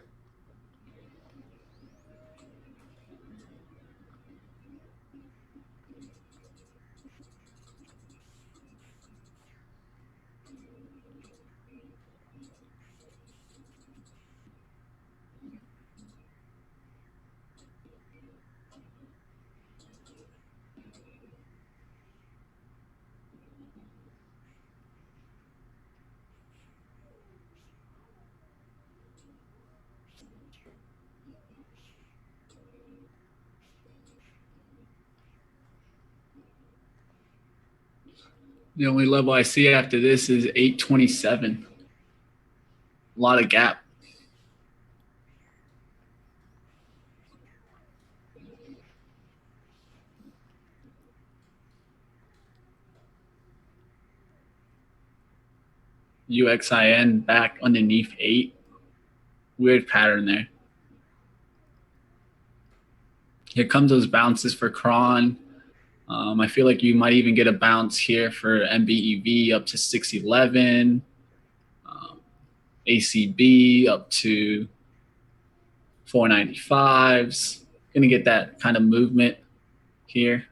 The only level I see after this is 827. A lot of gap. UXIN back underneath 8. Weird pattern there. Here comes those bounces for Cron. I feel like you might even get a bounce here for MBEV up to 611. ACB up to 495s. Going to get that kind of movement here.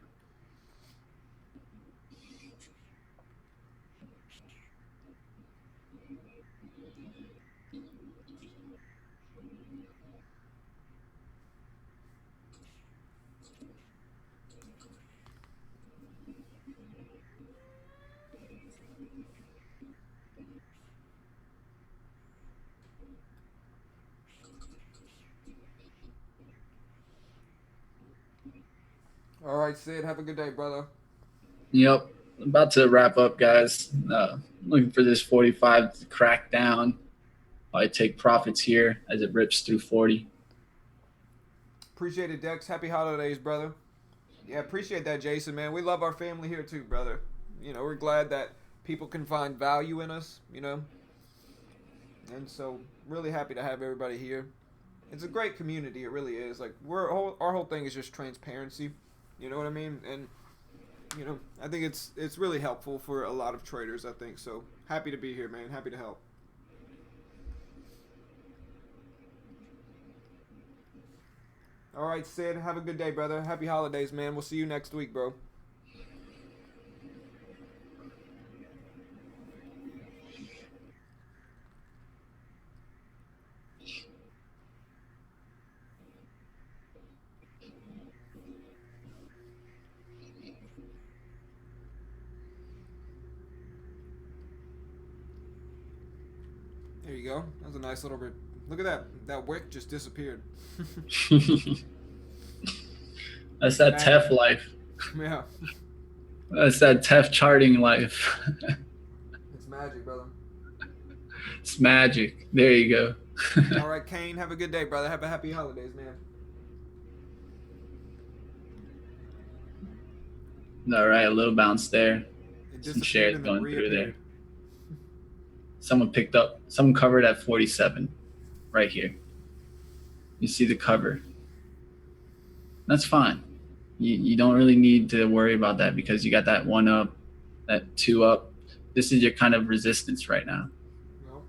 All right, Sid, have a good day, brother. Yep. About to wrap up, guys. Looking for this 45 to crack down. I take profits here as it rips through 40. Appreciate it, Dex. Happy holidays, brother. Yeah, appreciate that, Jason, man. We love our family here too, brother. You know, we're glad that people can find value in us, you know. And so, really happy to have everybody here. It's a great community, it really is. Like, our whole thing is just transparency. You know what I mean? And you know, I think it's really helpful for a lot of traders, I think. So, happy to be here, man. Happy to help. All right, Sid, have a good day, brother. Happy holidays, man. We'll see you next week, bro. There you go. That was a nice little bit. Look at that. That wick just disappeared. That's that TEF life. Yeah. That's that TEF charting life. It's magic, brother. It's magic. There you go. All right, Kane, have a good day, brother. Have a happy holidays, man. All right, a little bounce there. It Some disappeared shares and then going through there. reappeared. Someone covered at 47 right here. You see the cover. That's fine. You don't really need to worry about that because you got that 1 up, that 2 up. This is your kind of resistance right now. Well,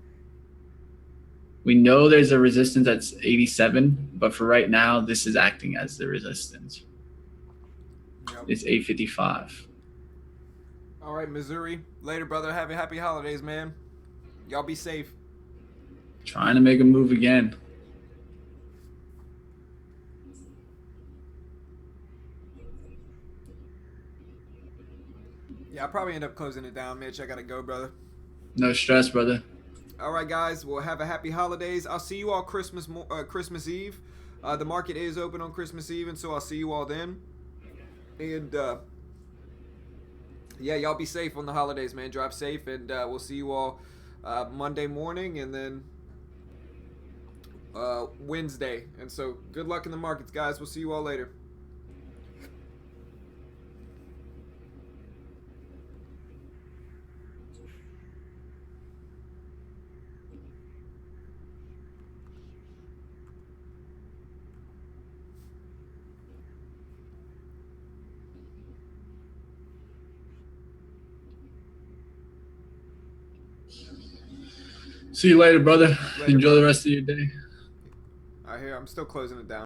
We know there's a resistance that's 87, but for right now, this is acting as the resistance. yep. It's 855. All right, Missouri. Later, brother. Have a happy holidays, man. Y'all be safe. Trying to make a move again. Yeah, I'll probably end up closing it down, Mitch. I gotta go, brother. No stress, brother. All right, guys. Well, have a happy holidays. I'll see you all Christmas Eve. The market is open on Christmas Eve, and so I'll see you all then. And yeah, y'all be safe on the holidays, man. Drive safe, and we'll see you all Monday morning, and then Wednesday. And so, good luck in the markets, guys. We'll see you all later. See you later, brother. Later, Enjoy brother. the rest of your day. I hear I'm still closing it down.